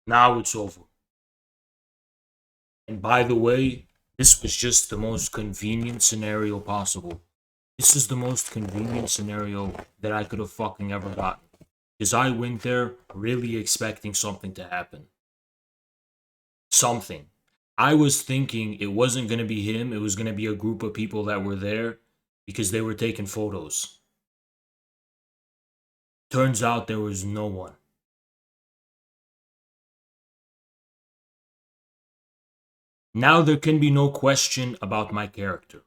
Now it's over. And by the way, this was just the most convenient scenario possible. This is the most convenient scenario that I could have fucking ever gotten. Because I went there really expecting something to happen. Something. I was thinking it wasn't going to be him, it was going to be a group of people that were there because they were taking photos. Turns out there was no one. Now there can be no question about my character.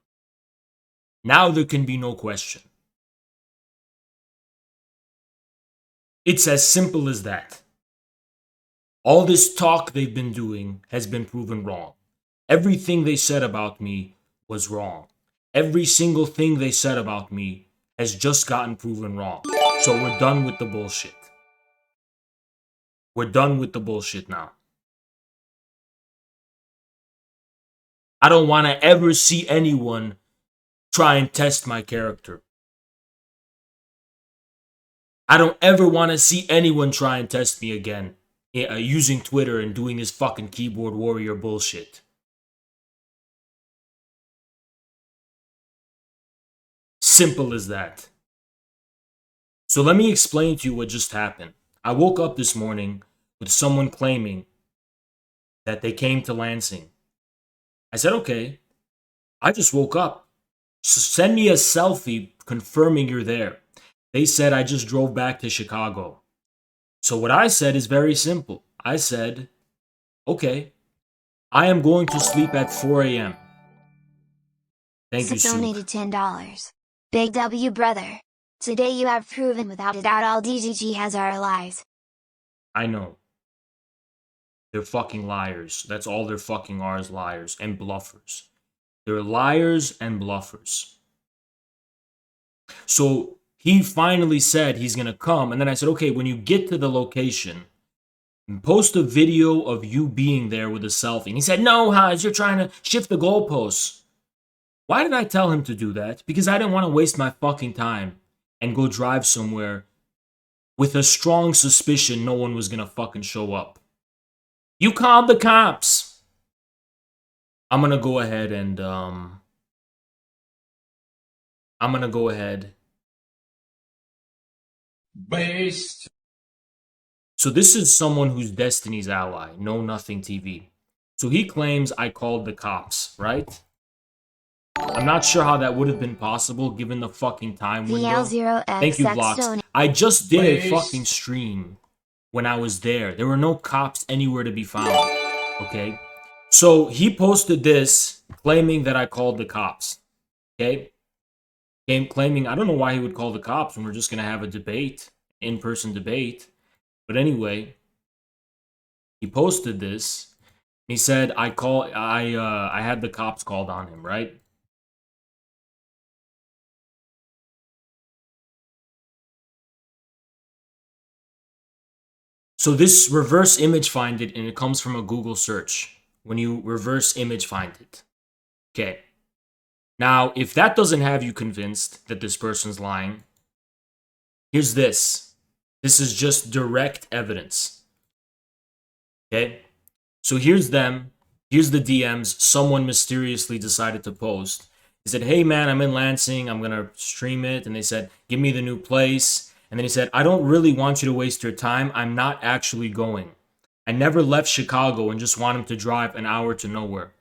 Now there can be no question. It's as simple as that. All this talk they've been doing has been proven wrong. Everything they said about me was wrong. Every single thing they said about me has just gotten proven wrong. So we're done with the bullshit. We're done with the bullshit now. I don't want to ever see anyone try and test my character. I don't ever want to see anyone try and test me again using Twitter and doing this fucking keyboard warrior bullshit. Simple as that. So let me explain to you what just happened. I woke up this morning with someone claiming that they came to Lansing. I said, okay, I just woke up. So send me a selfie confirming you're there. They said I just drove back to Chicago. So what I said is very simple. I said, okay, I am going to sleep at 4 a.m. Thank you, Sue. Donated $10. Big W, brother. Today you have proven without a doubt all DGG has our lies. I know. They're fucking liars. That's all they're fucking are, is liars and bluffers. They're liars and bluffers. So he finally said he's going to come. And then I said, okay, when you get to the location, post a video of you being there with a selfie. And he said, no, Haz, you're trying to shift the goalposts. Why did I tell him to do that? Because I didn't want to waste my fucking time and go drive somewhere with a strong suspicion no one was going to fucking show up. You called the cops. I'm going to go ahead and, Based. So this is someone who's Destiny's ally, Know Nothing TV. So he claims I called the cops, right? I'm not sure how that would have been possible given the fucking time window. Thank you, Vlogs. I just did a fucking stream when I was there. There were no cops anywhere to be found. Okay? So he posted this claiming that I called the cops. Okay? Claiming, I don't know why he would call the cops when we're just going to have a debate, in-person debate. But anyway, he posted this. He said I had the cops called on him, right? So this reverse image find it, and it comes from a Google search when you reverse image find it. Okay. Now, if that doesn't have you convinced that this person's lying, here's this. This is just direct evidence. Okay? So here's them. Here's the DMs someone mysteriously decided to post. He said, hey man, I'm in Lansing. I'm going to stream it. And they said, give me the new place. And then he said, I don't really want you to waste your time. I'm not actually going. I never left Chicago and just want him to drive an hour to nowhere.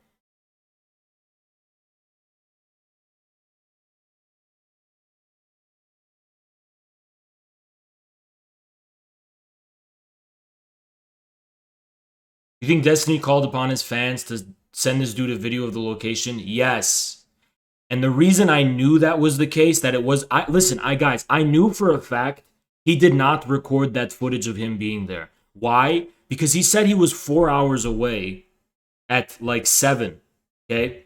You think Destiny called upon his fans to send this dude a video of the location? Yes. And the reason I knew that was the case, that it was... guys, I knew for a fact he did not record that footage of him being there. Why? Because he said he was 4 hours away at like 7, okay?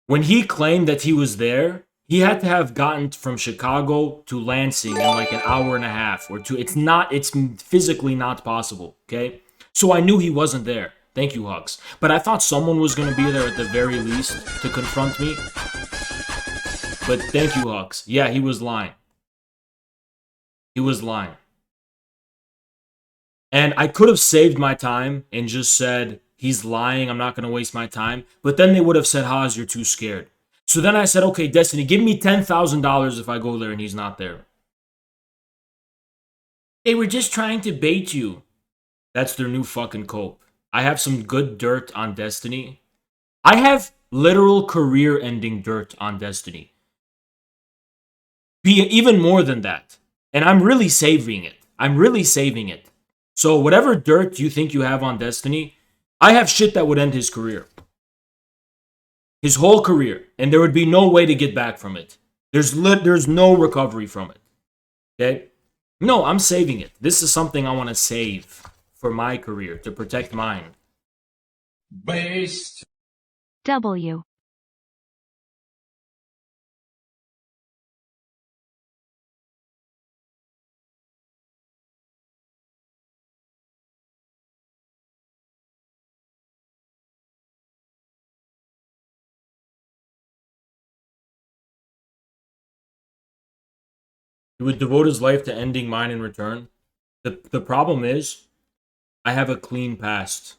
When he claimed that he was there, he had to have gotten from Chicago to Lansing in like an hour and a half or two. It's physically not possible, okay? So I knew he wasn't there. Thank you, Hugs. But I thought someone was going to be there at the very least to confront me. But thank you, Hugs. Yeah, he was lying. He was lying. And I could have saved my time and just said, he's lying, I'm not going to waste my time. But then they would have said, Haas, you're too scared. So then I said, okay, Destiny, give me $10,000 if I go there and he's not there. They were just trying to bait you. That's their new fucking cope. I have some good dirt on Destiny. I have literal career-ending dirt on Destiny. Be even more than that. And I'm really saving it. I'm really saving it. So whatever dirt you think you have on Destiny, I have shit that would end his career. His whole career. And there would be no way to get back from it. There's no recovery from it. Okay? No, I'm saving it. This is something I want to save for my career, to protect mine. Based. W. He would devote his life to ending mine in return. The problem is, I have a clean past.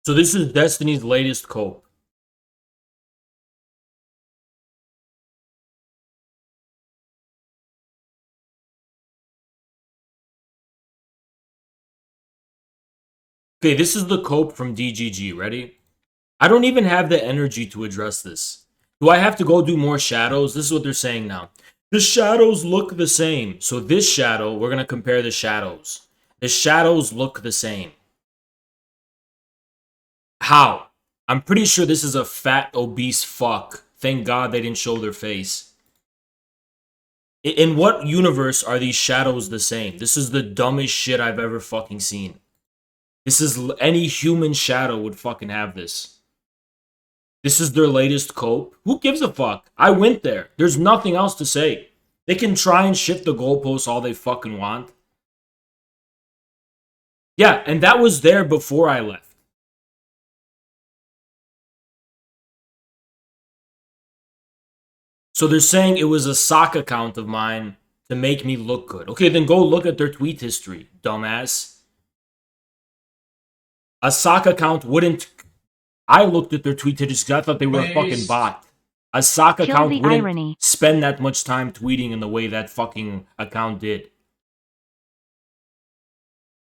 So this is Destiny's latest cope. Okay, this is the cope from DGG. Ready? I don't even have the energy to address this. Do I have to go do more shadows? This is what they're saying now. The shadows look the same. So this shadow, we're going to compare the shadows. The shadows look the same. How? I'm pretty sure this is a fat, obese fuck. Thank God they didn't show their face. In what universe are these shadows the same? This is the dumbest shit I've ever fucking seen. This is any human shadow would fucking have this. This is their latest cope. Who gives a fuck? I went there. There's nothing else to say. They can try and shift the goalposts all they fucking want. Yeah, and that was there before I left. So they're saying it was a sock account of mine to make me look good. Okay, then go look at their tweet history, dumbass. A sock account wouldn't... I looked at their tweet history because I thought they were a fucking bot. A sock account wouldn't spend that much time tweeting in the way that fucking account did.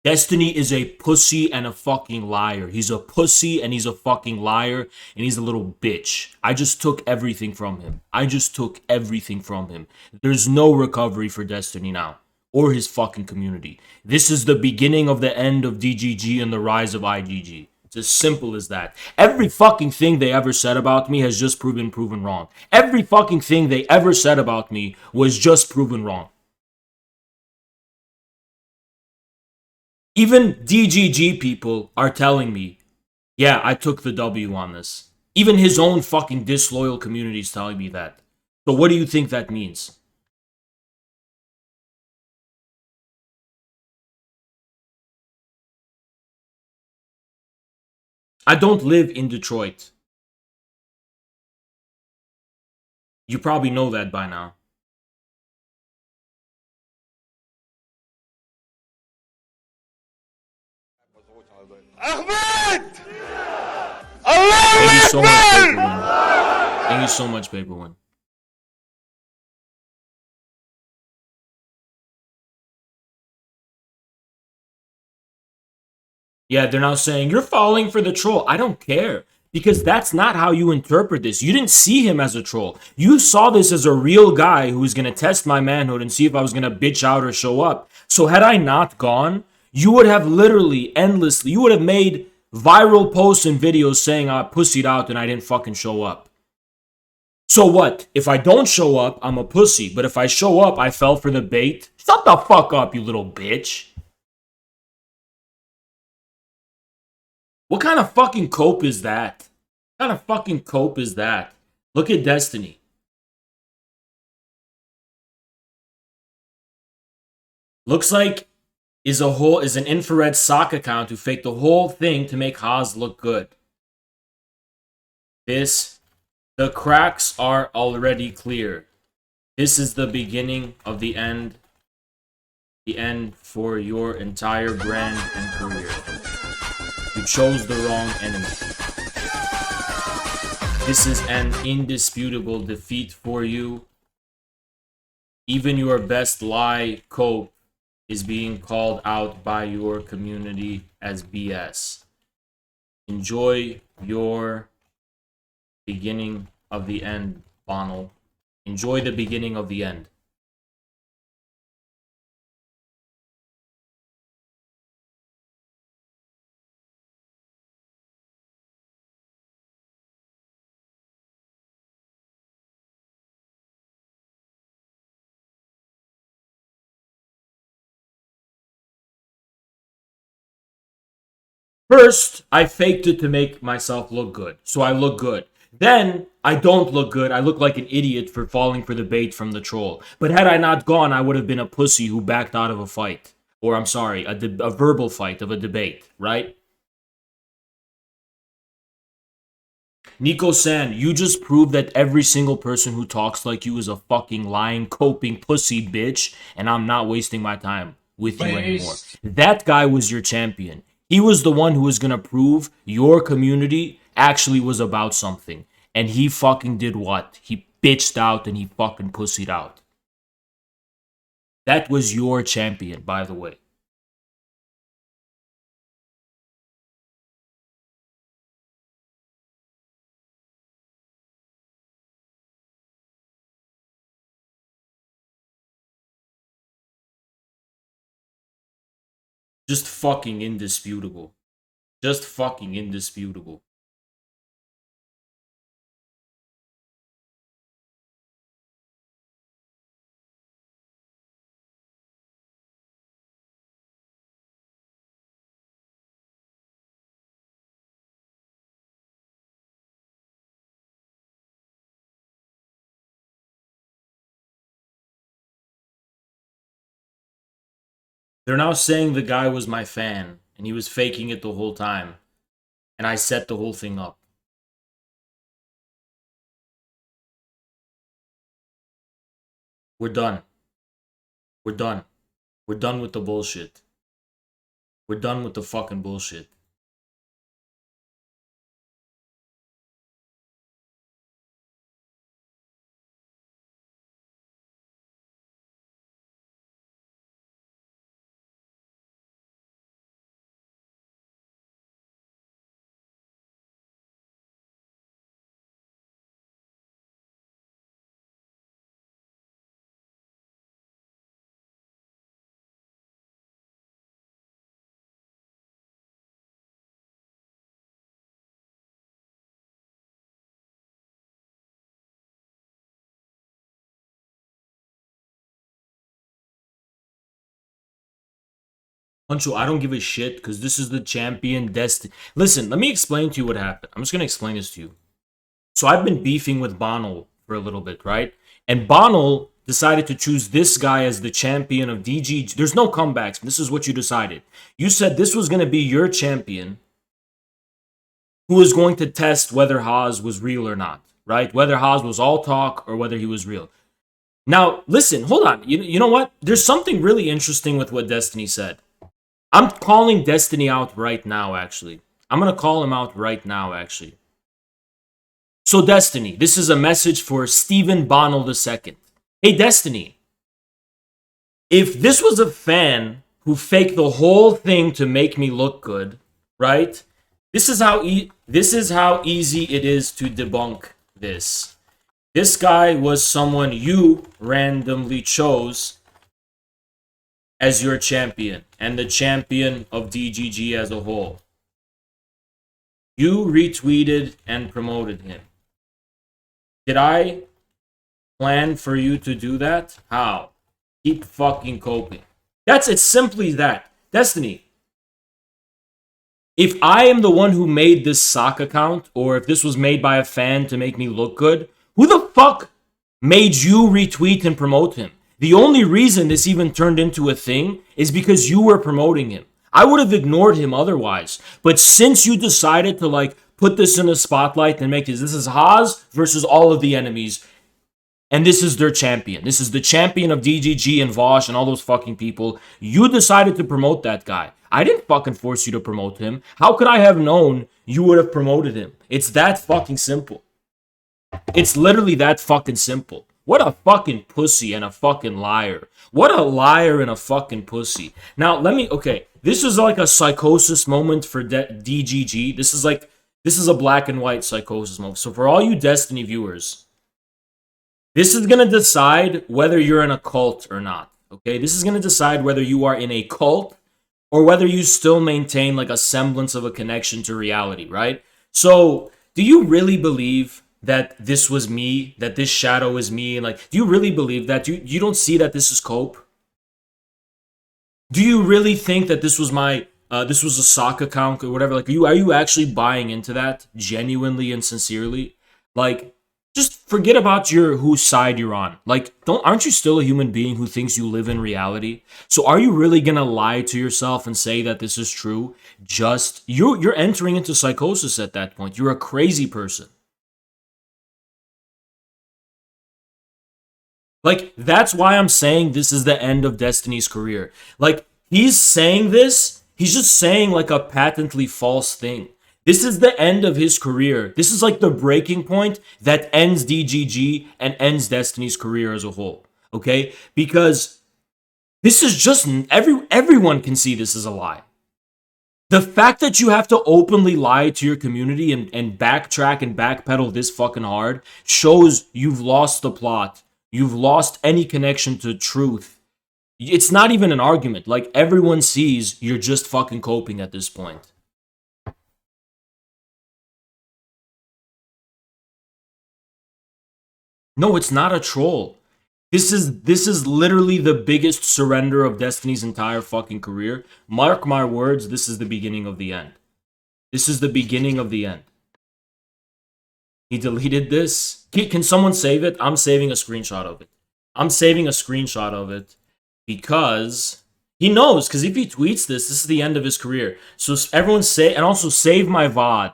Destiny is a pussy and a fucking liar. He's a pussy and he's a fucking liar and he's a little bitch. I just took everything from him. I just took everything from him. There's no recovery for Destiny now. Or his fucking community. This is the beginning of the end of DGG and the rise of IGG. It's as simple as that. Every fucking thing they ever said about me has just proven wrong. Every fucking thing they ever said about me was just proven wrong. Even DGG people are telling me, yeah, I took the W on this. Even his own fucking disloyal community is telling me that. So what do you think that means? I don't live in Detroit. You probably know that by now. Ahmed! Thank you so much, Paperwin. Thank you so much, Paperwin. Yeah, they're now saying, you're falling for the troll. I don't care. Because that's not how you interpret this. You didn't see him as a troll. You saw this as a real guy who was going to test my manhood and see if I was going to bitch out or show up. So had I not gone, you would have literally, endlessly, you would have made viral posts and videos saying I pussied out and I didn't fucking show up. So what? If I don't show up, I'm a pussy. But if I show up, I fell for the bait. Shut the fuck up, you little bitch. What kind of fucking cope is that? What kind of fucking cope is that? Look at Destiny. Looks like is an infrared sock account who faked the whole thing to make Haas look good. The cracks are already clear. This is the beginning of the end. The end for your entire brand and career. You chose the wrong enemy. This is an indisputable defeat for you. Even your best lie, cope, is being called out by your community as BS. Enjoy your beginning of the end, Bonnell. Enjoy the beginning of the end. First, I faked it to make myself look good. So I look good. Then, I don't look good. I look like an idiot for falling for the bait from the troll. But had I not gone, I would have been a pussy who backed out of a fight. Or, I'm sorry, a verbal fight of a debate, right? Nico San, you just proved that every single person who talks like you is a fucking lying, coping pussy bitch, and I'm not wasting my time with you anymore. That guy was your champion. He was the one who was gonna prove your community actually was about something. And he fucking did what? He bitched out and he fucking pussied out. That was your champion, by the way. Just fucking indisputable. Just fucking indisputable. They're now saying the guy was my fan, and he was faking it the whole time. And I set the whole thing up. We're done. We're done. We're done with the bullshit. We're done with the fucking bullshit. Huncho, I don't give a shit because this is the champion destiny. Listen, let me explain to you what happened. I'm just going to explain this to you. So I've been beefing with Bonnell for a little bit, right? And Bonnell decided to choose this guy as the champion of DG. There's no comebacks. This is what you decided. You said this was going to be your champion who was going to test whether Haas was real or not, right? Whether Haas was all talk or whether he was real. Now, listen, hold on. You know what? There's something really interesting with what Destiny said. I'm calling Destiny out right now, actually. I'm going to call him out right now, actually. So, Destiny, this is a message for Stephen Bonnell II. Hey, Destiny, if this was a fan who faked the whole thing to make me look good, right? This is how easy it is to debunk this. This guy was someone you randomly chose as your champion and the champion of DGG as a whole. You retweeted and promoted him. Did I plan for you to do that? How? Keep fucking coping. It's simply that. Destiny. If I am the one who made this sock account, or if this was made by a fan to make me look good, who the fuck made you retweet and promote him? The only reason this even turned into a thing is because you were promoting him. I would have ignored him otherwise. But since you decided to like put this in a spotlight and make this is Haas versus all of the enemies, and this is their champion. This is the champion of DGG and Vosh and all those fucking people. You decided to promote that guy. I didn't fucking force you to promote him. How could I have known you would have promoted him? It's that fucking simple. It's literally that fucking simple. What a fucking pussy and a fucking liar. What a liar and a fucking pussy. Now, okay, this is like a psychosis moment for DGG. This is a black and white psychosis moment. So for all you Destiny viewers, this is going to decide whether you're in a cult or not. Okay, this is going to decide whether you are in a cult or whether you still maintain like a semblance of a connection to reality, right? So, do you really believe that this was me, that this shadow is me? And like, do you really believe that? You don't see that this is Cope? Do you really think that this was this was a sock account or whatever? Like, are you actually buying into that genuinely and sincerely? Like, just forget about whose side you're on. Like, aren't you still a human being who thinks you live in reality? So are you really gonna lie to yourself and say that this is true? You're entering into psychosis at that point. You're a crazy person. Like, that's why I'm saying this is the end of Destiny's career. Like, he's saying this, he's just saying like a patently false thing. This is the end of his career. This is like the breaking point that ends DGG and ends Destiny's career as a whole. Okay? Because this is just everyone can see this is a lie. The fact that you have to openly lie to your community and backtrack and backpedal this fucking hard shows you've lost the plot. You've lost any connection to truth. It's not even an argument. Like, everyone sees you're just fucking coping at this point. No, it's not a troll. This is literally the biggest surrender of Destiny's entire fucking career. Mark my words, this is the beginning of the end. This is the beginning of the end. He deleted this. Can someone save it? I'm saving a screenshot of it. I'm saving a screenshot of it because he knows. Because if he tweets this is the end of his career. So everyone say, and also save my VOD.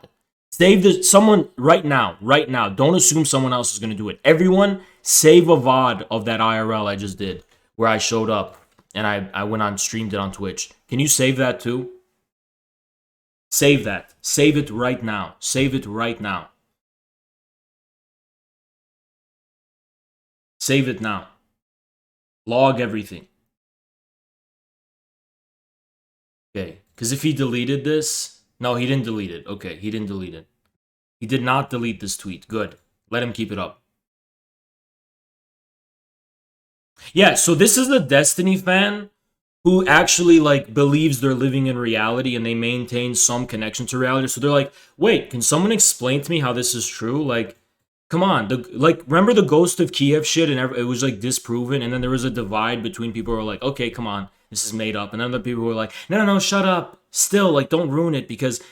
Save this. Someone right now. Right now. Don't assume someone else is going to do it. Everyone save a VOD of that IRL I just did where I showed up and I went on, streamed it on Twitch. Can you save that too? Save that. Save it right now. Save it right now. Save it now. Log everything. Okay. Because if he deleted this... No, he didn't delete it. Okay, he didn't delete it. He did not delete this tweet. Good. Let him keep it up. Yeah, so this is a Destiny fan who actually, like, believes they're living in reality and they maintain some connection to reality. So they're like, wait, can someone explain to me how this is true? Like, come on, remember the Ghost of Kiev shit, and it was like disproven, and then there was a divide between people who were like, okay, come on, this is made up, and then other people were like, no, shut up, still, like, don't ruin it because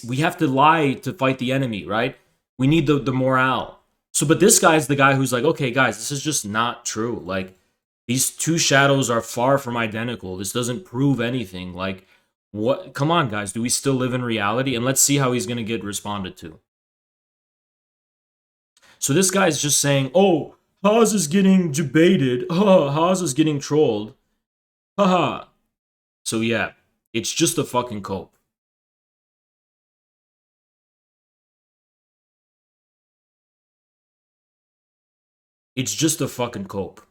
we have to lie to fight the enemy, right? We need the morale. So, but this guy's the guy who's like, okay, guys, this is just not true. Like, these two shadows are far from identical. This doesn't prove anything. Like, what? Come on, guys, do we still live in reality? And let's see how he's gonna get responded to. So this guy's just saying, oh, Haas is getting debated. Haas is getting trolled. Haha. So yeah, it's just a fucking cope. It's just a fucking cope.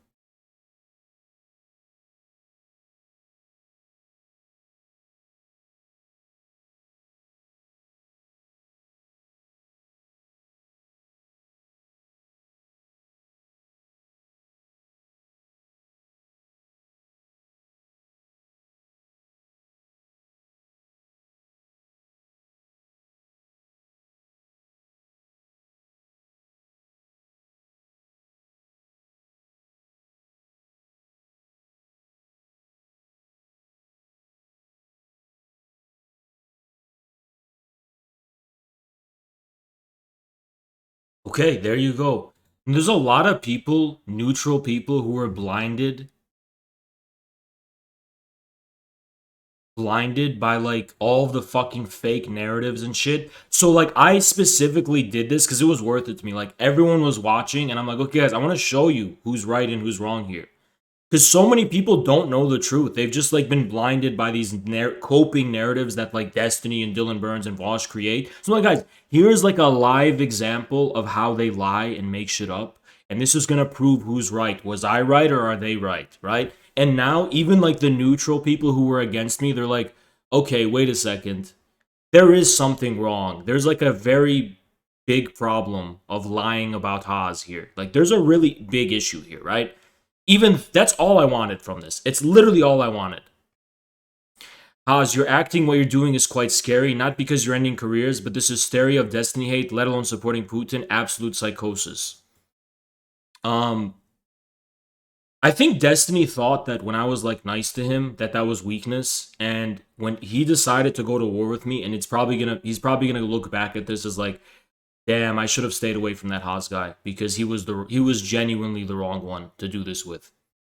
Okay, there you go. And there's a lot of people, neutral people, who are blinded blinded by like all of the fucking fake narratives and shit. So like I specifically did this because it was worth it to me. Like everyone was watching, and I'm like, okay, guys, I want to show you who's right and who's wrong here. Because so many people don't know the truth. They've just like been blinded by these coping narratives that like Destiny and Dylan Burns and Vosh create. So like, guys, here's like a live example of how they lie and make shit up. And this is gonna prove who's right. Was I right or are they right? Right? And now even like the neutral people who were against me, they're like, okay, wait a second. There is something wrong. There's like a very big problem of lying about Haas here. Like there's a really big issue here, right? Even that's all I wanted from this. It's literally all I wanted. Haas, you're acting, what you're doing is quite scary, not because you're ending careers, but this hysteria of Destiny hate, let alone supporting Putin, absolute psychosis. I think Destiny thought that when I was like nice to him, that was weakness, and when he decided to go to war with me, and he's probably gonna look back at this as like, damn, I should have stayed away from that Haas guy because he was genuinely the wrong one to do this with.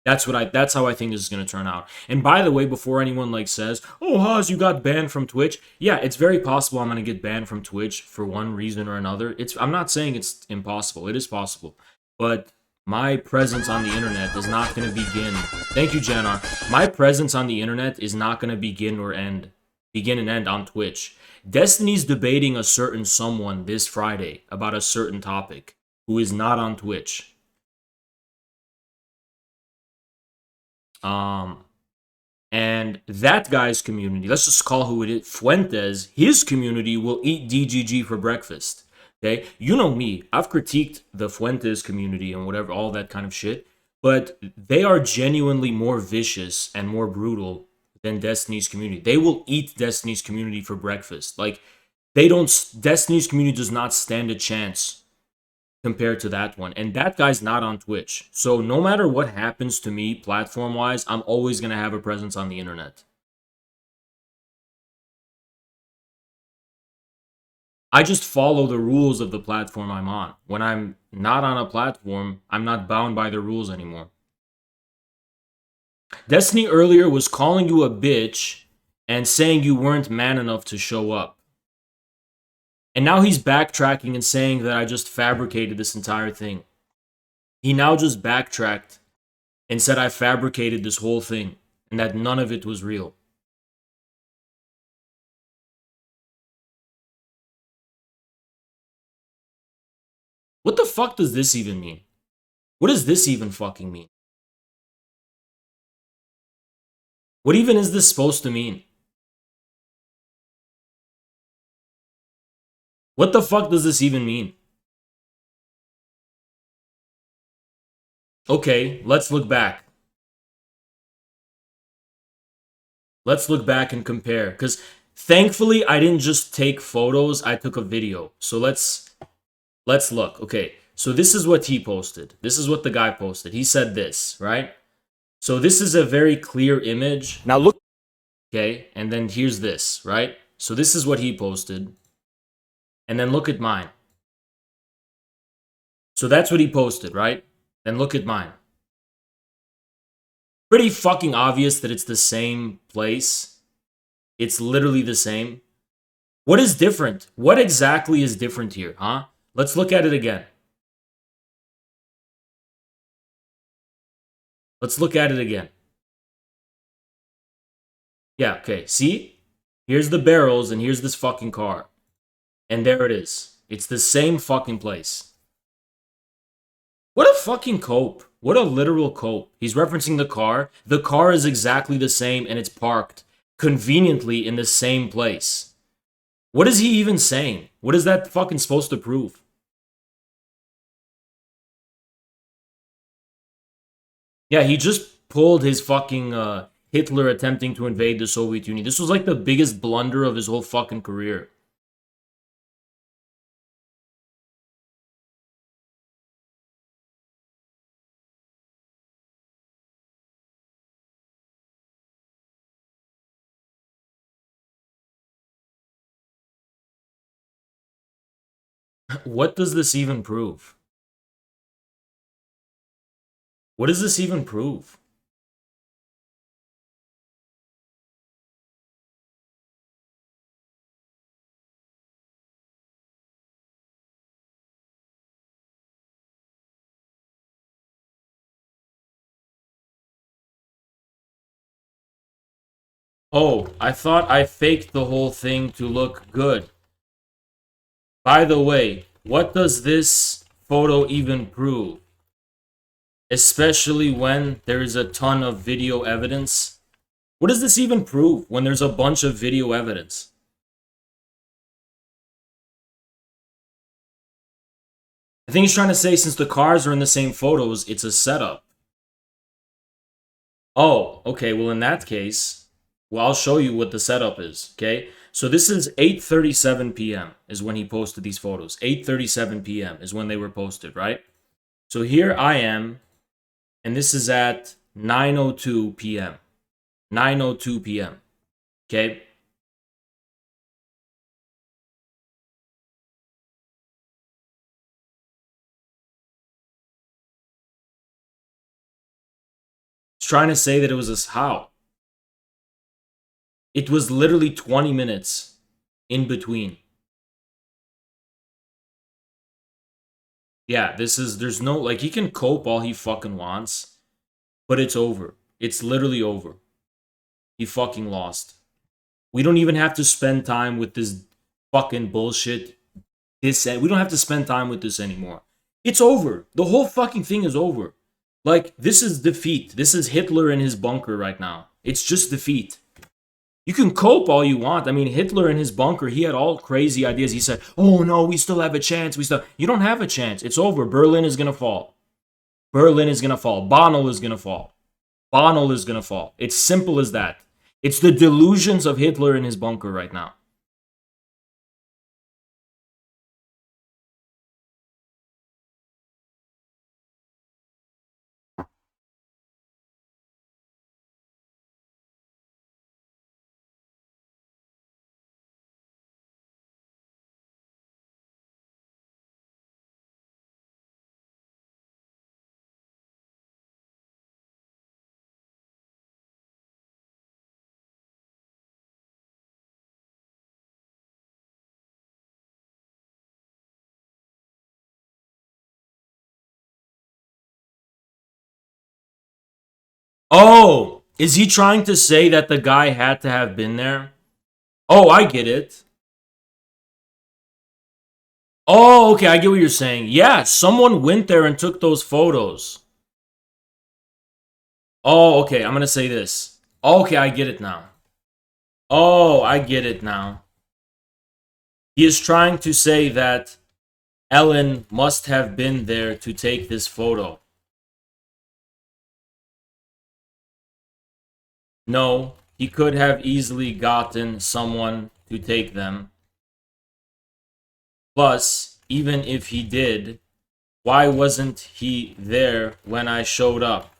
That's how I think this is gonna turn out. And by the way, before anyone like says, "Oh, Haas, you got banned from Twitch," yeah, it's very possible I'm gonna get banned from Twitch for one reason or another. I'm not saying it's impossible. It is possible, but my presence on the internet is not gonna begin. Thank you, Janar. My presence on the internet is not gonna begin and end on Twitch. Destiny's debating a certain someone this Friday about a certain topic who is not on Twitch. And that guy's community, let's just call who it is, Fuentes, his community will eat DGG for breakfast. Okay? You know me. I've critiqued the Fuentes community and whatever, all that kind of shit. But they are genuinely more vicious and more brutal than Destiny's community. They will eat Destiny's community for breakfast. Like, Destiny's community does not stand a chance compared to that one. And that guy's not on Twitch. So no matter what happens to me platform-wise, I'm always going to have a presence on the internet. I just follow the rules of the platform I'm on. When I'm not on a platform, I'm not bound by the rules anymore. Destiny earlier was calling you a bitch and saying you weren't man enough to show up. And now he's backtracking and saying that I just fabricated this entire thing. He now just backtracked and said I fabricated this whole thing and that none of it was real. What the fuck does this even mean? What does this even fucking mean? What even is this supposed to mean? What the fuck does this even mean? Okay, let's look back. Let's look back and compare. Because thankfully, I didn't just take photos, I took a video. So let's look. Okay, so this is what he posted. This is what the guy posted. He said this, right? So this is a very clear image. Now look. Okay, and then here's this, right? So this is what he posted. And then look at mine. So that's what he posted, right? Then look at mine. Pretty fucking obvious that it's the same place. It's literally the same. What is different? What exactly is different here, huh? Let's look at it again. Let's look at it again. Yeah, okay, see? Here's the barrels and here's this fucking car. And there it is. It's the same fucking place. What a fucking cope. What a literal cope. He's referencing the car. The car is exactly the same and it's parked conveniently in the same place. What is he even saying? What is that fucking supposed to prove? Yeah, he just pulled his fucking Hitler attempting to invade the Soviet Union. This was like the biggest blunder of his whole fucking career. What does this even prove? What does this even prove? Oh, I thought I faked the whole thing to look good. By the way, what does this photo even prove? Especially when there is a ton of video evidence. What does this even prove when there's a bunch of video evidence? I think he's trying to say since the cars are in the same photos, it's a setup. Oh, okay, well in that case, well I'll show you what the setup is, okay? So this is 8:37 p.m. is when he posted these photos. 8:37 p.m. is when they were posted, right? So here I am, and this is at 9:02 p.m. 9:02 p.m. Okay? He's trying to say that it was a how? It was literally 20 minutes in between. Yeah, there's no, like, he can cope all he fucking wants, but it's over. It's literally over. He fucking lost. We don't even have to spend time with this fucking bullshit. We don't have to spend time with this anymore. It's over. The whole fucking thing is over. Like, this is defeat. This is Hitler in his bunker right now. It's just defeat. You can cope all you want. I mean, Hitler in his bunker, he had all crazy ideas. He said, "Oh no, we still have a chance. You don't have a chance. It's over. Berlin is gonna fall. Berlin is gonna fall. Bonel is gonna fall. Bonel is gonna fall. It's simple as that. It's the delusions of Hitler in his bunker right now." Oh, is he trying to say that the guy had to have been there? Oh, I get it. Oh, okay, I get what you're saying. Yeah, someone went there and took those photos. Oh, okay, I'm gonna say this. Okay, I get it now. Oh, I get it now. He is trying to say that Ellen must have been there to take this photo. No, he could have easily gotten someone to take them. Plus, even if he did, why wasn't he there when I showed up?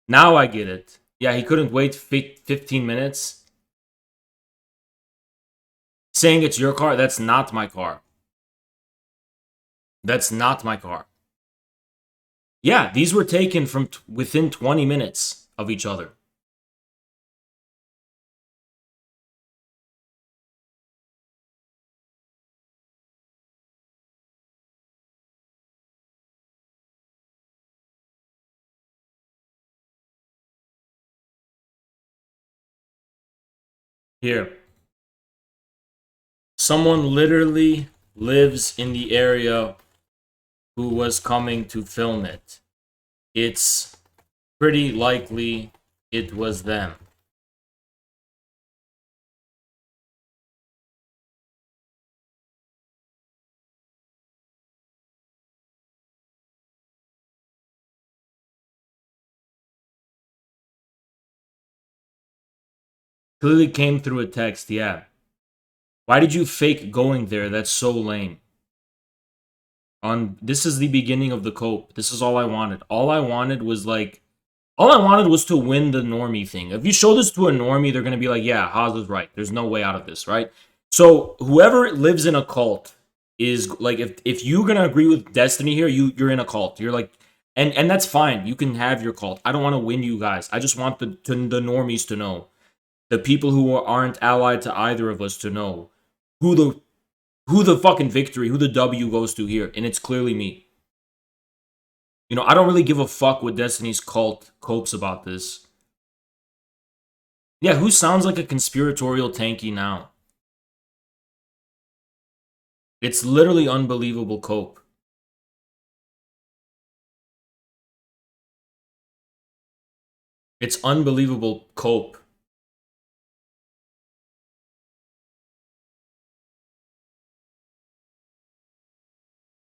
Now I get it. Yeah, he couldn't wait 15 minutes. Saying it's your car, that's not my car. That's not my car. Yeah, these were taken from within 20 minutes of each other. Here. Someone literally lives in the area who was coming to film it. It's pretty likely it was them. Clearly came through a text, yeah. Why did you fake going there? That's so lame. This is the beginning of the cope. This is all I wanted. All I wanted was to win the normie thing. If you show this to a normie, they're gonna be like, yeah, Haas is right. There's no way out of this, right? So whoever lives in a cult is like, if you're gonna agree with Destiny here, you're in a cult. You're like, and that's fine. You can have your cult. I don't want to win you guys. I just want the normies to know, the people who aren't allied to either of us to know who the fucking victory, who the W goes to here, and it's clearly me. You know, I don't really give a fuck what Destiny's cult copes about this. Yeah, who sounds like a conspiratorial tanky now? It's literally unbelievable cope. It's unbelievable cope.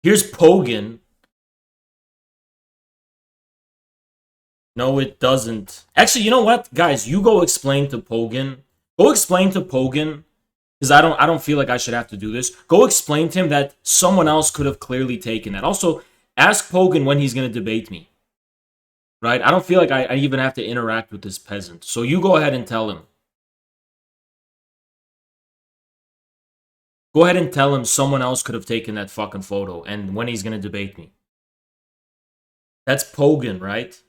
Here's Pogan. No, it doesn't. Actually, you know what? Guys, you go explain to Pogan. Go explain to Pogan, because I don't feel like I should have to do this. Go explain to him that someone else could have clearly taken that. Also, ask Pogan when he's gonna debate me. Right? I don't feel like I even have to interact with this peasant. So you go ahead and tell him. Go ahead and tell him someone else could have taken that fucking photo and when he's gonna debate me. That's Pogan, right?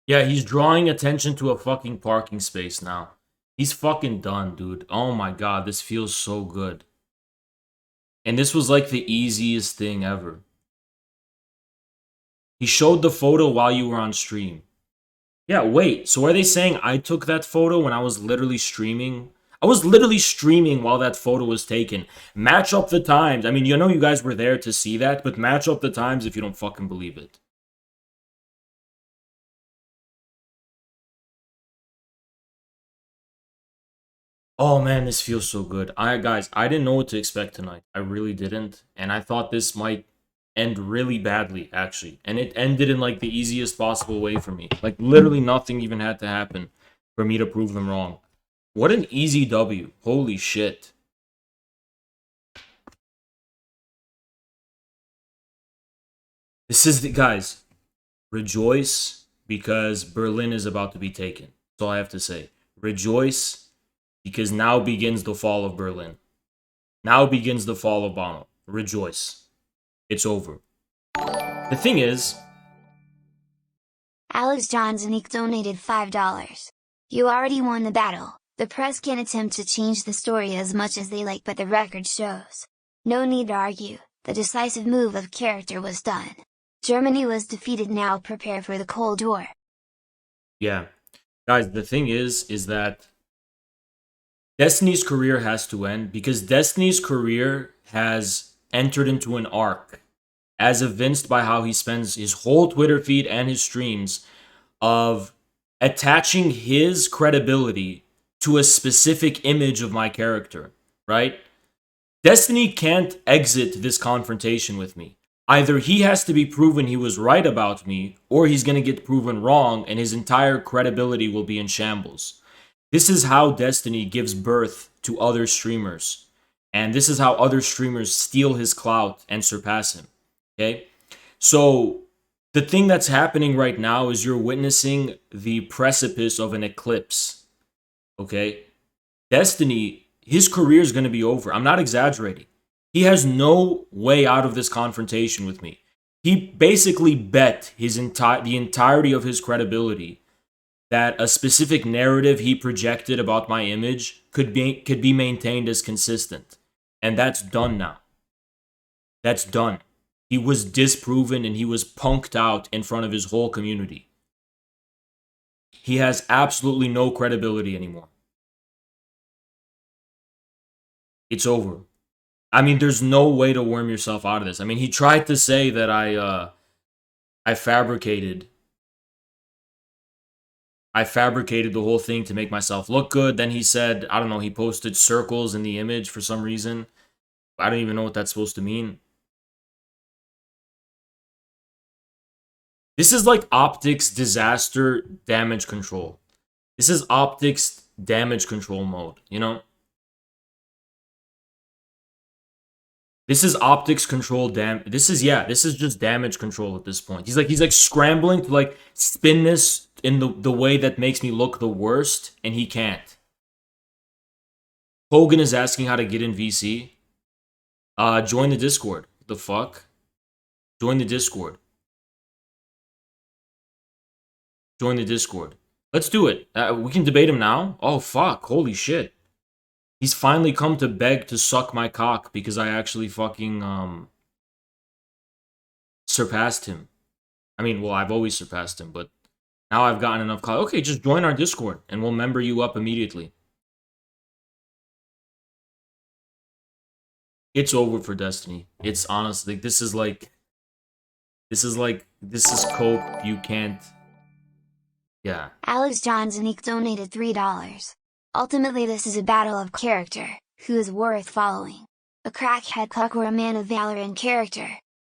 Yeah, he's drawing attention to a fucking parking space now. He's fucking done, dude. Oh my god, this feels so good. And this was like the easiest thing ever. He showed the photo while you were on stream. Yeah, wait. So are they saying I took that photo when I was literally streaming? I was literally streaming while that photo was taken. Match up the times. I mean, you know you guys were there to see that, but match up the times if you don't fucking believe it. Oh man, this feels so good. I didn't know what to expect tonight. I really didn't, and I thought this might end really badly actually. And it ended in like the easiest possible way for me. Like literally nothing even had to happen for me to prove them wrong. What an easy W. Holy shit. This is the guys, rejoice because Berlin is about to be taken. That's all I have to say. Rejoice because now begins the fall of Berlin. Now begins the fall of Bono. Rejoice. It's over. The thing is, Alex Johnsonique donated $5. You already won the battle. The press can attempt to change the story as much as they like, but the record shows. No need to argue, the decisive move of character was done. Germany was defeated, now prepare for the Cold War. yeah. Guys, the thing is that Destiny's career has to end because Destiny's career has entered into an arc, as evinced by how he spends his whole Twitter feed and his streams of attaching his credibility to a specific image of my character, right? Destiny can't exit this confrontation with me. Either he has to be proven he was right about me, or he's going to get proven wrong and his entire credibility will be in shambles. This is how Destiny gives birth to other streamers. And this is how other streamers steal his clout and surpass him. Okay? So, the thing that's happening right now is you're witnessing the precipice of an eclipse. Okay? Destiny, his career is going to be over. I'm not exaggerating. He has no way out of this confrontation with me. He basically bet the entirety of his credibility that a specific narrative he projected about my image could be maintained as consistent. And that's done now. That's done. He was disproven and he was punked out in front of his whole community. He has absolutely no credibility anymore. It's over. I mean, there's no way to worm yourself out of this. I mean, he tried to say that I fabricated I fabricated the whole thing to make myself look good. Then he said, I don't know, he posted circles in the image for some reason. I don't even know what that's supposed to mean. This is like optics disaster damage control. This is optics damage control mode, you know? This is optics control this is just damage control at this point. He's like scrambling to like spin this in the way that makes me look the worst, and he can't. Hogan is asking how to get in VC. Join the Discord. The fuck? Join the Discord. Join the Discord. Let's do it. We can debate him now. Oh fuck! Holy shit! He's finally come to beg to suck my cock because I actually fucking surpassed him. I mean, well, I've always surpassed him, but now I've gotten enough clout. Okay, just join our Discord and we'll member you up immediately. It's over for Destiny. It's honestly, this is cope. You can't. Yeah. Alex Johnsonique donated $3. Ultimately this is a battle of character, who is worth following. A crackhead cuck or a man of valor and character.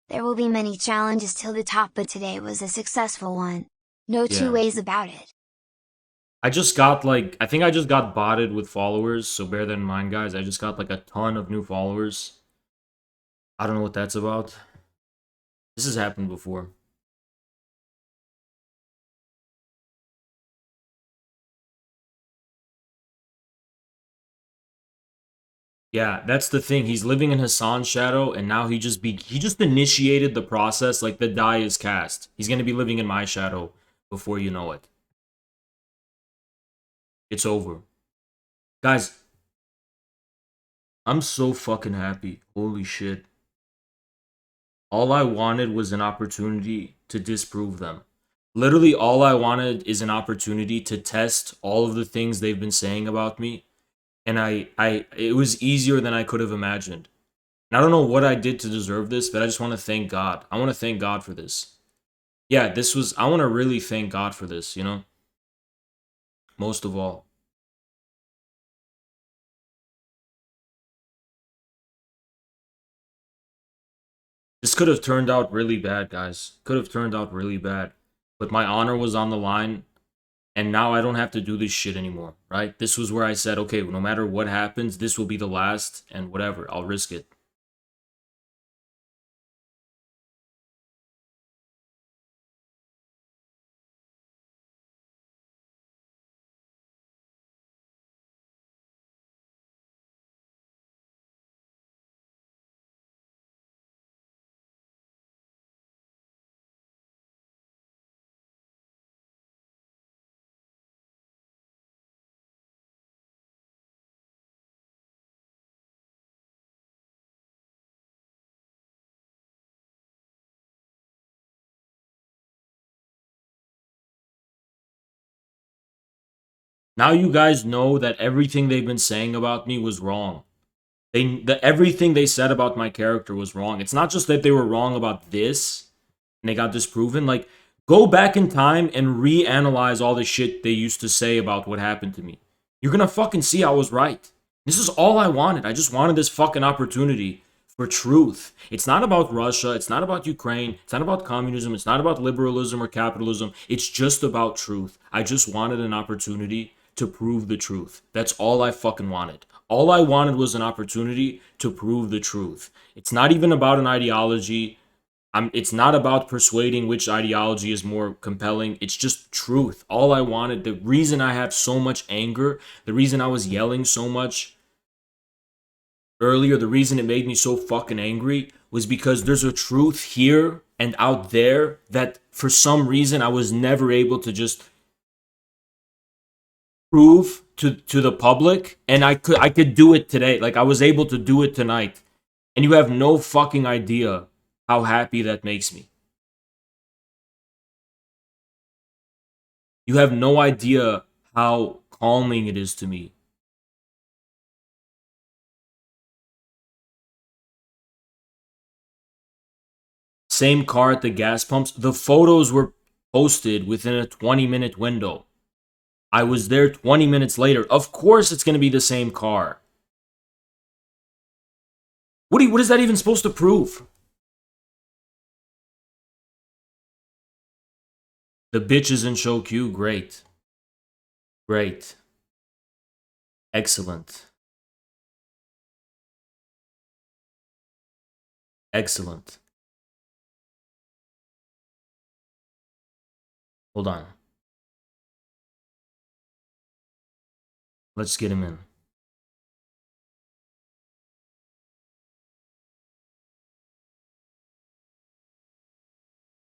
There will be many challenges till the top, but today was a successful one. No two ways about it. I just got like, I think I just got botted with followers, so bear that in mind, guys. I just got like a ton of new followers. I don't know what that's about. This has happened before. Yeah, that's the thing. He's living in Hassan's shadow, and now he just initiated the process. Like the die is cast. He's gonna be living in my shadow before you know it. It's over, guys. I'm so fucking happy. Holy shit. All I wanted was an opportunity to disprove them. Literally, all I wanted is an opportunity to test all of the things they've been saying about me, and it was easier than I could have imagined. And I don't know what I did to deserve this, but I just want to thank God. I want to thank God for this. Yeah, I want to really thank God for this, you know? Most of all. This could have turned out really bad, guys. Could have turned out really bad. But my honor was on the line, and now I don't have to do this shit anymore, right? This was where I said, okay, no matter what happens, this will be the last, and whatever, I'll risk it. Now you guys know that everything they've been saying about me was wrong. Everything they said about my character was wrong. It's not just that they were wrong about this and they got disproven. Like, go back in time and reanalyze all the shit they used to say about what happened to me. You're gonna fucking see I was right. This is all I wanted. I just wanted this fucking opportunity for truth. It's not about Russia. It's not about Ukraine. It's not about communism. It's not about liberalism or capitalism. It's just about truth. I just wanted an opportunity to prove the truth. That's all I fucking wanted. All I wanted was an opportunity to prove the truth. It's not even about an ideology. It's not about persuading which ideology is more compelling. It's just truth. All I wanted, the reason I have so much anger, the reason I was yelling so much earlier, the reason it made me so fucking angry was because there's a truth here and out there that for some reason I was never able to just prove to the public, and I could do it today. Like I was able to do it tonight. And you have no fucking idea how happy that makes me. You have no idea how calming it is to me. Same car at the gas pumps. The photos were posted within a 20-minute window. I was there 20 minutes later. Of course it's going to be the same car. What is that even supposed to prove? The bitch is in show Q. Great. Great. Excellent. Excellent. Hold on. Let's get him in.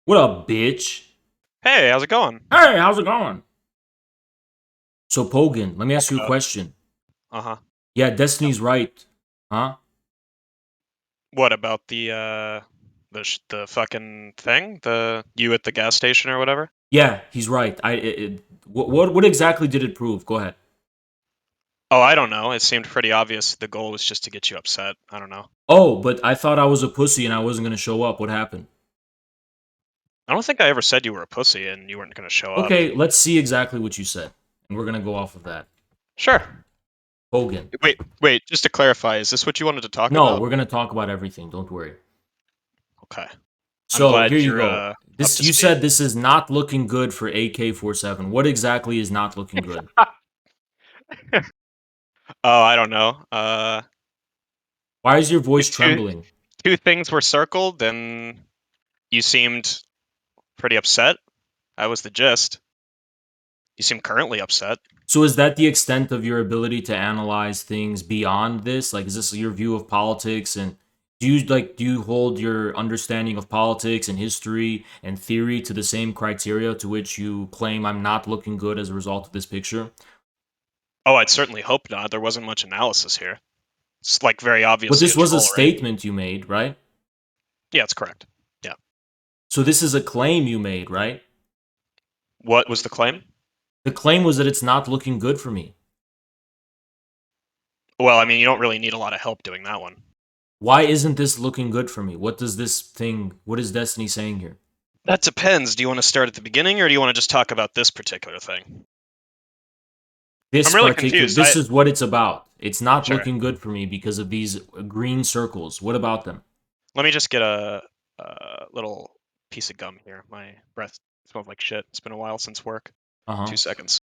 What up, bitch? Hey, how's it going? Hey, how's it going? So, Pogan, let me ask you a question. Uh-huh. Yeah, Destiny's right. Huh? What about the fucking thing? The you at the gas station or whatever? Yeah, he's right. What exactly did it prove? Go ahead. Oh, I don't know. It seemed pretty obvious the goal was just to get you upset. I don't know. Oh, but I thought I was a pussy and I wasn't gonna show up. What happened? I don't think I ever said you were a pussy and you weren't going to show up. Okay, let's see exactly what you said, and we're gonna go off of that. Sure. Pogan. Wait, just to clarify, is this what you wanted to talk No, about? we're gonna talk about everything. Don't worry. Okay. I'm So glad here you you're go. up This to you speed. said this is not looking good for AK-47. What exactly is not looking good? Oh, I don't know. Why is your voice Two trembling? two things were circled and you seemed pretty upset. That was the gist. You seem currently upset. So is that the extent of your ability to analyze things beyond this? Like, is this your view of politics? And do you hold your understanding of politics and history and theory to the same criteria to which you claim I'm not looking good as a result of this picture? Oh, I'd certainly hope not. There wasn't much analysis here. It's like very But obviously this a was a troll, right? statement you made, right? Yeah, that's correct. Yeah. So this is a claim you made, right? What was the claim? The claim was that it's not looking good for me. Well, I mean, you don't really need a lot of help doing that one. Why isn't this looking good for me? What is Destiny saying here? That depends. Do you want to start at the beginning or do you want to just talk about this particular thing? I'm really confused. This is what it's about. It's not Sure. looking good for me because of these green circles. What about them? Let me just get a little piece of gum here. My breath smells like shit. It's been a while since work. Uh-huh. 2 seconds.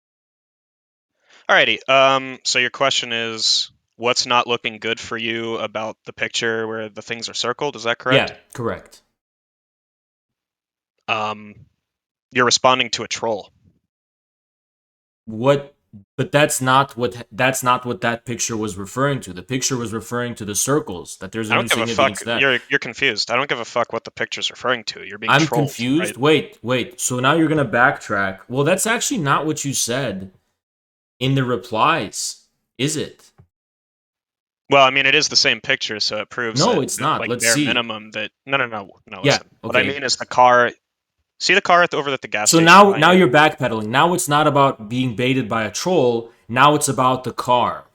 Alrighty. So your question is, what's not looking good for you about the picture where the things are circled? Is that correct? Yeah, correct. Um, you're responding to a troll. What but that's not what that picture was referring to. The picture was referring to the circles, that there's I an don't give a fuck. insignificance there. You're confused. I don't give a fuck what the picture's referring to. You're being I'm trolled, right? confused. Wait. So now you're going to backtrack. Well, that's actually not what you said in the replies, is it? Well, I mean, it is the same picture, so it proves No, that, it's not. like, Let's bare see. minimum that. No. Yeah, Listen. What I okay. mean is the car. See the car over at the gas So station now behind you? you're backpedaling. Now it's not about being baited by a troll. Now it's about the car.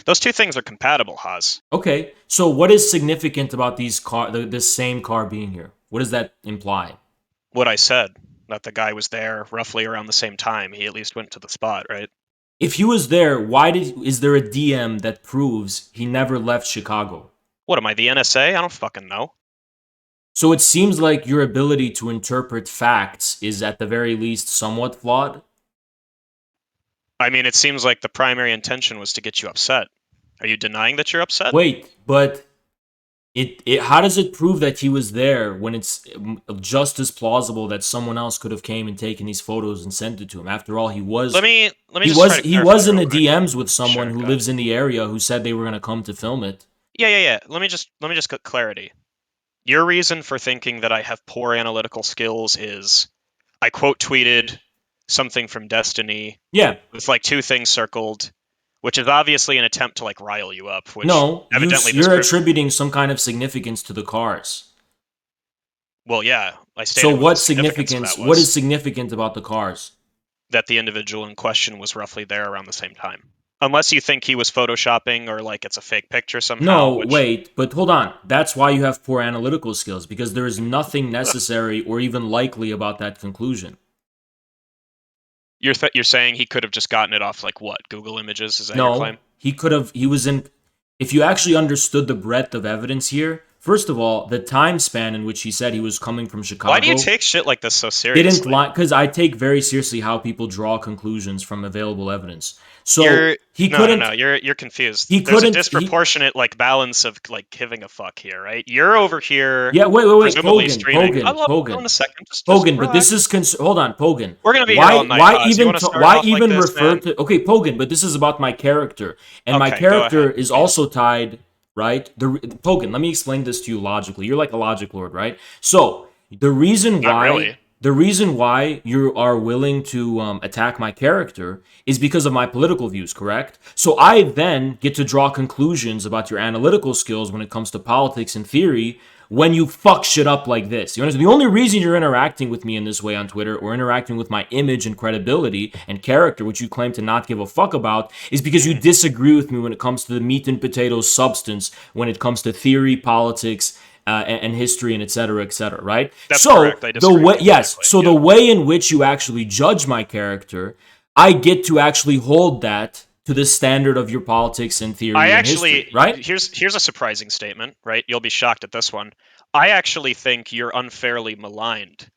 Those two things are compatible, Haas. Okay. So what is significant about this same car being here? What does that imply? What I said, that the guy was there roughly around the same time. He at least went to the spot, right? If he was there, is there a DM that proves he never left Chicago? What am I, the NSA? I don't fucking know. So it seems like your ability to interpret facts is at the very least somewhat flawed. I mean, it seems like the primary intention was to get you upset. Are you denying that you're upset? Wait, but how does it prove that he was there when it's just as plausible that someone else could have came and taken these photos and sent it to him? After all, Let me just try to he clarify was in real the quick. DMs with someone Sure, who go ahead. lives in the area who said they were going to come to film it. Yeah. Let me just get clarity. Your reason for thinking that I have poor analytical skills is I quote tweeted something from Destiny Yeah, with like two things circled, which is obviously an attempt to like rile you up, which no, evidently this you're attributing some kind of significance to the cars. well, yeah, I So stated what the significance of that what was. is significant about the cars? That the individual in question was roughly there around the same time. Unless you think he was photoshopping or like it's a fake picture somehow, No, which wait, but hold on. That's why you have poor analytical skills, because there is nothing necessary or even likely about that conclusion. you're saying he could have just gotten it off like what, Google Images? Is that your No, claim? he could have, he was in, if you actually understood the breadth of evidence here, First of all, the time span in which he said he was coming from Why do you Chicago take shit like this so didn't seriously? lie, because I take very seriously how people draw conclusions from available evidence. So You're no, no, no. You're confused. he There's a couldn't, he, disproportionate like balance of like giving a fuck here, right? You're over here yeah, wait, presumably Pogan, streaming. Pogan, Hold on Pogan. a second. Just Pogan, but this relax. is hold on, Pogan. We're gonna be here all night, Haas. You want to start Why off like even this, refer man? to okay, Pogan? But this is about my character, and my Okay, go character ahead, is please. also tied, right? Pogan, let me explain this to you logically. You're like a logic lord, right? So Not really. the reason why you are willing to attack my character is because of my political views, correct? So I then get to draw conclusions about your analytical skills when it comes to politics and theory when you fuck shit up like this. You understand? The only reason you're interacting with me in this way on Twitter or interacting with my image and credibility and character, which you claim to not give a fuck about, is because you disagree with me when it comes to the meat and potatoes substance, when it comes to theory, politics, and history, and et cetera, right? That's So correct. I the disagree with way, you yes, politically. so the Yeah. way in which you actually judge my character, I get to actually hold that to the standard of your politics and I theory and history, actually right? here's a surprising statement, right? You'll be shocked at this one. I actually think you're unfairly maligned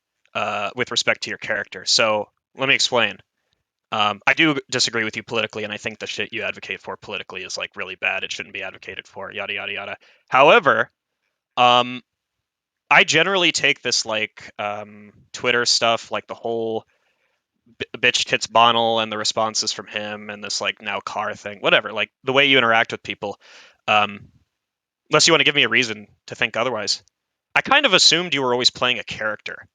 with respect to your character. So let me explain. I do disagree with you politically, and I think the shit you advocate for politically is like really bad. It shouldn't be advocated for. Yada yada yada. However, um, I generally take this like Twitter stuff, like the whole bitch tits Bonnell and the responses from him, and this like now car thing, whatever. Like the way you interact with people. Um, unless you want to give me a reason to think otherwise. I kind of assumed you were always playing a character.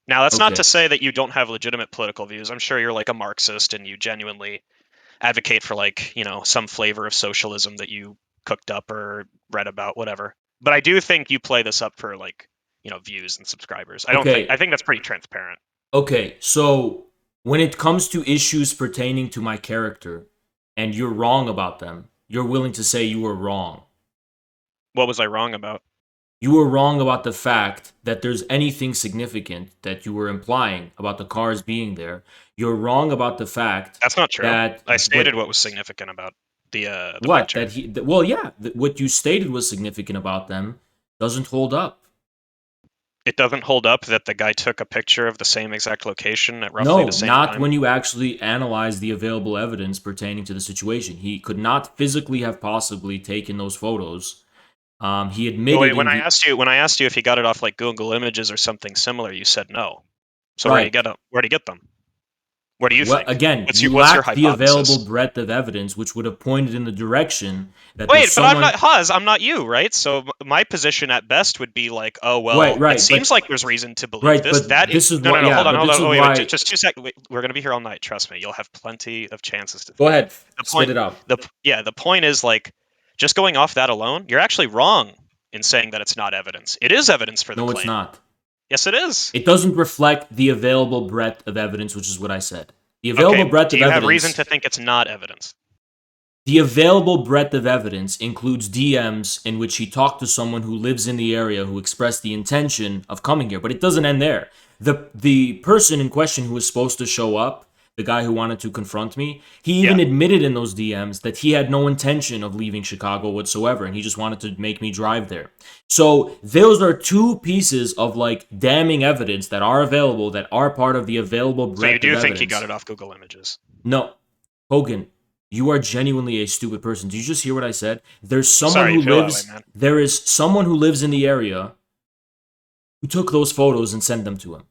Now, that's not to Okay. say that you don't have legitimate political views. I'm sure you're like a Marxist and you genuinely advocate for like, some flavor of socialism that you cooked up or read about, whatever. But I do think you play this up for like, views and subscribers. I Okay. think that's pretty transparent. Okay. So when it comes to issues pertaining to my character and you're wrong about them, you're willing to say you were wrong. What was I wrong about? You were wrong about the fact that there's anything significant that you were implying about the cars being there. You're wrong about the fact That's not true. that I stated but what was significant about the what picture. that well yeah, what you stated was significant about them doesn't hold up. It doesn't hold up that the guy took a picture of the same exact location at roughly the No, same not time. when you actually analyze the available evidence pertaining to the situation. He could not physically have possibly taken those photos. He Well, admitted wait, in the when I asked you if he got it off like Google Images or something similar, you said no. So where do you get right. them? Where do you get them? What do you Well, think? again, you What's your lack the available hypothesis? breadth of evidence, which would have pointed in the direction that there's Wait, but I'm someone. not Haz. I'm not you, right? So my position at best would be like, oh Right, well, it right, seems like there's reason to believe right, this. but this is No, no, what. no. Yeah, Hold on, but hold this on. is Oh, wait, why. just 2 seconds. Wait, we're gonna be here all night. Trust me. You'll have plenty of chances to Go think. ahead, The spit point, it out. the point is like, just going off that alone, you're actually wrong in saying that it's not evidence. It is evidence for the No, it's claim. not. Yes, it is. It doesn't reflect the available breadth of evidence, which is what I said. The available Okay. breadth Do of you have reason evidence to think it's not evidence? The available breadth of evidence includes DMs in which he talked to someone who lives in the area who expressed the intention of coming here, but it doesn't end there. The person in question who was supposed to show up, the guy who wanted to confront me, he Yeah. even admitted in those DMs that he had no intention of leaving Chicago whatsoever and he just wanted to make me drive there. So, those are two pieces of like damning evidence that are available that are part of the available So you breadth of do think he got evidence. it off Google Images? No, Hogan, you are genuinely a stupid person. Did you just hear what I said? I'm sorry you feel that way, man. There is someone who lives in the area who took those photos and sent them to him.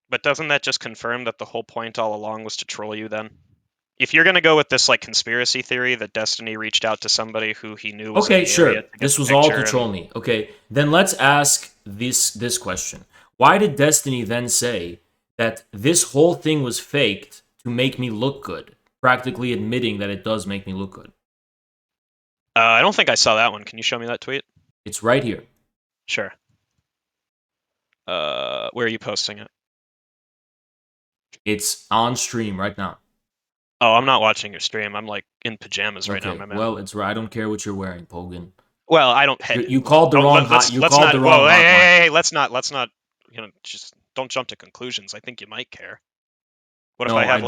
But doesn't that just confirm that the whole point all along was to troll you then? If you're going to go with this like conspiracy theory that Destiny reached out to somebody who he knew was in Okay, the area sure. to get This the was all to picture troll and me. Okay, then let's ask this question. Why did Destiny then say that this whole thing was faked to make me look good? Practically admitting that it does make me look good. I don't think I saw that one. Can you show me that tweet? It's right here. Sure. Where are you posting it? It's on stream right now. Oh, I'm not watching your stream. I'm like in pajamas right now, Okay, my man. well, it's right. I don't care what you're wearing, Pogan. Well, I don't. Hey, You called the wrong hot. You let's called not. the wrong Whoa, hotline. hey, let's not. Just don't jump to conclusions. I think you might care. What if I No, have I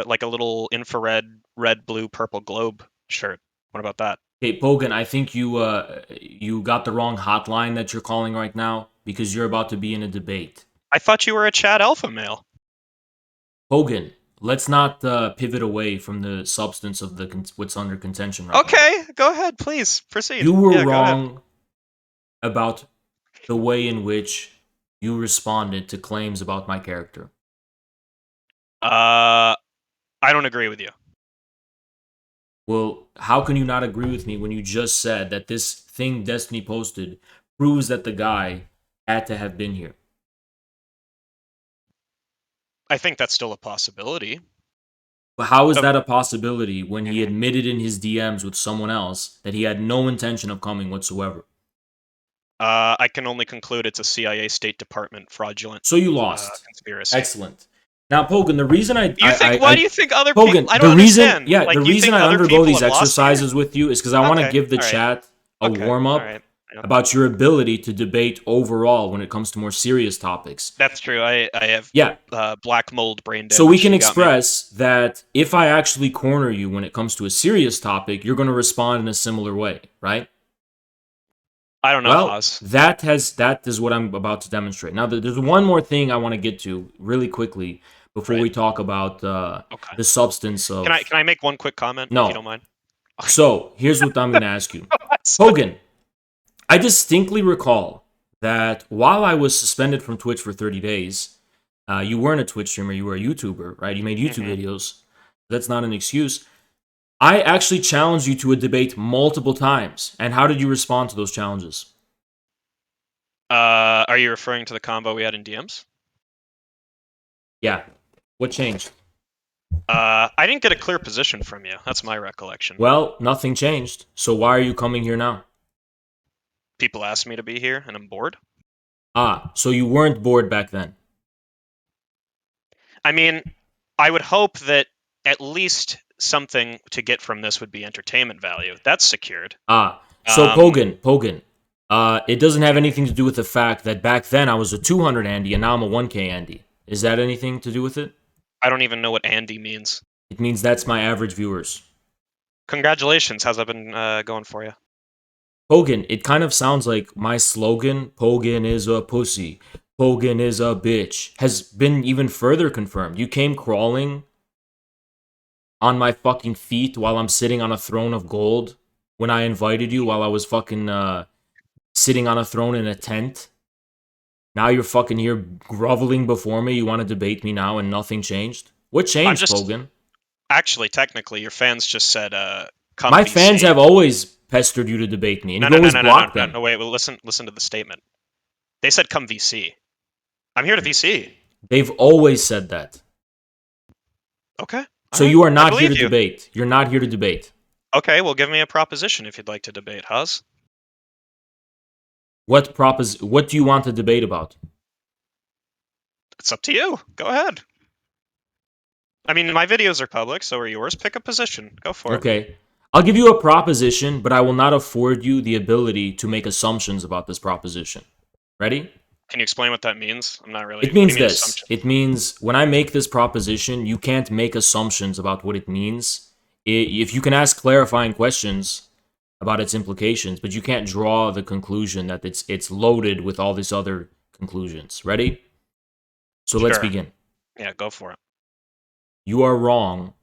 like a little infrared red, blue, purple globe shirt? What about that? Hey, Pogan, I think you got the wrong hotline that you're calling right now because you're about to be in a debate. I thought you were a Chad alpha male. Pogan, let's not pivot away from the substance of what's under contention right now. Okay, go ahead, please proceed. You were Yeah, go ahead. wrong about the way in which you responded to claims about my character. I don't agree with you. Well, how can you not agree with me when you just said that this thing Destiny posted proves that the guy had to have been here? I think that's still a possibility. But how is But that a possibility when he admitted in his DMs with someone else that he had no intention of coming whatsoever? I can only conclude it's a CIA State Department fraudulent So you lost. conspiracy. Excellent. Now, Pogan, the reason Why do you think other people? Pogan, I don't understand. the Do you reason think I other undergo people these have lost here? exercises with you is because I want to Okay, give the all right. chat a Okay, warm up all right. Yep. about your ability to debate overall when it comes to more serious topics. That's true. I have Yeah. black mold brain damage. So we can You got me. express that if I actually corner you when it comes to a serious topic, you're going to respond in a similar way, right? I don't know, Well, Haas. that is what I'm about to demonstrate. Now, there's one more thing I want to get to really quickly before we talk about Okay. the substance of. Can I make one quick comment? No. If you don't mind. So here's what I'm going to ask you, Hogan. I distinctly recall that while I was suspended from Twitch for 30 days, you weren't a Twitch streamer, you were a YouTuber, right? You made YouTube videos. That's not an excuse. I actually challenged you to a debate multiple times. And how did you respond to those challenges? Are you referring to the combo we had in DMs? Yeah. What changed? I didn't get a clear position from you. That's my recollection. Well, nothing changed. So why are you coming here now? People asked me to be here, and I'm bored. Ah, so you weren't bored back then. I mean, I would hope that at least something to get from this would be entertainment value. That's secured. Ah, so Pogan, it doesn't have anything to do with the fact that back then I was a 200 Andy and now I'm a 1K Andy. Is that anything to do with it? I don't even know what Andy means. It means that's my average viewers. Congratulations. How's that been going for you? Pogan, it kind of sounds like my slogan, Pogan is a pussy, Pogan is a bitch, has been even further confirmed. You came crawling on my fucking feet while I'm sitting on a throne of gold when I invited you while I was fucking sitting on a throne in a tent. Now you're fucking here groveling before me. You want to debate me now and nothing changed? What changed, Pogan? Actually, technically, your fans just said, come My VC. fans have always pestered you to debate me, and you've always blocked them. No, wait, well, listen to the statement. They said come VC. I'm here to VC. They've always said that. Okay. So you are not here to debate. You're not here to debate. Okay, well, give me a proposition if you'd like to debate, Huz. What do you want to debate about? It's up to you. Go ahead. I mean, my videos are public, so are yours. Pick a position. Go for it. Okay. I'll give you a proposition, but I will not afford you the ability to make assumptions about this proposition. Ready? Can you explain what that means? I'm not really... It means this. It means when I make this proposition, you can't make assumptions about what it means. If you can ask clarifying questions about its implications, but you can't draw the conclusion that it's loaded with all these other conclusions. Ready? So let's begin. Yeah, go for it. You are wrong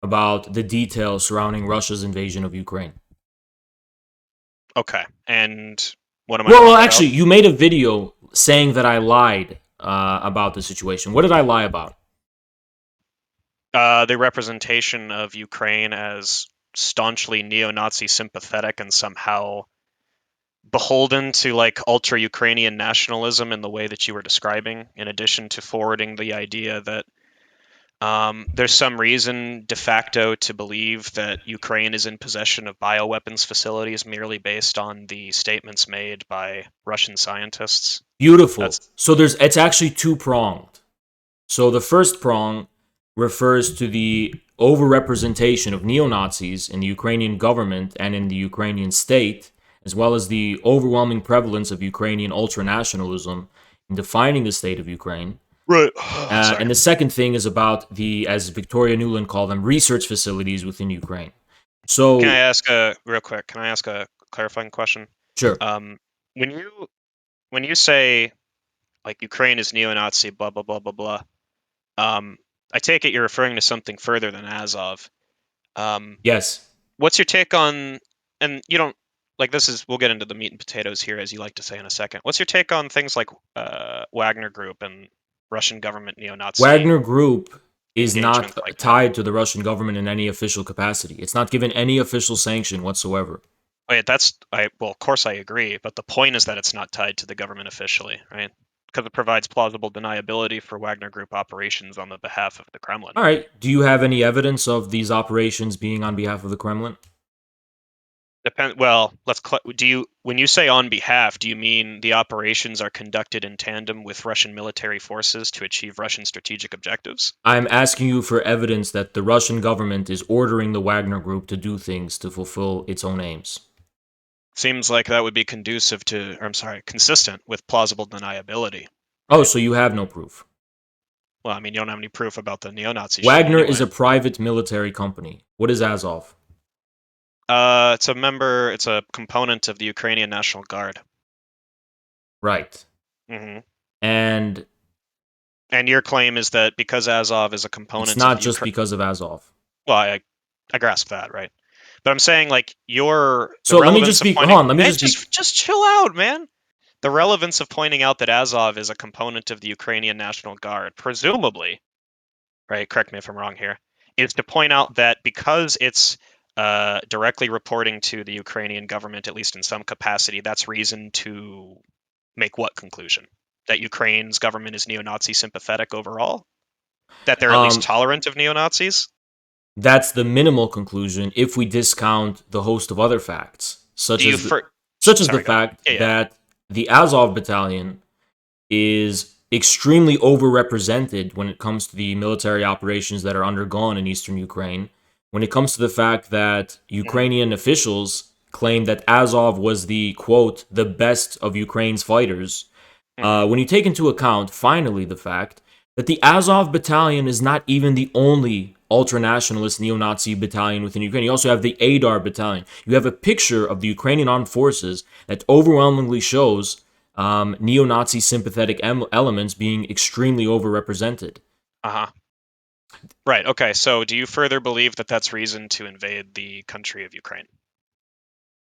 about the details surrounding Russia's invasion of Ukraine. Okay, and what am I? Well, actually, you made a video saying that I lied about the situation. What did I lie about? The representation of Ukraine as staunchly neo-Nazi sympathetic and somehow beholden to like ultra-Ukrainian nationalism in the way that you were describing, in addition to forwarding the idea that there's some reason de facto to believe that Ukraine is in possession of bioweapons facilities merely based on the statements made by Russian scientists. Beautiful. So it's actually two-pronged. So the first prong refers to the overrepresentation of neo-Nazis in the Ukrainian government and in the Ukrainian state, as well as the overwhelming prevalence of Ukrainian ultranationalism in defining the state of Ukraine. Right. And the second thing is about the, as Victoria Nuland called them, research facilities within Ukraine. Can I So, ask a real quick? Can I ask a clarifying question? sure. Um, when you say like Ukraine is neo-Nazi, blah blah blah blah blah. I take it you're referring to something further than Azov. Um, Yes. what's your take on? And you don't like this is. We'll get into the meat and potatoes here, as you like to say, in a second. What's your take on things like Wagner Group and Russian government neo-Nazi Wagner Group is engagements not like that? tied to the Russian government in any official capacity. It's not given any official sanction whatsoever. Wait, that's I. Well, of course I agree, but the point is that it's not tied to the government officially, right? Because it provides plausible deniability for Wagner Group operations on the behalf of the Kremlin. All right. Do you have any evidence of these operations being on behalf of the Kremlin? Depend. Well, do you when you say on behalf, do you mean the operations are conducted in tandem with Russian military forces to achieve Russian strategic objectives? I'm asking you for evidence that the Russian government is ordering the Wagner Group to do things to fulfill its own aims. Seems like that would be conducive to, or I'm sorry, consistent with plausible deniability, Oh, right? so you have no proof. Well, I mean, you don't have any proof about the neo-Nazi shit Wagner is anyway. a private military company. What is Azov? It's a member, it's a component of the Ukrainian National Guard. Right. Hmm. And And your claim is that because Azov is a it's component of not the just Ukraine, because of Azov. well, I grasp that, right? But I'm saying like the So let me relevance just of be, hold pointing, on, let me hey, just be, just chill out, man. The relevance of pointing out that Azov is a component of the Ukrainian National Guard, presumably, right? Correct me if I'm wrong here, is to point out that because it's directly reporting to the Ukrainian government, at least in some capacity, that's reason to make what conclusion? That Ukraine's government is neo-Nazi sympathetic overall? That they're at least um, tolerant of neo-Nazis? that's the minimal conclusion if we discount the host of other facts, Do you for such as the sorry, go ahead. fact Yeah, yeah. that the Azov battalion is extremely overrepresented when it comes to the military operations that are undergone in eastern Ukraine. When it comes to the fact that Hmm. Ukrainian officials claim that Azov was the quote, the best of Ukraine's fighters, Hmm. when you take into account, finally, the fact that the Azov battalion is not even the only ultranationalist neo-Nazi battalion within Ukraine. You also have the Adar battalion. You have a picture of the Ukrainian armed forces that overwhelmingly shows neo-Nazi sympathetic elements being extremely overrepresented. Uh-huh. Right. Okay. So, do you further believe that that's reason to invade the country of Ukraine?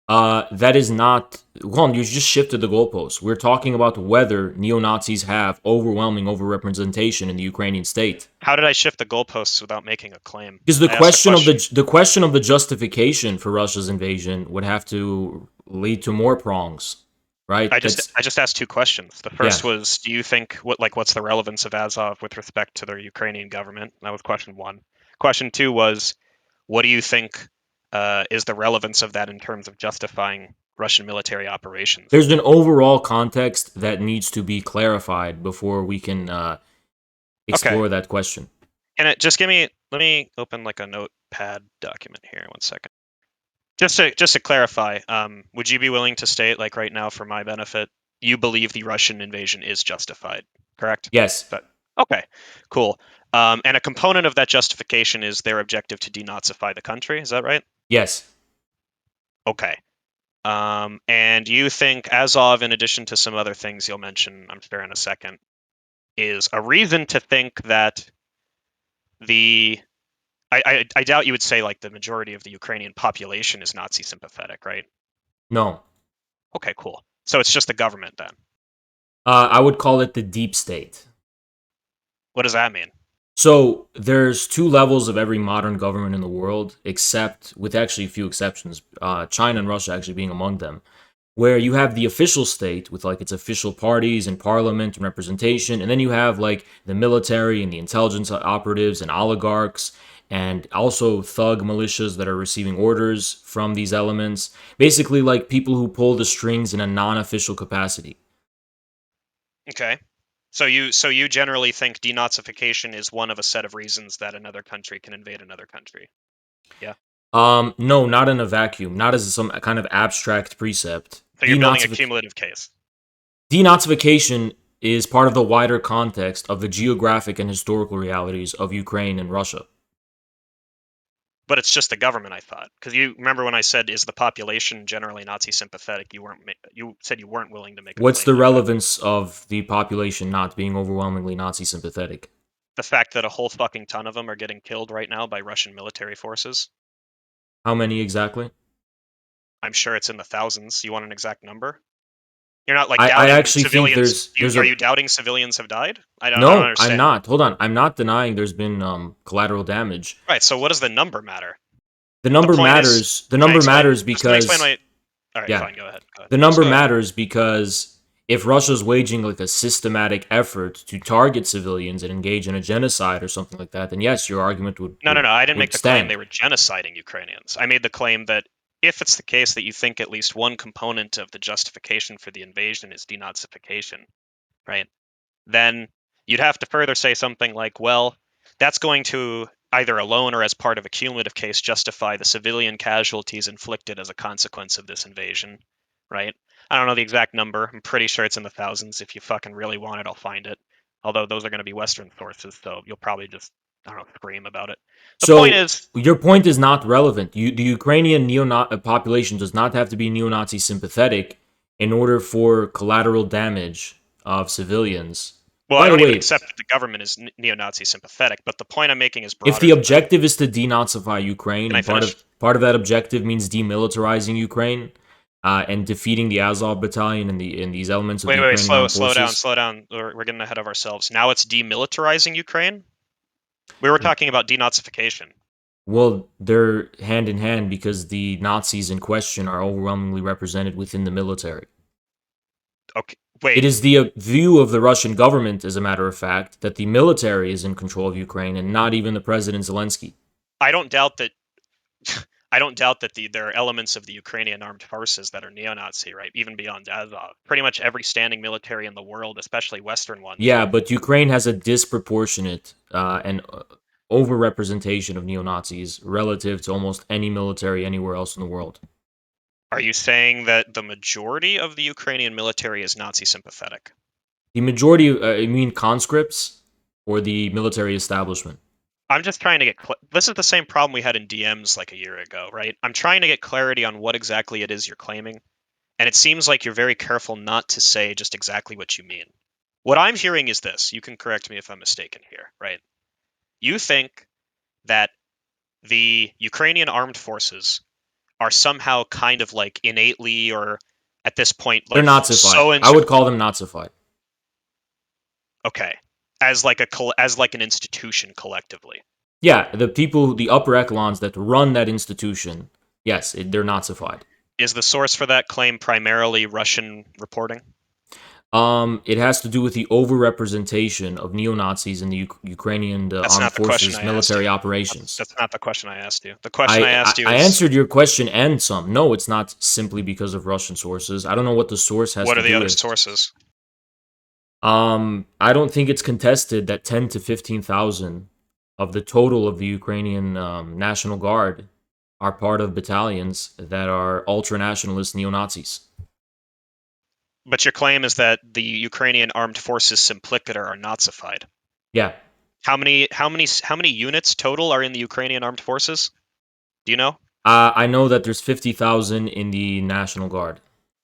That is not. Hold on, you just shifted the goalposts. We're talking about whether neo-Nazis have overwhelming overrepresentation in the Ukrainian state. How did I shift the goalposts without making a claim? Because the I asked a question of question. the question of the justification for Russia's invasion would have to lead to more prongs, right? That's I just asked two questions. The yeah. first was, do you think what's the relevance of Azov with respect to the Ukrainian government? That was question one. Question two was, what do you think is the relevance of that in terms of justifying Russian military operations? There's an overall context that needs to be clarified before we can Okay. explore that question. And it just let me open like a notepad document here. One second. Just to clarify, would you be willing to state, like right now, for my benefit, you believe the Russian invasion is justified, correct? Yes, But okay, cool. And a component of that justification is their objective to denazify the country. Is that right? yes. Okay. And you think Azov, in addition to some other things you'll mention, I'm sure in a second, is a reason to think that the I doubt you would say like the majority of the Ukrainian population is Nazi sympathetic, right? No. Okay, cool. So it's just the government then. I would call it the deep state. What does that mean? So there's two levels of every modern government in the world, except with actually a few exceptions, China and Russia actually being among them, where you have the official state with like its official parties and parliament and representation, and then you have like the military and the intelligence operatives and oligarchs and also thug militias that are receiving orders from these elements. Basically, like people who pull the strings in a non-official capacity. Okay. So you generally think denazification is one of a set of reasons that another country can invade another country. Yeah. No, not in a vacuum, not as some kind of abstract precept. So you're building a cumulative case. Denazification is part of the wider context of the geographic and historical realities of Ukraine and Russia. But it's just the government, I thought. Because you remember when I said, is the population generally Nazi sympathetic? You said you weren't willing to make a What's claim the like that. relevance of the population not being overwhelmingly Nazi sympathetic? The fact that a whole fucking ton of them are getting killed right now by Russian military forces. How many exactly? I'm sure it's in the thousands. You want an exact number? You're not like I doubting actually think civilians. there's Are a you doubting civilians have died? I don't no, I'm understand. not. Hold on, I'm not denying there's been collateral damage. Right. So what does the number matter? The The number point is, matters. The can I number explain? matters Just let me explain because my. All right, yeah, fine. Go ahead. Go ahead. the Just number go ahead. matters because if Russia's waging like a systematic effort to target civilians and engage in a genocide or something like that, then yes, your argument No. I didn't would make the claim stand. they were genociding Ukrainians. I made the claim that if it's the case that you think at least one component of the justification for the invasion is denazification, right? Then you'd have to further say something like, well, that's going to either alone or as part of a cumulative case justify the civilian casualties inflicted as a consequence of this invasion, right? I don't know the exact number. I'm pretty sure it's in the thousands. If you fucking really want it, I'll find it. Although those are going to be Western sources, so you'll probably just, I don't know, scream about it. The point So is, your point is not relevant. The Ukrainian population does not have to be neo-Nazi sympathetic in order for collateral damage of civilians. well, I By the don't even way, accept that the government is neo-Nazi sympathetic, but the point I'm making is if broader the than that. objective is to denazify Ukraine, Can I and finish? part of that objective means demilitarizing Ukraine and defeating the Azov battalion and these elements of the Wait, Ukrainian armed slow down, forces. slow down. We're getting ahead of ourselves. Now it's demilitarizing Ukraine? We were talking about denazification. Well, they're hand in hand because the Nazis in question are overwhelmingly represented within the military. Okay, It wait. is the view of the Russian government, as a matter of fact, that the military is in control of Ukraine and not even the President Zelensky. I don't doubt that. I don't doubt that there are elements of the Ukrainian armed forces that are neo-Nazi, right? Even beyond Azov. Pretty much every standing military in the world, especially Western ones. Yeah, but Ukraine has a disproportionate and overrepresentation of neo Nazis relative to almost any military anywhere else in the world. Are you saying that the majority of the Ukrainian military is Nazi sympathetic? The majority, I mean, conscripts or the military establishment. I'm just trying to get. This is the same problem we had in DMs like a year ago, right? I'm trying to get clarity on what exactly it is you're claiming, and it seems like you're very careful not to say just exactly what you mean. What I'm hearing is this. You can correct me if I'm mistaken here, right? You think that the Ukrainian armed forces are somehow kind of like innately or at this point They're like Nazified. so I would call them Nazified. okay, as like an institution collectively. Yeah, the people, the upper echelons that run that institution, yes, they're Nazified. Is the source for that claim primarily Russian reporting? It has to do with the overrepresentation of neo-Nazis in the Ukrainian That's armed not the question forces I asked military you. operations. That's not the question I asked you. The question I asked you I is answered your question and some. No, it's not simply because of Russian sources. I don't know what the source has what to are the do other with. sources? I don't think it's contested that 10 to 15,000 of the total of the Ukrainian National Guard are part of battalions that are ultra-nationalist neo-Nazis. But your claim is that the Ukrainian armed forces simpliciter are Nazified. Yeah. How many units total are in the Ukrainian armed forces? Do you know? I know that there's 50,000 in the National Guard.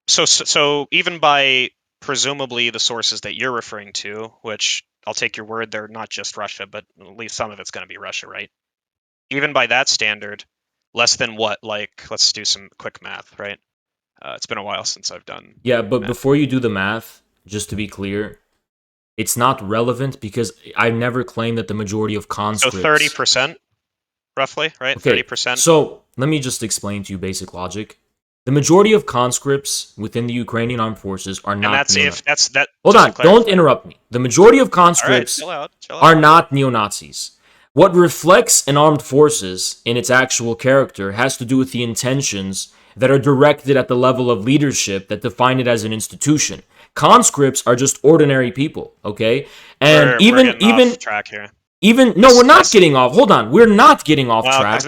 So even by presumably the sources that you're referring to, which I'll take your word, they're not just Russia, but at least some of it's going to be Russia, right? Even by that standard, less than what? Like, let's do some quick math, right? It's been a while since I've done. Yeah, but math. before you do the math, just to be clear, it's not relevant because I never claimed that the majority of conscripts. So 30%, roughly, right? Okay, 30%. so let me just explain to you basic logic. The majority of conscripts within the Ukrainian armed forces are not. And that's neo- if that's that. Hold on, don't interrupt me. The majority of conscripts All right, chill out. are not neo-Nazis. What reflects an armed forces in its actual character has to do with the intentions that are directed at the level of leadership that define it as an institution. Conscripts are just ordinary people, okay? And We're even getting off track here. no, we're not getting off. Hold on, we're not getting off track.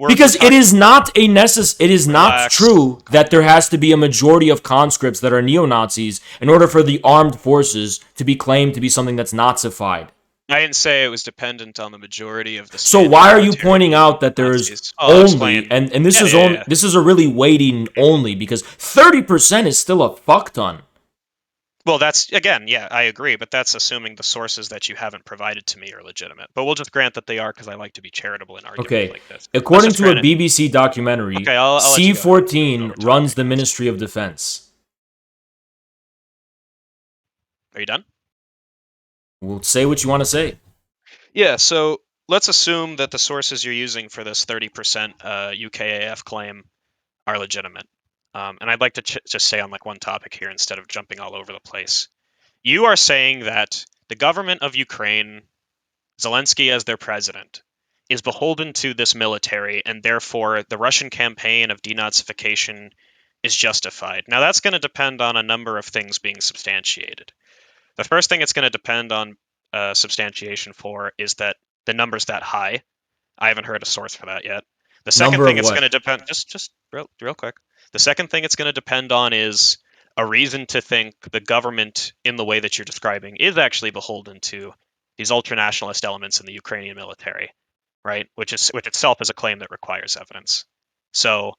Because it is not it is not true that there has to be a majority of conscripts that are neo-Nazis in order for the armed forces to be claimed to be something that's Nazified. I didn't say it was dependent on the majority of the So standing why are you military pointing out that there's Nazis. I'll only, explain. and this Yeah, is yeah, on yeah. this is a really weighting only, because 30% is still a fuck ton. Well, that's again, yeah, I agree, but that's assuming the sources that you haven't provided to me are legitimate. But we'll just grant that they are because I like to be charitable in arguments Okay. like this. Let's According just to a grant it. BBC documentary, Okay, I'll let you go ahead. Go C-14 over runs topic the now. Ministry of Defense. Are you done? Well, say what you want to say. Yeah, so let's assume that the sources you're using for this 30% UKAF claim are legitimate. And I'd like to just stay on like one topic here instead of jumping all over the place. You are saying that the government of Ukraine, Zelensky as their president, is beholden to this military, and therefore the Russian campaign of denazification is justified. Now, that's going to depend on a number of things being substantiated. The first thing it's going to depend on substantiation for is that the number's that high. I haven't heard a source for that yet. The second Number thing of it's going what? to depend just real quick. The second thing it's going to depend on is a reason to think the government, in the way that you're describing, is actually beholden to these ultranationalist elements in the Ukrainian military, right? Which itself is a claim that requires evidence. So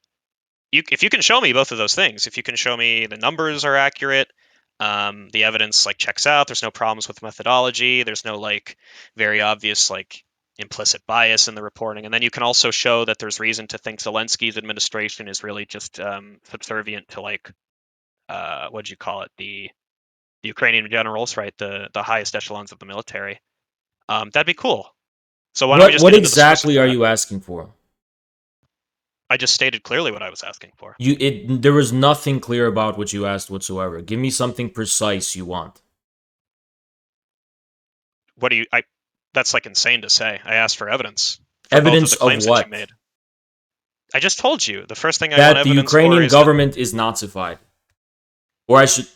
if you can show me both of those things, if you can show me the numbers are accurate, the evidence like checks out, there's no problems with methodology, there's no like very obvious like implicit bias in the reporting, and then you can also show that there's reason to think Zelensky's administration is really just subservient to like what'd you call it, the Ukrainian generals, right, the highest echelons of the military. That'd be cool. So why don't we just What get into the sources exactly for are that? you asking for? I just stated clearly what I was asking for. There was nothing clear about what you asked whatsoever. Give me something precise you want. What do you? I That's like insane to say. I asked for evidence for both of Evidence the of claims that you what? made. I just told you the first thing I want That the evidence for Ukrainian is that government is Nazified. Or I should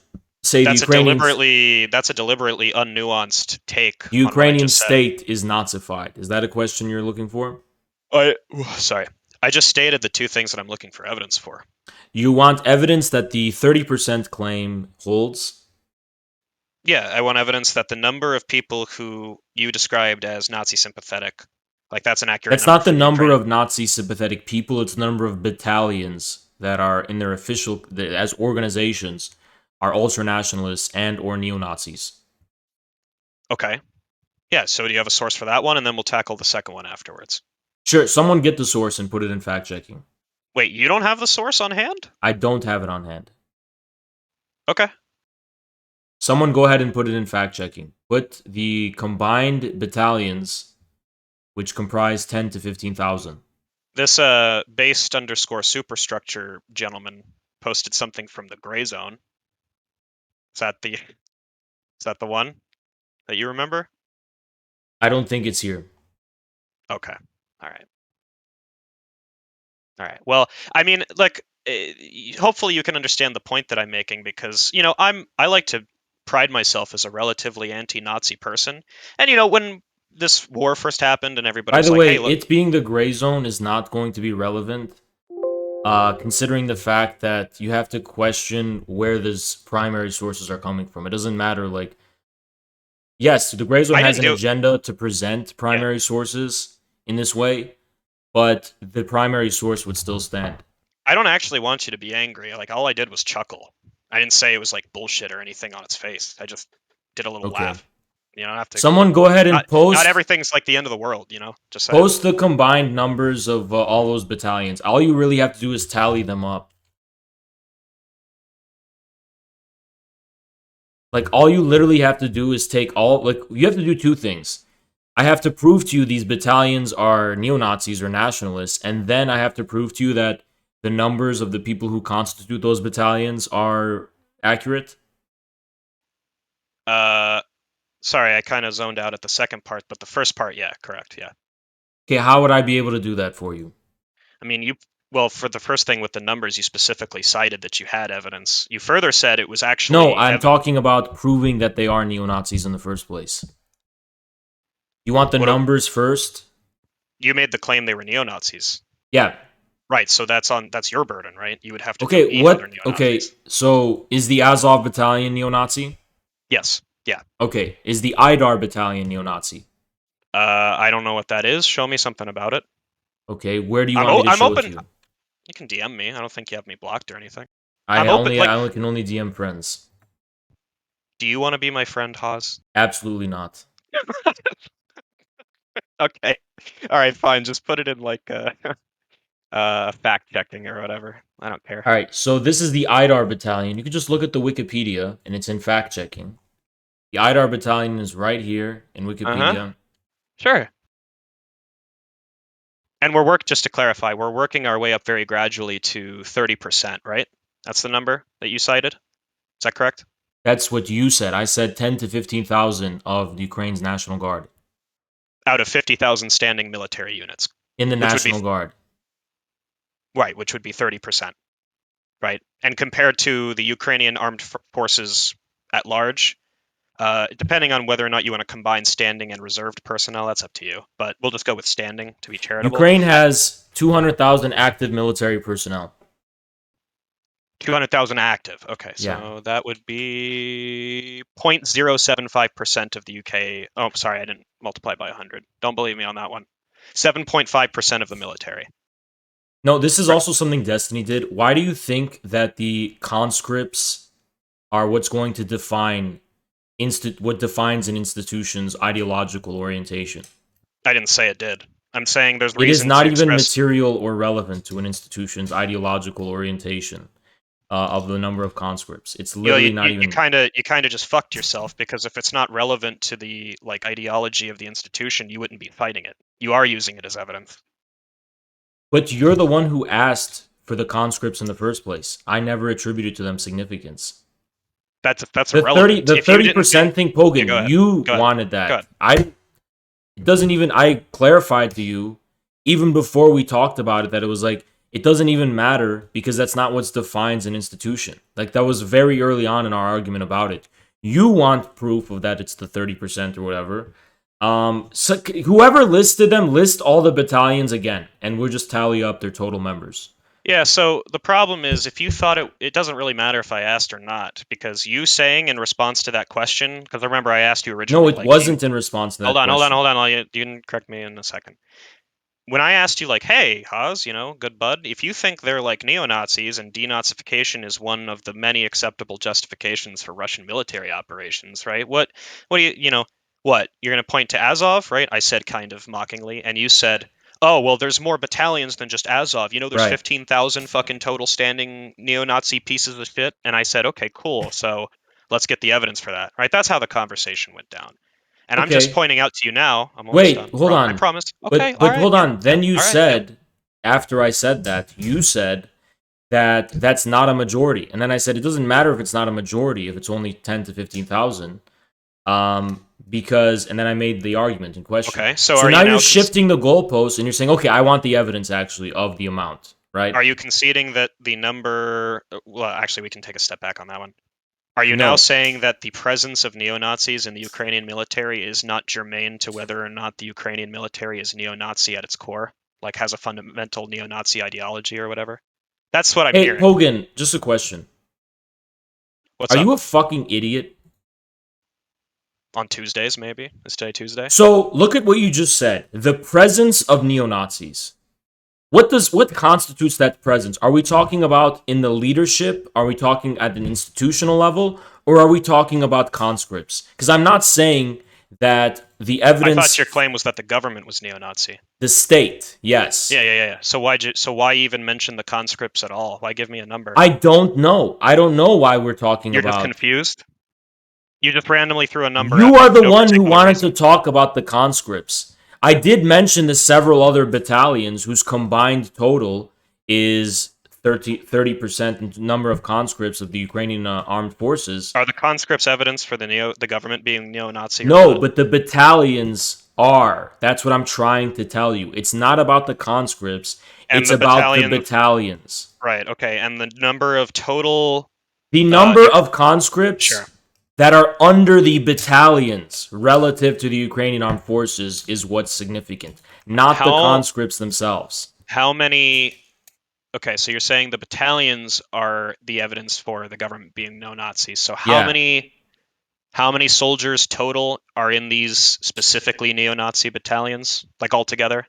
say that's a deliberately unnuanced take the on what I Ukrainian just said. state is Nazified. Is that a question you're looking for? I Sorry. I just stated the two things that I'm looking for evidence for. You want evidence that the 30% claim holds? Yeah, I want evidence that the number of people who you described as Nazi sympathetic, like that's an accurate That's number not the for the number Ukraine. of Nazi sympathetic people, it's the number of battalions that are in their official, as organizations, are ultranationalists and or neo-Nazis. Okay. Yeah, so do you have a source for that one? And then we'll tackle the second one afterwards. Sure, someone get the source and put it in fact-checking. Wait, you don't have the source on hand? I don't have it on hand. Okay. Someone go ahead and put it in fact-checking. Put the combined battalions, which comprise 10 to 15,000. This based underscore superstructure gentleman posted something from the gray zone. Is that the one that you remember? I don't think it's here. Okay. All right. All right. Well, I mean, like, hopefully you can understand the point that I'm making because I like to pride myself as a relatively anti-Nazi person, and when this war first happened and everybody By was the like, way, "Hey, look." it being the gray zone is not going to be relevant, considering the fact that you have to question where these primary sources are coming from. It doesn't matter, like, yes, the gray zone I has didn't an do. agenda to present Yeah. primary sources in this way, but the primary source would still stand. I don't actually want you to be angry. Like, all I did was chuckle. I didn't say it was like bullshit or anything on its face. I just did a little Okay. laugh. You don't have to. Someone go ahead and Not post everything's like the end of the world. Just saying. post the combined numbers of all those battalions. All you really have to do is tally them up. Like, all you literally have to do is take all, like, you have to do two things. I have to prove to you these battalions are neo-Nazis or nationalists, and then I have to prove to you that the numbers of the people who constitute those battalions are accurate. Uh, Sorry, I kind of zoned out at the second part, but the first part, yeah, correct, yeah. Okay, how would I be able to do that for you? I mean, well, for the first thing with the numbers, you specifically cited that you had evidence. You further said it was No, actually I'm talking about proving that they are neo-Nazis in the first place. You want the what numbers first? you made the claim they were neo-Nazis. Yeah. Right, so that's your burden, right? You would have to Okay, prove either they're okay, neo-Nazis. so is the Azov battalion neo-Nazi? Yes. Yeah. Okay, is the IDAR battalion neo-Nazi? I don't know what that is. Show me something about it. Okay, where do you want me to I'm show it to open. you? You can DM me. I don't think you have me blocked or anything. I I'm open. only Like, I only can only DM friends. do you want to be my friend, Hawes? Absolutely not. Okay. All right, fine. Just put it in like fact checking or whatever. I don't care. All right, so this is the IDAR battalion. You can just look at the Wikipedia, and it's in fact checking. The IDAR battalion is right here in Uh-huh. Wikipedia. Sure. And just to clarify, we're working our way up very gradually to 30%, right? That's the number that you cited. Is that correct? That's what you said. I said 10 to 15,000 of Ukraine's National Guard Out of 50,000 standing military units, in the which would be National Guard. right, which would be 30%, right? And compared to the Ukrainian armed forces at large, depending on whether or not you want to combine standing and reserved personnel, that's up to you. But we'll just go with standing to be charitable. Ukraine has 200,000 active military personnel. 200,000 active. Okay, Yeah. so that would be 0.075% of the UK. Oh, sorry, I didn't multiply by 100. Don't believe me on that one. 7.5% of the military. No, this is Right. also something Destiny did. Why do you think that the conscripts are what's going to define what defines an institution's ideological orientation? I didn't say it did. I'm saying there's It is reason not to even express. material or relevant to an institution's ideological orientation of the number of conscripts. It's You know, literally not even. you kind of just fucked yourself because if it's not relevant to the like ideology of the institution, you wouldn't be fighting it. You are using it as evidence. But you're the one who asked for the conscripts in the first place. I never attributed to them significance. That's The 30 irrelevant. the If you thirty didn't think, percent thing, yeah, Pogan, go ahead, you go ahead, wanted go that. ahead. It doesn't even. I clarified to you even before we talked about it that it was like it doesn't even matter because that's not what defines an institution. Like that was very early on in our argument about it. You want proof of that it's the 30% or whatever. So whoever listed them, list all the battalions again, and we'll just tally up their total members. Yeah, so the problem is if you thought it doesn't really matter if I asked or not, because you saying in response to that question, because I remember I asked you No, originally, it like, wasn't in response to hold that on, hold on, question. hold on, you can correct me in a second. When I asked you, like, hey, Haas, good bud, if you think they're like neo-Nazis and denazification is one of the many acceptable justifications for Russian military operations, right? What do what? You're going to point to Azov, right? I said kind of mockingly, and you said, oh, well, there's more battalions than just Azov. There's Right. 15,000 fucking total standing neo-Nazi pieces of shit. And I said, okay, cool. So let's get the evidence for that, right? That's how the conversation went down. And I'm just Okay. pointing out to you now, I'm almost Wait, done. hold I on. promise. Okay, But all but right, hold yeah, on. yeah, Then you all right, yeah. said after I said that, you said that that's not a majority. And then I said it doesn't matter if it's not a majority if it's only 10 to 15,000 because and then I made the argument in question. Okay, so So are now you you're now shifting the goalpost and you're saying, "Okay, I want the evidence actually of the amount." Right? are you conceding that the number? Well, actually, we can take a step back on that one. Are you now No. saying that the presence of neo-Nazis in the Ukrainian military is not germane to whether or not the Ukrainian military is neo-Nazi at its core, like has a fundamental neo-Nazi ideology or whatever? That's what I'm Hey, hearing. Hogan, just a question. What's Are up? you a fucking idiot? On Tuesdays, maybe? Is today Tuesday? So, look at what you just said. The presence of neo-Nazis. What constitutes that presence? Are we talking about in the leadership? Are we talking at an institutional level? Or are we talking about conscripts? Because I'm not saying that the I thought your evidence, claim was that the government was neo-Nazi. the state, yes. Yeah. So why even mention the conscripts at all? Why give me a number? I don't know. I don't know why we're talking You're just about. confused? You just randomly threw a number You at me are for the no one who particular wanted to reason. talk about the conscripts. I did mention the several other battalions whose combined total is 30% number of conscripts of the Ukrainian armed forces. Are the conscripts evidence for the government being neo-Nazi or No, not? but the battalions are. That's what I'm trying to tell you. It's not about the conscripts, And it's the about the battalions, battalions. right? Okay, and the number of total, The number you of sure? conscripts that are under the battalions relative to the Ukrainian armed forces is what's significant, not the How conscripts themselves. how many? Okay, so you're saying the battalions are the evidence for the government being neo-Nazi. So how Yeah. many? How many soldiers total are in these specifically neo-Nazi battalions, like altogether?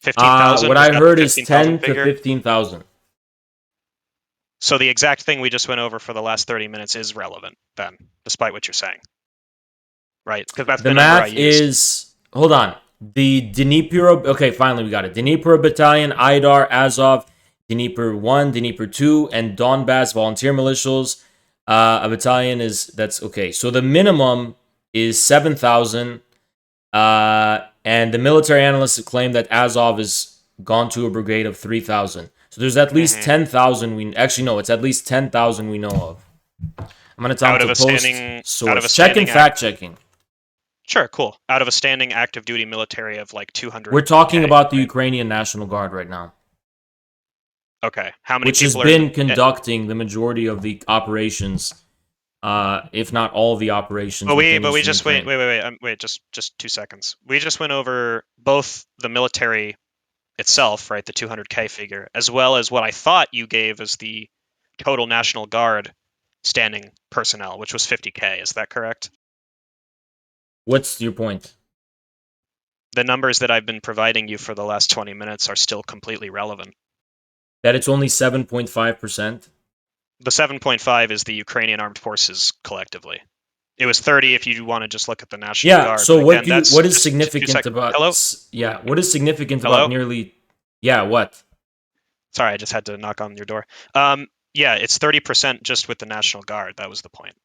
15,000? What Was I that the heard is 15,000 10 to figure? 15,000. So the exact thing we just went over for the last 30 minutes is relevant, then, despite what you're saying. Right? Because that's The the number I math used. is, hold on. The Dnipro, okay, finally we got it. Dnipro Battalion, Idar, Azov, Dnipro 1, Dnipro 2, and Donbass Volunteer Militias. A battalion is, that's okay. So the minimum is 7,000. And the military analysts claim that Azov has gone to a brigade of 3,000. So there's at least 10,000 actually, no, it's at least 10,000 we know of. I'm going to tell Out them of to a post standing, source. Checking fact checking. Sure, cool. Out of a standing active duty military of like 200. We're talking about the Ukrainian National Guard right now. Okay. How many which has people been conducting the majority of the operations, if not all the operations. But we within just Ukraine. wait, just 2 seconds. We just went over both the military itself, right, the 200K figure, as well as what I thought you gave as the total National Guard standing personnel, which was 50K. Is that correct? What's your point? The numbers that I've been providing you for the last 20 minutes are still completely relevant. That it's only 7.5%? The 7.5 is the Ukrainian Armed Forces collectively. It was 30 if you want to just look at the National Guard. Yeah, so what is significant about... Hello? Yeah, what is significant Hello? about nearly... Yeah, what? Sorry, I just had to knock on your door. Yeah, it's 30% just with the National Guard. That was the point.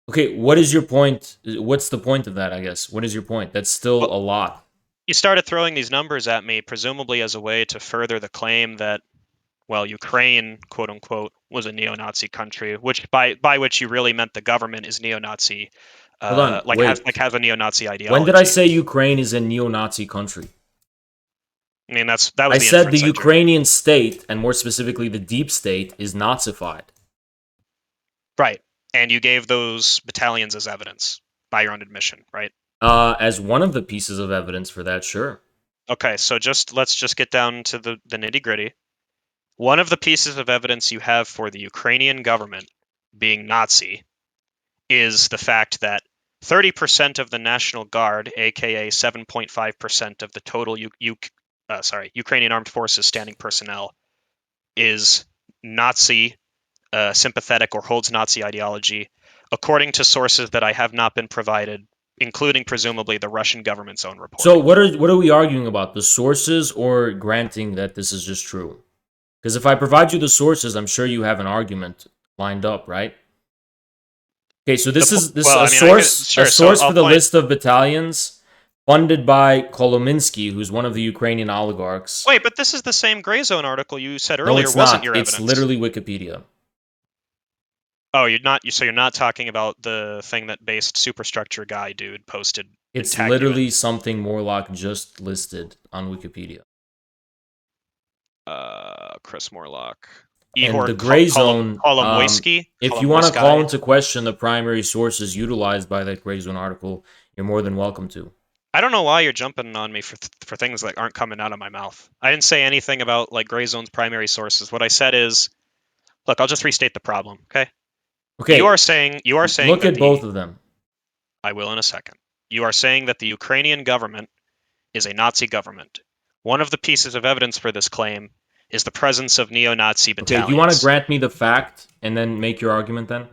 Okay, what is your point? What's the point of that, I guess? What is your point? That's still a lot. You started throwing these numbers at me, presumably as a way to further the claim that, well, Ukraine, quote unquote, was a neo-Nazi country, which by which you really meant the government is neo-Nazi, Hold on, wait. has a neo-Nazi ideology. When did I say Ukraine is a neo-Nazi country? I mean, that was the I said the inference I drew. Ukrainian state, and more specifically the deep state, is Nazified. Right. And you gave those battalions as evidence by your own admission, right? As one of the pieces of evidence for that, sure. Okay, so let's just get down to the nitty-gritty. One of the pieces of evidence you have for the Ukrainian government being Nazi is the fact that 30% of the National Guard, aka 7.5% of the total Ukrainian Armed Forces standing personnel, is Nazi sympathetic or holds Nazi ideology, according to sources that I have not been provided, including presumably the Russian government's own report. So what are we arguing about? The sources or granting that this is just true? Because if I provide you the sources, I'm sure you have an argument lined up, right? Okay, so this is a source for the list of battalions funded by Kolominsky, who's one of the Ukrainian oligarchs. Wait, but this is the same Gray Zone article you said earlier. No, it's wasn't not. Your evidence. It's literally Wikipedia. Oh, you're not. So you're not talking about the thing that based superstructure guy dude posted. It's literally something Morlock just listed on Wikipedia. Chris Morlock. And the Gray Zone, if you want to call into question the primary sources utilized by that Gray Zone article, you're more than welcome to. I don't know why you're jumping on me for things that aren't coming out of my mouth. I didn't say anything about like Gray Zone's primary sources. What I said is, look, I'll just restate the problem, okay? Okay. You are saying look at both of them. I will in a second. You are saying that the Ukrainian government is a Nazi government. One of the pieces of evidence for this claim is the presence of neo-Nazi battalions. Okay, do you want to grant me the fact and then make your argument then?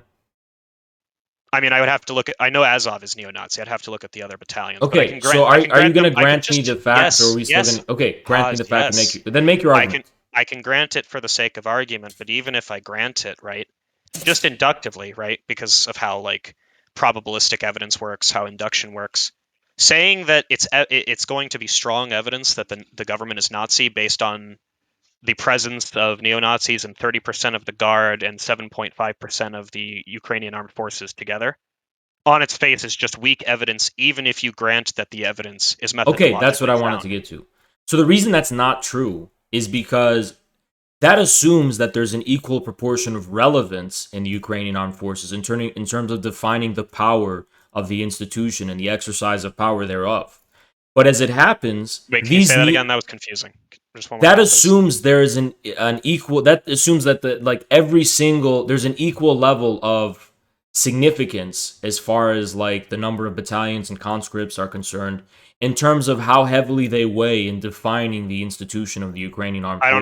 I mean, I would have to look at... I know Azov is neo-Nazi. I'd have to look at the other battalions. Okay, so are you going to grant me the fact, or are we still going to... Okay, grant me the fact and then make your argument. I can grant it for the sake of argument, but even if I grant it, right, just inductively, right, because of how, like, probabilistic evidence works, how induction works, saying that it's going to be strong evidence that the government is Nazi based on the presence of neo-Nazis in 30% of the Guard and 7.5% of the Ukrainian armed forces together, on its face is just weak evidence, even if you grant that the evidence is methodologically Okay, that's what I wanted to get to. So the reason that's not true is because that assumes that there's an equal proportion of relevance in the Ukrainian armed forces in terms of defining the power of the institution and the exercise of power there's But as it happens, wait, can you say that again? That was confusing. That assumes there is an equal. That assumes that there's an equal level of significance as far as like the number of battalions and conscripts are concerned in terms of how heavily they weigh in defining the institution of the Ukrainian armed forces.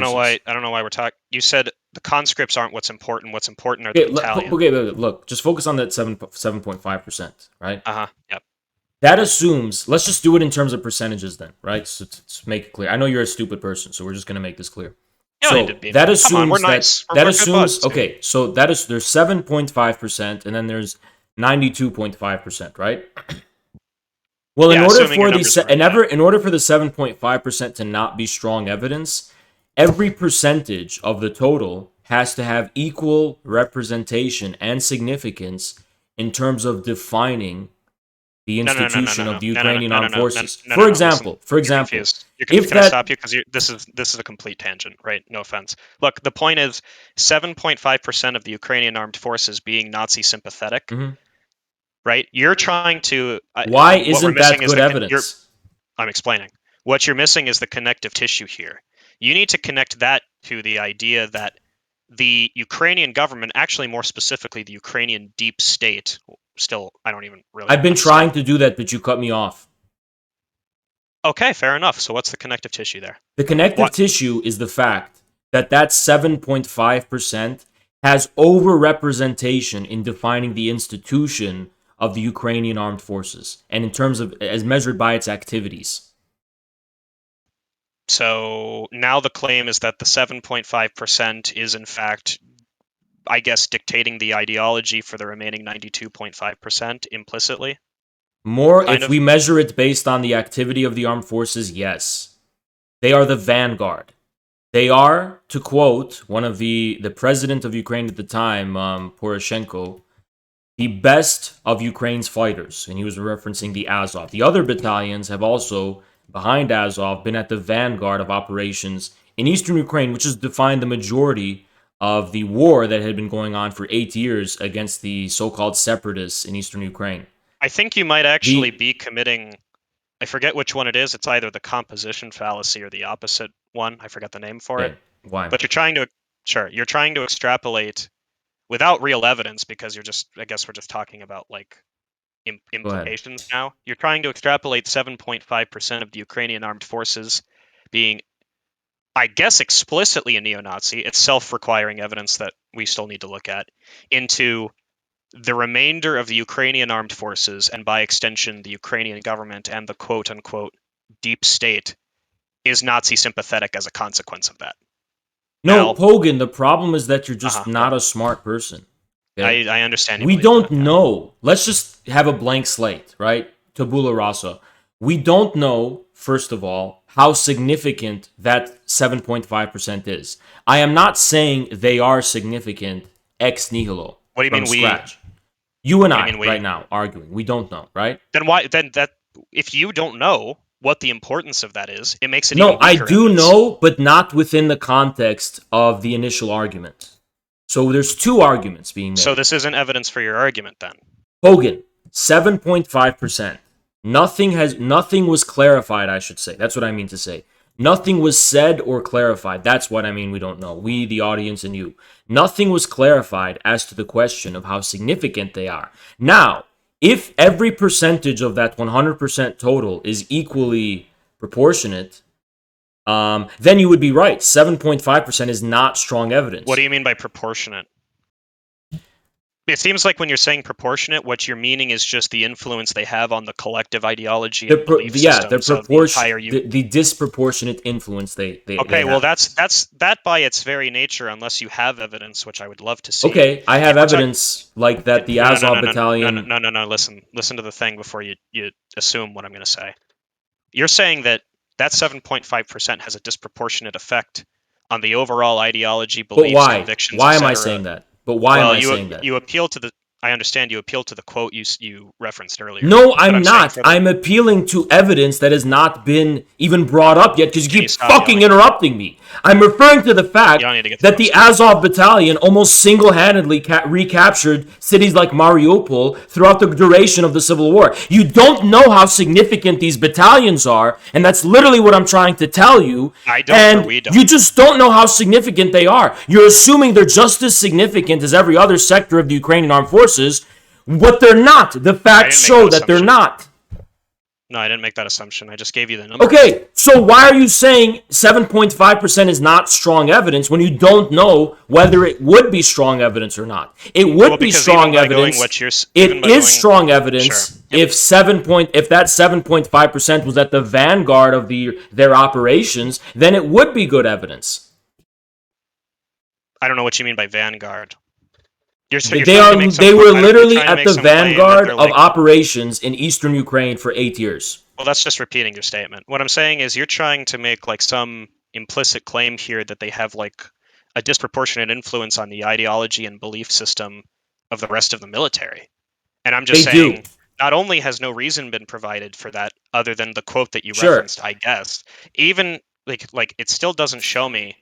I don't know why we're talking. You said the conscripts aren't what's important. What's important are Okay, the battalions. okay, look, just focus on that 7.5%, right? Yep. That assumes, let's just do it in terms of percentages then, right? So to make it clear. I know you're a stupid person, so we're just going to make this clear. You don't need to be. That assumes Come on, we're nice. that We're assumes good buds, okay, so that is there's 7.5% and then there's 92.5%, right? Well, Yeah, in order assuming your for numbers the are right. in order for the 7.5% to not be strong evidence, every percentage of the total has to have equal representation and significance in terms of defining the institution of the Ukrainian armed forces. For example, You're confused. if Can I that stop you? Because this is a complete tangent, right? No offense. Look, the point is 7.5% of the Ukrainian armed forces being Nazi sympathetic, Mhm. right? You're trying to. Why what we're isn't missing that is good evidence? I'm explaining. What you're missing is the connective tissue here. You need to connect that to the idea that the Ukrainian government, actually more specifically the Ukrainian deep state, still, I don't even really I've been understand. trying to do that, but you cut me off. Okay, fair enough. So what's the connective tissue there? The connective tissue is the fact that 7.5% has overrepresentation in defining the institution of the Ukrainian armed forces and in terms of as measured by its activities. So now the claim is that the 7.5% is in fact, I guess, dictating the ideology for the remaining 92.5% implicitly. If we measure it based on the activity of the armed forces, yes. They are the vanguard. They are, to quote one of the president of Ukraine at the time, Poroshenko, the best of Ukraine's fighters. And he was referencing the Azov. The other battalions have also, behind Azov, been at the vanguard of operations in eastern Ukraine, which has defined the majority of the war that had been going on for 8 years against the so-called separatists in eastern Ukraine. I think you might actually be committing, I forget which one it is. It's either the composition fallacy or the opposite one. I forget the name for it. Why? But you're trying to extrapolate without real evidence, because I guess we're just talking about like implications now. You're trying to extrapolate 7.5% of the Ukrainian armed forces being, I guess, explicitly a neo-Nazi. It's self-requiring evidence that we still need to look at, into the remainder of the Ukrainian armed forces, and by extension the Ukrainian government and the quote-unquote deep state, is Nazi sympathetic as a consequence of that. No, Pogan, the problem is that you're just not a smart person. Okay? I understand. We don't know. Let's just have a blank slate, right? Tabula rasa. We don't know, first of all, how significant that 7.5% is. I am not saying they are significant ex nihilo. What do you mean scratch. You and I right now arguing. We don't know, right? Then if you don't know what the importance of that is, it makes it no. Even weaker I do evidence. know, but not within the context of the initial argument. So there's two arguments being made. So this isn't evidence for your argument then. Hogan, 7.5%. Nothing was clarified, I should say. That's what I mean to say. Nothing was said or clarified. That's what I mean we don't know. We, the audience, and you. Nothing was clarified as to the question of how significant they are. Now, if every percentage of that 100% total is equally proportionate, then you would be right. 7.5% is not strong evidence. What do you mean by proportionate? It seems like when you're saying proportionate, what you're meaning is just the influence they have on the collective ideology and belief systems of the entire the disproportionate influence they okay, well, have. that's by its very nature, unless you have evidence, which I would love to see. Okay, I have evidence like that the Azov battalion... No, listen to the thing before you assume what I'm going to say. You're saying that 7.5% has a disproportionate effect on the overall ideology, beliefs, convictions, Why am I saying that? But why am I saying that? You appeal to the... I understand you appeal to the quote you referenced earlier. No, I'm not. I'm appealing to evidence that has not been even brought up yet because you keep fucking interrupting me. I'm referring to the fact that the Azov battalion almost single-handedly recaptured cities like Mariupol throughout the duration of the Civil War. You don't know how significant these battalions are, and that's literally what I'm trying to tell you. I don't, and we don't. You just don't know how significant they are. You're assuming they're just as significant as every other sector of the Ukrainian armed forces, But they're not. The facts show that they're not. No, I didn't make that assumption. I just gave you the number. Okay, so why are you saying 7.5% is not strong evidence when you don't know whether it would be strong evidence or not? It would be strong evidence. It is strong evidence if that 7.5% was at the vanguard of their operations, then it would be good evidence. I don't know what you mean by vanguard. They were literally at the vanguard of operations in eastern Ukraine for 8 years. Well, that's just repeating your statement. What I'm saying is you're trying to make like some implicit claim here that they have like a disproportionate influence on the ideology and belief system of the rest of the military. And I'm just saying, not only has no reason been provided for that other than the quote that you referenced, I guess, even like it still doesn't show me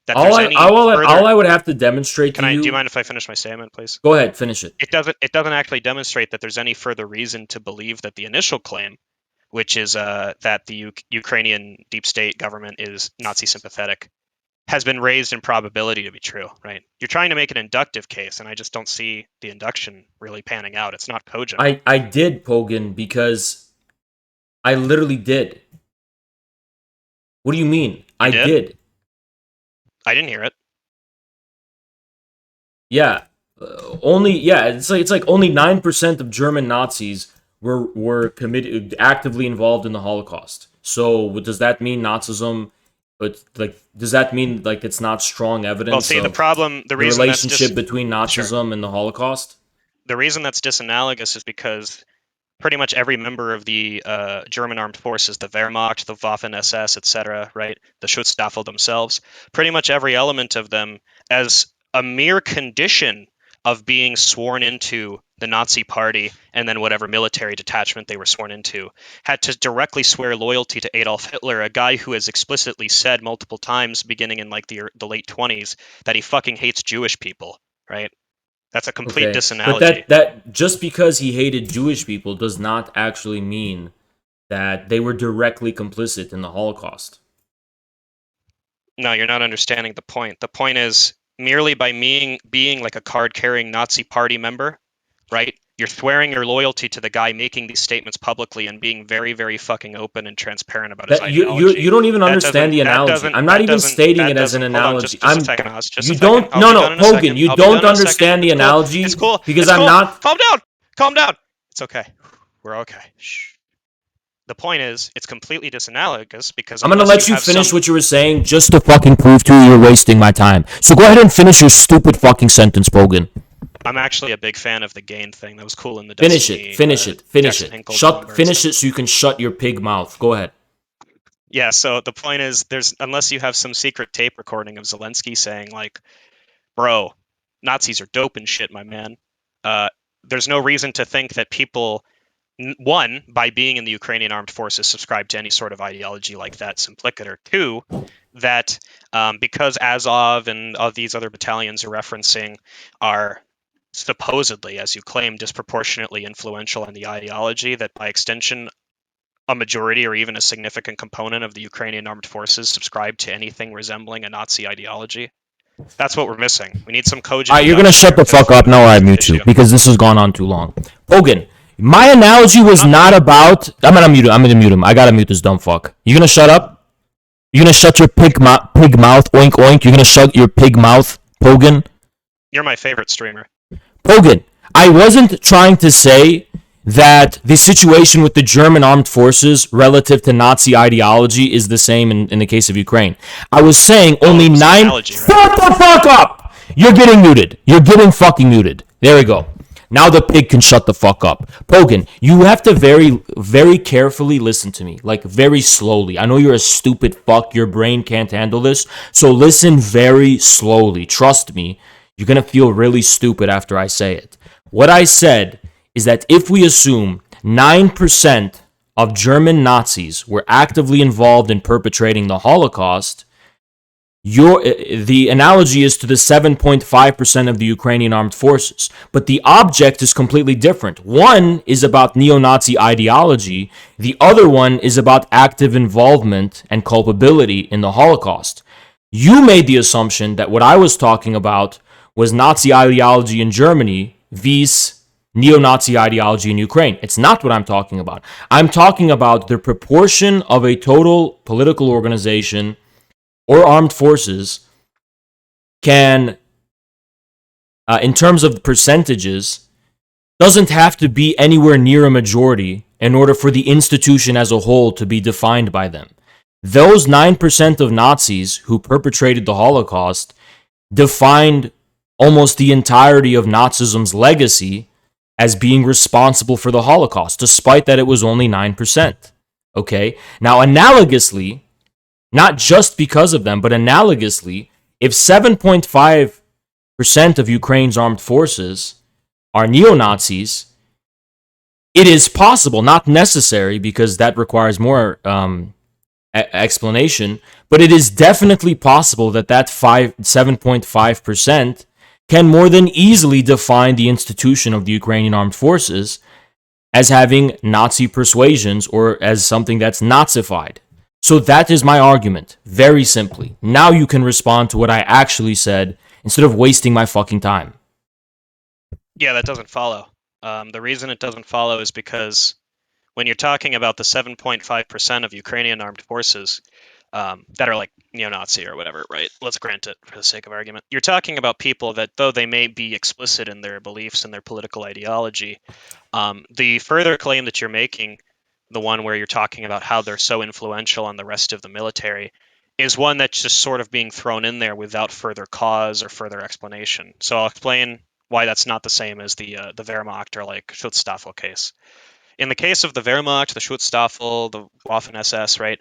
that all I would have to demonstrate to you... Do you mind if I finish my statement, please? Go ahead, finish it. It doesn't actually demonstrate that there's any further reason to believe that the initial claim, which is that the Ukrainian deep state government is Nazi sympathetic, has been raised in probability to be true, right? You're trying to make an inductive case, and I just don't see the induction really panning out. It's not cogent. I did, Pogan, because I literally did. What do you mean? I did. I didn't hear it. Yeah, it's like only 9% of German Nazis were actively involved in the Holocaust. So does that mean Nazism? But does that mean it's not strong evidence? Well, see, the relationship between Nazism and the Holocaust. The reason that's disanalogous is because pretty much every member of the German armed forces, the Wehrmacht, the Waffen-SS, etc., right, the Schutzstaffel themselves, pretty much every element of them, as a mere condition of being sworn into the Nazi Party and then whatever military detachment they were sworn into, had to directly swear loyalty to Adolf Hitler, a guy who has explicitly said multiple times, beginning in the late 20s, that he fucking hates Jewish people, right? That's a complete disanalogy. But that just because he hated Jewish people does not actually mean that they were directly complicit in the Holocaust. No, you're not understanding the point. The point is, merely by being like a card-carrying Nazi party member, right? You're swearing your loyalty to the guy making these statements publicly and being very, very fucking open and transparent about his ideology. You don't even understand the analogy. I'm not even stating it as an analogy. You don't understand the analogy. It's cool. Because I'm not... Calm down. It's okay. We're okay. Shh. The point is, it's completely disanalogous because... I'm going to let you finish what you were saying just to fucking prove to you you're wasting my time. So go ahead and finish your stupid fucking sentence, Bogan. I'm actually a big fan of the gain thing. That was cool in the Finish it. Finish it so you can shut your pig mouth. Go ahead. Yeah, so the point is, unless you have some secret tape recording of Zelensky saying, like, bro, Nazis are dope and shit, my man, there's no reason to think that people... One, by being in the Ukrainian armed forces, subscribe to any sort of ideology like that, simpliciter. Two, that because Azov and these other battalions are referencing are supposedly, as you claim, disproportionately influential in the ideology, that by extension, a majority or even a significant component of the Ukrainian armed forces subscribe to anything resembling a Nazi ideology. That's what we're missing. We need some cogent... Alright, you're going to shut the fuck up now or I mute you, because this has gone on too long. Hogan, my analogy was not about... I'm gonna mute him. I gotta mute this dumb fuck. You gonna shut up? You gonna shut your pig mouth? Oink oink. You gonna shut your pig mouth, Pogan? You're my favorite streamer. Pogan, I wasn't trying to say that the situation with the German armed forces relative to Nazi ideology is the same in the case of Ukraine. I was saying only 9... Shut the fuck up! You're getting muted. You're getting fucking muted. There we go. Now the pig can shut the fuck up. Pogan, you have to very, very carefully listen to me. Like, very slowly. I know you're a stupid fuck. Your brain can't handle this. So listen very slowly. Trust me. You're going to feel really stupid after I say it. What I said is that if we assume 9% of German Nazis were actively involved in perpetrating the Holocaust, the analogy is to the 7.5% of the Ukrainian armed forces. But the object is completely different. One is about neo-Nazi ideology. The other one is about active involvement and culpability in the Holocaust. You made the assumption that what I was talking about was Nazi ideology in Germany vis neo-Nazi ideology in Ukraine. It's not what I'm talking about. I'm talking about the proportion of a total political organization or armed forces can, in terms of percentages, doesn't have to be anywhere near a majority in order for the institution as a whole to be defined by them. Those 9% of Nazis who perpetrated the Holocaust defined almost the entirety of Nazism's legacy as being responsible for the Holocaust, despite that it was only 9%. Okay? Now, analogously, not just because of them, but analogously, if 7.5% of Ukraine's armed forces are neo-Nazis, it is possible, not necessary, because that requires more explanation, but it is definitely possible that 7.5% can more than easily define the institution of the Ukrainian armed forces as having Nazi persuasions or as something that's Nazified. So that is my argument, very simply. Now you can respond to what I actually said instead of wasting my fucking time. Yeah, that doesn't follow. The reason it doesn't follow is because when you're talking about the 7.5% of Ukrainian armed forces that are like neo-Nazi or whatever, right? Let's grant it for the sake of argument. You're talking about people that, though they may be explicit in their beliefs and their political ideology, the further claim that you're making, the one where you're talking about how they're so influential on the rest of the military, is one that's just sort of being thrown in there without further cause or further explanation. So I'll explain why that's not the same as the Wehrmacht or like Schutzstaffel case. In the case of the Wehrmacht, the Schutzstaffel, the Waffen-SS, right?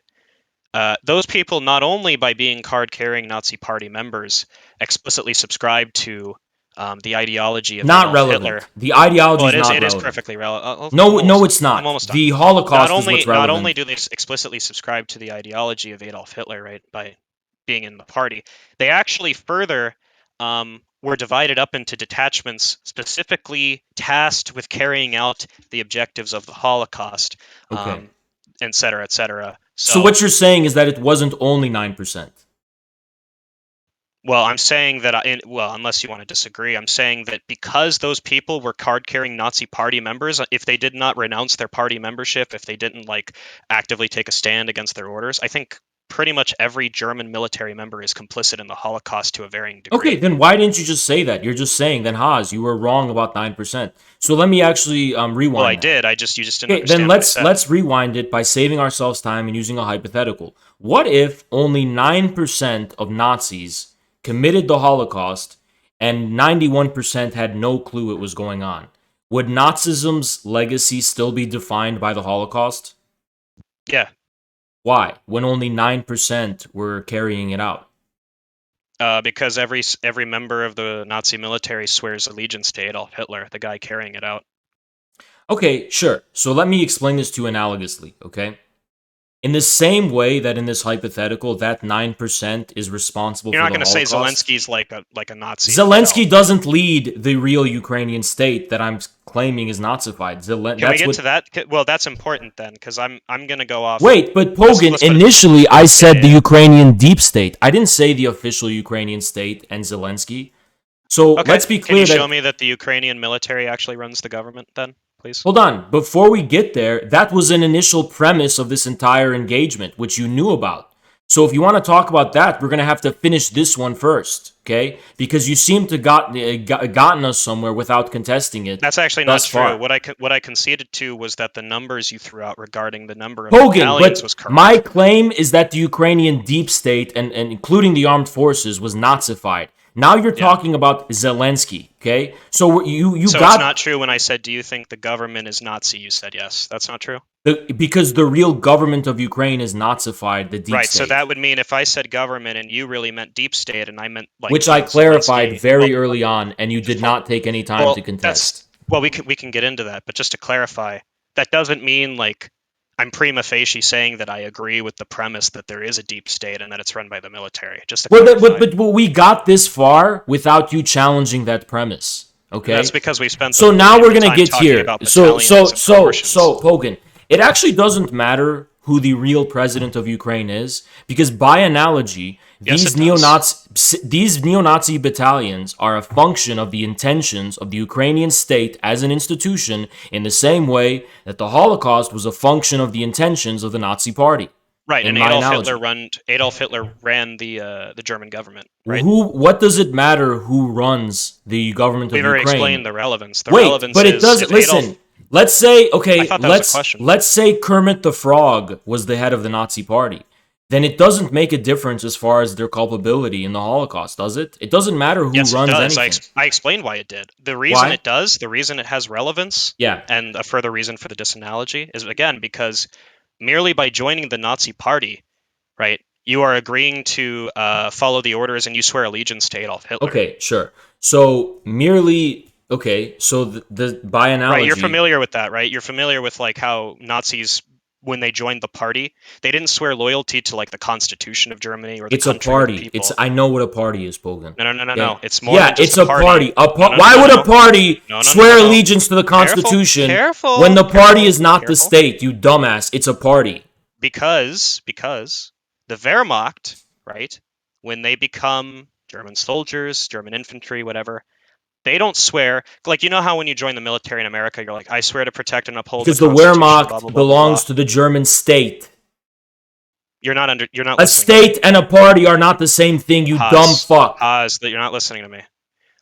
Those people, not only by being card-carrying Nazi Party members, explicitly subscribe to the ideology of Not Adolf relevant. Hitler. The ideology Well, is not relevant. It is perfectly relevant. No, it's not. I'm almost done. The Holocaust is what's relevant. Not only do they explicitly subscribe to the ideology of Adolf Hitler, right, by being in the party, they actually further were divided up into detachments specifically tasked with carrying out the objectives of the Holocaust, Okay. et cetera, et cetera. So what you're saying is that it wasn't only 9%. Well, I'm saying that, unless you want to disagree, I'm saying that because those people were card-carrying Nazi Party members, if they did not renounce their party membership, if they didn't like actively take a stand against their orders, I think pretty much every German military member is complicit in the Holocaust to a varying degree. Okay, then why didn't you just say that? You're just saying, then Haas, you were wrong about 9%. So let me actually rewind. Well, I that. did. You just didn't understand. Then let's rewind it by saving ourselves time and using a hypothetical. What if only 9% of Nazis committed the Holocaust and 91% had no clue it was going on? Would Nazism's legacy still be defined by the Holocaust? Yeah. Why? When only 9% were carrying it out? Because every member of the Nazi military swears allegiance to Adolf Hitler, the guy carrying it out. Okay, sure. So let me explain this to you analogously, okay? In the same way that in this hypothetical, that 9% is responsible for the Holocaust. You're not going to say Zelensky's like a Nazi. Zelensky doesn't lead the real Ukrainian state that I'm claiming is Nazified. Can we get to that? Well, that's important then, because I'm going to go off. Wait, but Pogan, initially I said the Ukrainian deep state. I didn't say the official Ukrainian state and Zelensky. So let's be clear. Can you show me that the Ukrainian military actually runs the government then? Please. Hold on. Before we get there, that was an initial premise of this entire engagement, which you knew about. So if you want to talk about that, we're going to have to finish this one first, okay? Because you seem to gotten us somewhere without contesting it. That's actually not true. What I conceded to was that the numbers you threw out regarding the number of Pogan, battalions was correct. My claim is that the Ukrainian deep state, and including the armed forces, was Nazified. Now you're talking about Zelensky, okay? So So it's not true when I said, do you think the government is Nazi? You said yes. That's not true? Because the real government of Ukraine is Nazified, the deep state. Right, so that would mean if I said government and you really meant deep state and I meant like... Which I clarified very early on, and you did not take any time to contest. Well, we can get into that, but just to clarify, that doesn't mean like I'm prima facie saying that I agree with the premise that there is a deep state and that it's run by the military. Just to clarify. But we got this far without you challenging that premise. Okay, that's because we spent. So now we're gonna get here. So Pogan, it actually doesn't matter who the real president of Ukraine is, because by analogy, these these neo-Nazi battalions are a function of the intentions of the Ukrainian state as an institution, in the same way that the Holocaust was a function of the intentions of the Nazi Party. Right, in and my Adolf Hitler ran the German government. Right. What does it matter who runs the government of We've already Ukraine? explained the relevance. The Wait, relevance but it is doesn't. if Listen, Adolf, let's say okay. I thought that was a question. Let's say Kermit the Frog was the head of the Nazi Party. Then it doesn't make a difference as far as their culpability in the Holocaust, does it? It doesn't matter who yes, runs it does. anything. I explained why it did. The reason Why? it does, the reason it has relevance, Yeah. and a further reason for the disanalogy is, again, because merely by joining the Nazi Party, right, you are agreeing to follow the orders and you swear allegiance to Adolf Hitler. Okay, sure. So merely okay. So the by analogy, right? You're familiar with that, right? You're familiar with like how Nazis, when they joined the party, they didn't swear loyalty to like the Constitution of Germany or the it's a country or the party. people. I know what a party is, Pogan. No. It's more Yeah, than just it's a party. Why would a party swear allegiance to the Constitution when the party is not the state? You dumbass. It's a party. Because the Wehrmacht, right, when they become German soldiers, German infantry, whatever, they don't swear. Like, you know how when you join the military in America, you're like, I swear to protect and uphold Because the the Constitution, Wehrmacht blah, blah, blah, belongs blah. to the German state. You're not A listening. state and a party are not the same thing, you dumb fuck. That you're not listening to me.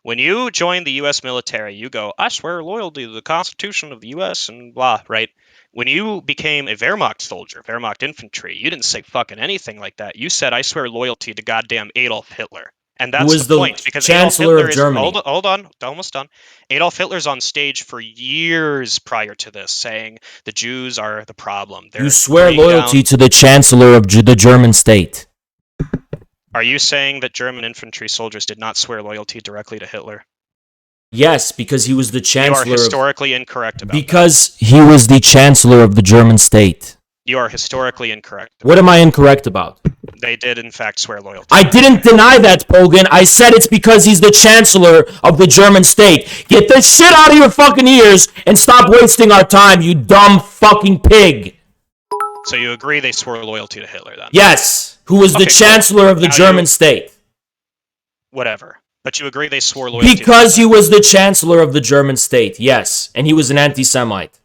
When you join the U.S. military, you go, I swear loyalty to the Constitution of the U.S. and blah, right? When you became a Wehrmacht soldier, Wehrmacht infantry, you didn't say fucking anything like that. You said, I swear loyalty to goddamn Adolf Hitler. And that's was the point. Because Chancellor Adolf Hitler of Germany. Hold on, almost done. Adolf Hitler's on stage for years prior to this saying the Jews are the problem. You swear loyalty to the Chancellor of the German state. Are you saying that German infantry soldiers did not swear loyalty directly to Hitler? Yes, because he was the Chancellor. You are historically incorrect about because he was the Chancellor of the German state. You are historically incorrect. What am I incorrect about? They did, in fact, swear loyalty. I didn't deny that, Pogan. I said it's because he's the Chancellor of the German state. Get this shit out of your fucking ears and stop wasting our time, you dumb fucking pig. So you agree they swore loyalty to Hitler, then? Yes, who was the Chancellor of the German state. Whatever. But you agree they swore loyalty because he was the Chancellor of the German state, yes. And he was an anti-Semite.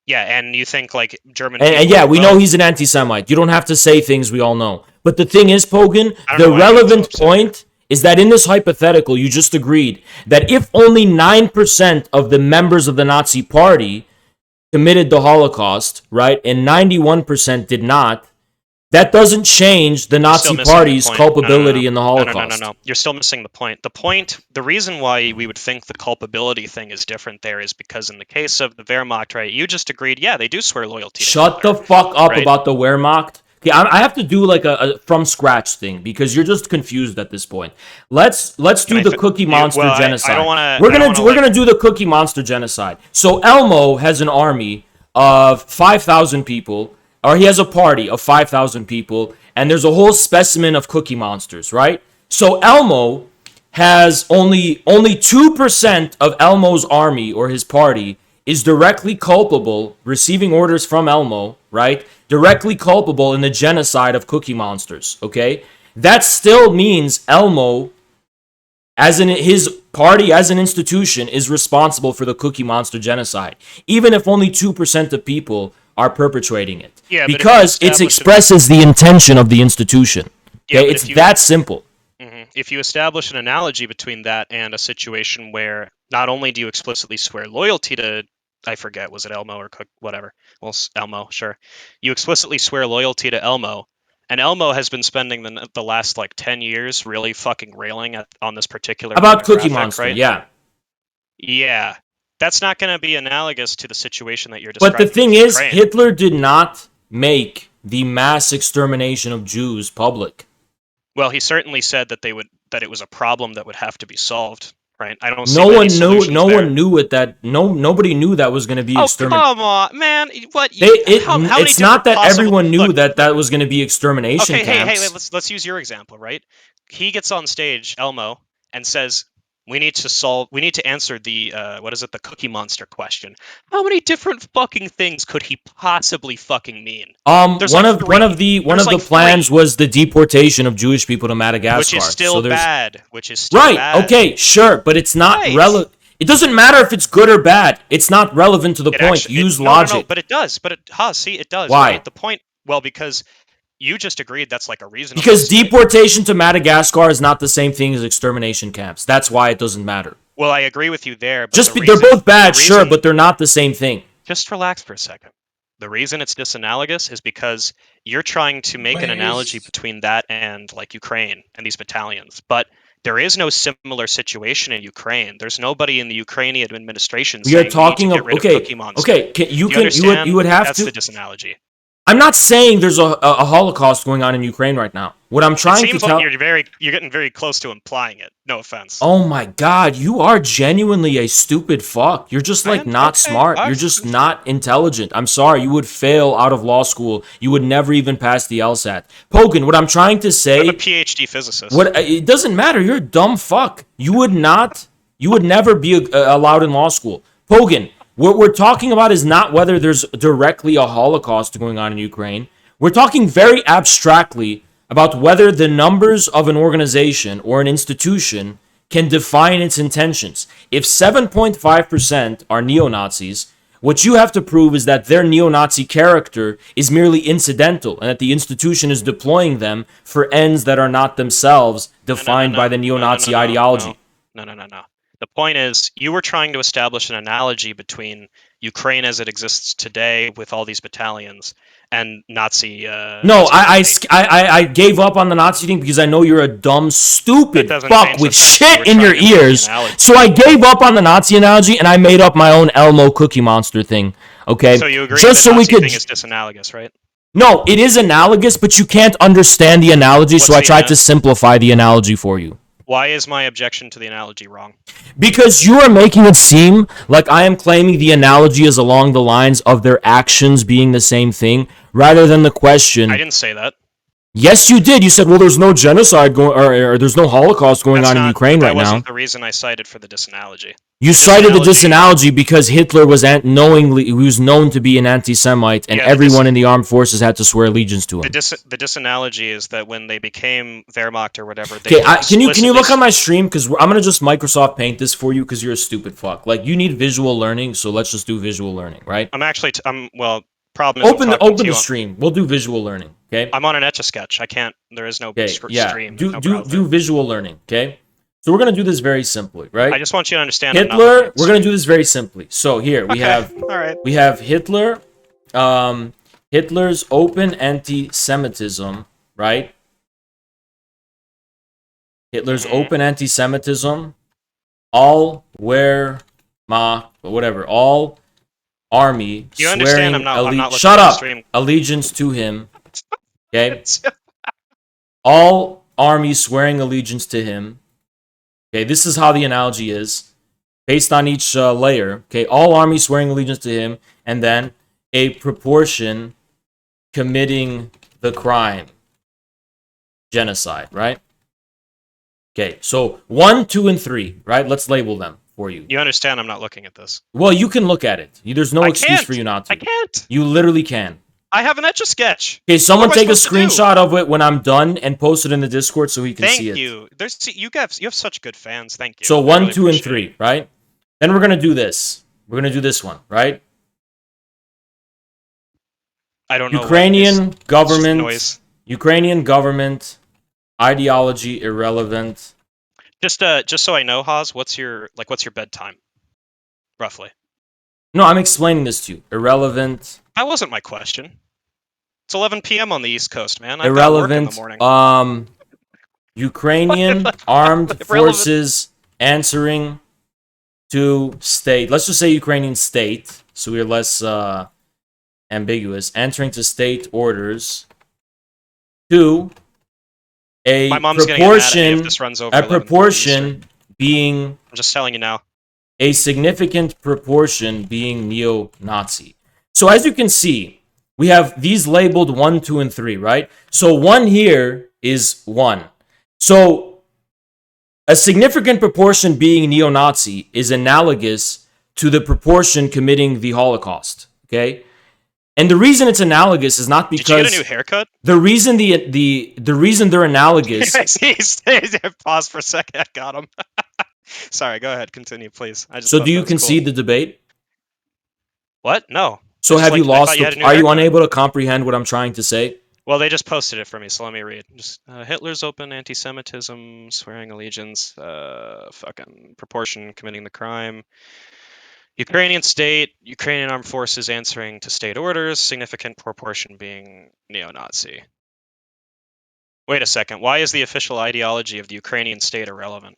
Yeah, and you think, like, German and yeah, we know he's an anti-Semite. You don't have to say things we all know. But the thing is, Pogan, the relevant point is that in this hypothetical, you just agreed that if only 9% of the members of the Nazi Party committed the Holocaust, right, and 91% did not, that doesn't change the Nazi Party's culpability in the Holocaust. No. You're still missing the point. The reason why we would think the culpability thing is different there is because in the case of the Wehrmacht, right, you just agreed, yeah, they do swear loyalty. Shut the fuck up about the Wehrmacht. Okay, I have to do like a from scratch thing because you're just confused at this point. Let's do the Cookie Monster genocide. We're gonna do the Cookie Monster genocide. So Elmo has an army of 5,000 people. Or he has a party of 5,000 people, and there's a whole specimen of Cookie Monsters, right? So Elmo has only 2% of Elmo's army or his party is directly culpable, receiving orders from Elmo, right? Directly culpable in the genocide of Cookie Monsters, okay? That still means Elmo, as in his party as an institution, is responsible for the Cookie Monster genocide, even if only 2% of people are perpetrating it. Yeah, because it expresses the intention of the institution. Okay, it's that simple. If you establish an analogy between that and a situation where not only do you explicitly swear loyalty to, I forget, was it Elmo or Cook, whatever. Well, Elmo, sure. You explicitly swear loyalty to Elmo, and Elmo has been spending the last like 10 years really fucking railing on this particular about Cookie Monster, right? Yeah. Yeah. That's not going to be analogous to the situation that you're describing. But the thing is, Hitler did not make the mass extermination of Jews public. Well, he certainly said that it was a problem that would have to be solved, right? I don't. No one knew it. Nobody knew that was going to be extermination. Oh, come on, man! What? It's not that everyone knew that was going to be extermination camps. Hey, let's use your example, right? He gets on stage, Elmo, and says, We need to answer the the Cookie Monster question. How many different fucking things could he possibly fucking mean? There's One like of three. the plans was the deportation of Jewish people to Madagascar. Which is still so there's bad. Which is still right. bad. Okay, sure, but it's not Right. relevant. It doesn't matter if it's good or bad. It's not relevant to the point. Use logic. No, but it does. But it does. Why? Right? The point. Well, because you just agreed that's like a reasonable. Because deportation to Madagascar is not the same thing as extermination camps. That's why it doesn't matter. Well, I agree with you there. But They're both bad, sure, but they're not the same thing. Just relax for a second. The reason it's disanalogous is because you're trying to make an analogy between that and like Ukraine and these battalions, but there is no similar situation in Ukraine. There's nobody in the Ukrainian administration saying we need to get rid of Cookie Monster. Okay, you would have that's to. That's the disanalogy. I'm not saying there's a Holocaust going on in Ukraine right now. What I'm trying to tell you're getting very close to implying it. No offense. Oh my god, you are genuinely a stupid fuck. You're just like not smart. You're just not intelligent. I'm sorry, you would fail out of law school. You would never even pass the LSAT. Pogan, what I'm trying to say, I'm a PhD physicist. It doesn't matter. You're a dumb fuck. You would never be allowed in law school. Pogan, what we're talking about is not whether there's directly a Holocaust going on in Ukraine. We're talking very abstractly about whether the numbers of an organization or an institution can define its intentions. If 7.5% are neo-Nazis, what you have to prove is that their neo-Nazi character is merely incidental and that the institution is deploying them for ends that are not themselves defined by the neo-Nazi ideology. No. The point is, you were trying to establish an analogy between Ukraine as it exists today with all these battalions and Nazi. No, I gave up on the Nazi thing because I know you're a dumb, stupid fuck with shit in your ears. So I gave up on the Nazi analogy and I made up my own Elmo Cookie Monster thing. Okay, so you agree that the Nazi thing is disanalogous, right? No, it is analogous, but you can't understand the analogy, so I tried to simplify the analogy for you. Why is my objection to the analogy wrong? Because you are making it seem like I am claiming the analogy is along the lines of their actions being the same thing, rather than the question. I didn't say that. Yes, you did. You said, well, there's no genocide going, or there's no Holocaust going on in Ukraine right now. That wasn't the reason I cited for the disanalogy. You cited the disanalogy because Hitler was known to be an anti-Semite, and everyone in the armed forces had to swear allegiance to him. The disanalogy is that when they became Wehrmacht or whatever. Okay, can you look on my stream, because I'm gonna just Microsoft Paint this for you because you're a stupid fuck. Like, you need visual learning, so let's just do visual learning, right? Problem is open the stream. We'll do visual learning. Okay. I'm on an Etch-a-Sketch. I can't. There is no stream. Do visual learning. Okay. So we're gonna do this very simply, right? I just want you to understand. Hitler. We're gonna do this very simply. So here we have. All right. We have Hitler. Hitler's open anti-Semitism, right? Hitler's open anti-Semitism. All army you understand? I'm not shut up. Allegiance to him. Okay. All army swearing allegiance to him. Okay, this is how the analogy is, based on each layer. Okay, all army swearing allegiance to him, and then a proportion committing the crime, genocide. Right. Okay, so 1, 2, and 3. Right. Let's label them for you. You understand? I'm not looking at this. Well, you can look at it. There's no excuse for you not to. I can't. You literally can. I have an Etch-a-Sketch. Okay, someone take a screenshot of it when I'm done and post it in the Discord so he can see it. Thank you. You have such good fans. Thank you. So 1, 2, and 3, right? Then we're gonna do this. We're gonna do this one, right? I don't know. Ukrainian government, ideology irrelevant. Just so I know, Haas, what's your bedtime, roughly? No, I'm explaining this to you. Irrelevant. That wasn't my question. It's 11 p.m. on the East Coast, man. Irrelevant. Ukrainian armed forces answering to state. Let's just say Ukrainian state, so we're less ambiguous. Answering to state orders to a my mom's proportion. If this runs over a proportion being. I'm just telling you now. A significant proportion being neo-Nazi. So as you can see, we have these labeled 1, 2, and 3, right? So 1 here is 1. So A significant proportion being neo-Nazi is analogous to the proportion committing the Holocaust. Okay, and the reason it's analogous is not because Did you get a new haircut? the reason the reason they're analogous. Pause for a second. I got him. Sorry, go ahead. Continue, please. So do you concede the debate? What? No. So have you lost? Are you unable to comprehend what I'm trying to say? Well, they just posted it for me, so let me read. Just Hitler's open anti-Semitism, swearing allegiance, fucking proportion committing the crime. Ukrainian state, Ukrainian armed forces answering to state orders, significant proportion being neo-Nazi. Wait a second. Why is the official ideology of the Ukrainian state irrelevant?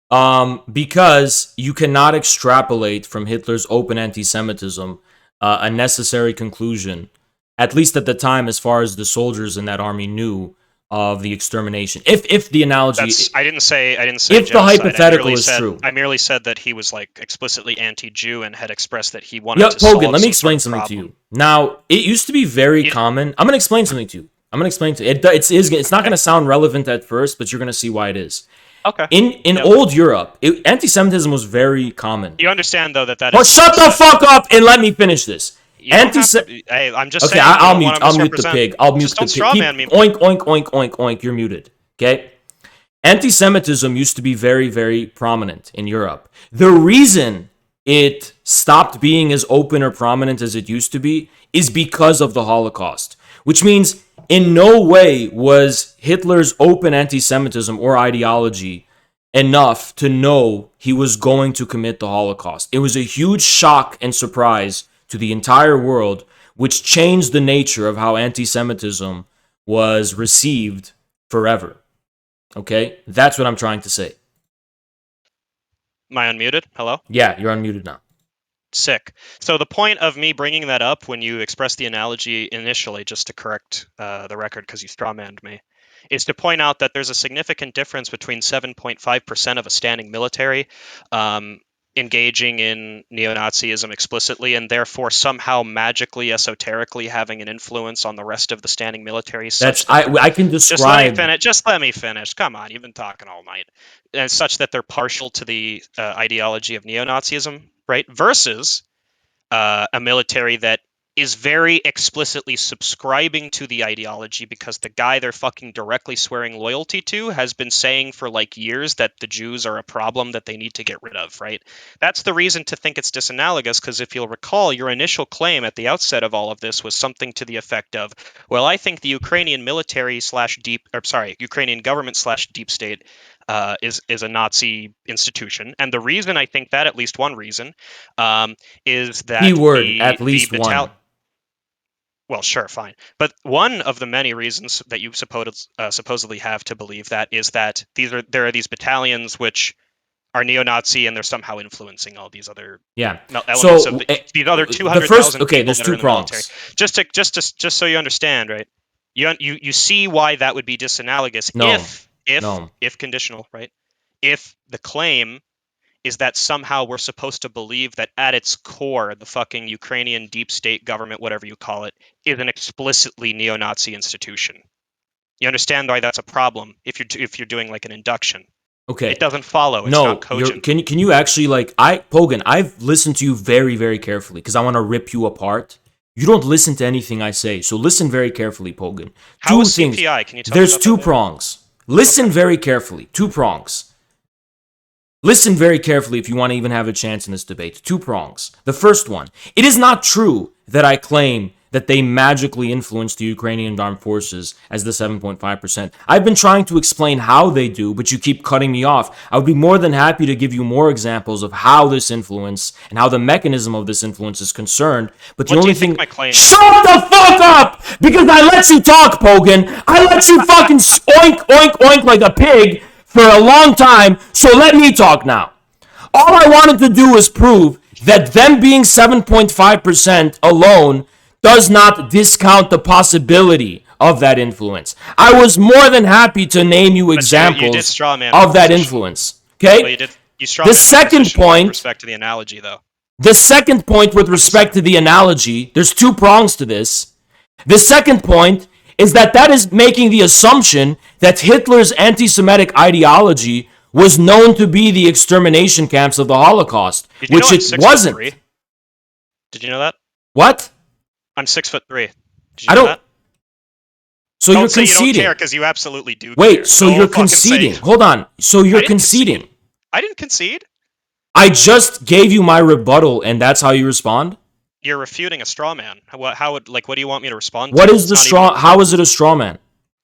Because you cannot extrapolate from Hitler's open anti-Semitism a necessary conclusion, at least at the time, as far as the soldiers in that army knew of the extermination. If the analogy, I didn't say. If genocide. The hypothetical is true, I merely said that he was like explicitly anti-Jew and had expressed that he wanted to solve. Pogan, let me explain something to you. Now, it used to be very common. I'm gonna explain something to you. It's not gonna sound relevant at first, but you're gonna see why it is. Okay. In old Europe, anti-Semitism was very common. You understand though that is. Shut the fuck up and let me finish this. Hey, I'm just saying. I'll mute the pig. I'll mute the pig. Oink, oink, oink, oink, oink. You're muted. Okay? Anti-Semitism used to be very, very prominent in Europe. The reason it stopped being as open or prominent as it used to be is because of the Holocaust. Which means in no way was Hitler's open anti-Semitism or ideology enough to know he was going to commit the Holocaust. It was a huge shock and surprise to the entire world, which changed the nature of how anti-Semitism was received forever. Okay? That's what I'm trying to say. Am I unmuted? Hello? Yeah, you're unmuted now. Sick. So the point of me bringing that up when you expressed the analogy initially, just to correct the record because you strawmanned me, is to point out that there's a significant difference between 7.5% of a standing military engaging in neo-Nazism explicitly and therefore somehow magically, esoterically having an influence on the rest of the standing military. I can describe... Just let me finish. Come on, you've been talking all night. And such that they're partial to the ideology of neo-Nazism, right? Versus a military that is very explicitly subscribing to the ideology because the guy they're fucking directly swearing loyalty to has been saying for like years that the Jews are a problem that they need to get rid of, right? That's the reason to think it's disanalogous, because if you'll recall, your initial claim at the outset of all of this was something to the effect of, well, I think the Ukrainian Ukrainian government / deep state is a Nazi institution. And the reason I think that, at least one reason, is that at least one. Well, sure, fine. But one of the many reasons that you supposedly have to believe that is that there are these battalions which are neo-Nazi and they're somehow influencing all these other elements of these other 200,000 okay, there's two prongs. Just so you understand, right? You see why that would be disanalogous if conditional, right? If the claim is that somehow we're supposed to believe that at its core, the fucking Ukrainian deep state government, whatever you call it, is an explicitly neo-Nazi institution. You understand why that's a problem if you're doing like an induction. Okay. It doesn't follow. It's not cogent. Can you actually Pogan, I've listened to you very, very carefully because I want to rip you apart. You don't listen to anything I say, so listen very carefully, Pogan. How is CPI? Can you tell me There's two prongs. Listen very carefully. Two prongs. Listen very carefully if you want to even have a chance in this debate. Two prongs. The first one. It is not true that I claim that they magically influenced the Ukrainian armed forces as the 7.5%. I've been trying to explain how they do, but you keep cutting me off. I would be more than happy to give you more examples of how this influence and how the mechanism of this influence is concerned. But the only thing... Shut the fuck up! Because I let you talk, Pogan! I let you fucking oink, oink, oink like a pig for a long time, so let me talk now. All I wanted to do is prove that them being 7.5% alone does not discount the possibility of that influence. I was more than happy to name you examples of that influence. Okay? The second point, with respect to the analogy, though. The second point with respect to the analogy, there's two prongs to this. The second point is that is making the assumption that Hitler's anti-Semitic ideology was known to be the extermination camps of the Holocaust, Did you know which I'm it 6'3"? wasn't. Did you know that? What? I'm 6'3". Did you I know don't. that? So Don't you're say you don't conceding. care, because you absolutely do care. Wait, so Don't you're fucking say- conceding. Hold on. So you're didn't concede. conceding. I didn't concede. I just gave you my rebuttal, and that's how you respond? You're refuting a straw man. What do you want me to respond What to? is the straw? How is it a straw man?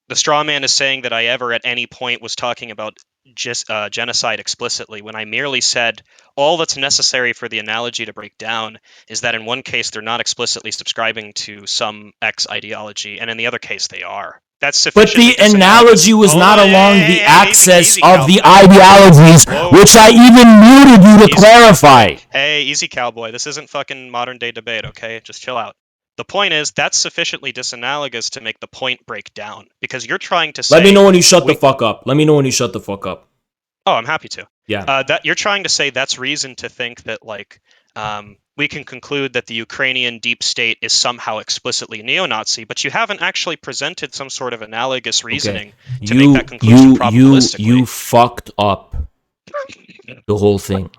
The straw man is saying that I ever at any point was talking about just genocide explicitly, when I merely said all that's necessary for the analogy to break down is that in one case they're not explicitly subscribing to some X ideology, and in the other case they are. That's sufficiently. But the analogy was not along the axis of the cowboy. ideologies, Whoa. which I even muted you to Easy, clarify. cowboy. Hey, easy, cowboy. This isn't fucking modern day debate, okay? Just chill out. The point is, that's sufficiently disanalogous to make the point break down, because you're trying to say... Let me know when you shut the fuck up. Let me know when you shut the fuck up. Oh, I'm happy to. Yeah. That you're trying to say that's reason to think that, like, we can conclude that the Ukrainian deep state is somehow explicitly neo-Nazi, but you haven't actually presented some sort of analogous reasoning to make that conclusion probabilistically. You fucked up the whole thing.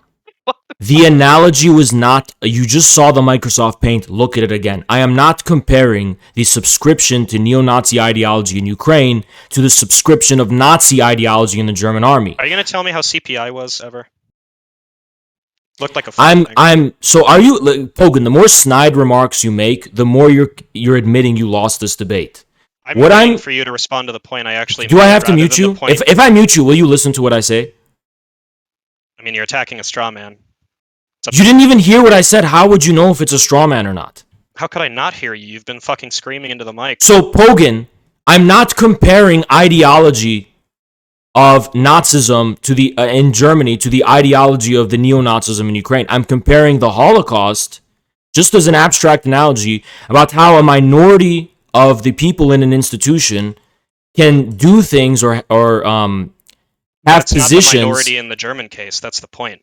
The analogy was not, you just saw the Microsoft Paint, look at it again. I am not comparing the subscription to neo-Nazi ideology in Ukraine to the subscription of Nazi ideology in the German army. Are you going to tell me how CPI was ever? Looked like a so are you, Pogan, the more snide remarks you make, the more you're admitting you lost this debate. I'm waiting for you to respond to the point I actually made. Do I have to mute you? If I mute you, will you listen to what I say? I mean, you're attacking a straw man. You didn't even hear what I said. How would you know if it's a straw man or not? How could I not hear you? You've been fucking screaming into the mic. So, Pogan, I'm not comparing ideology of Nazism to the in Germany to the ideology of the neo-Nazism in Ukraine. I'm comparing the Holocaust, just as an abstract analogy, about how a minority of the people in an institution can do things or have That's positions. Not the minority in the German case. That's the point.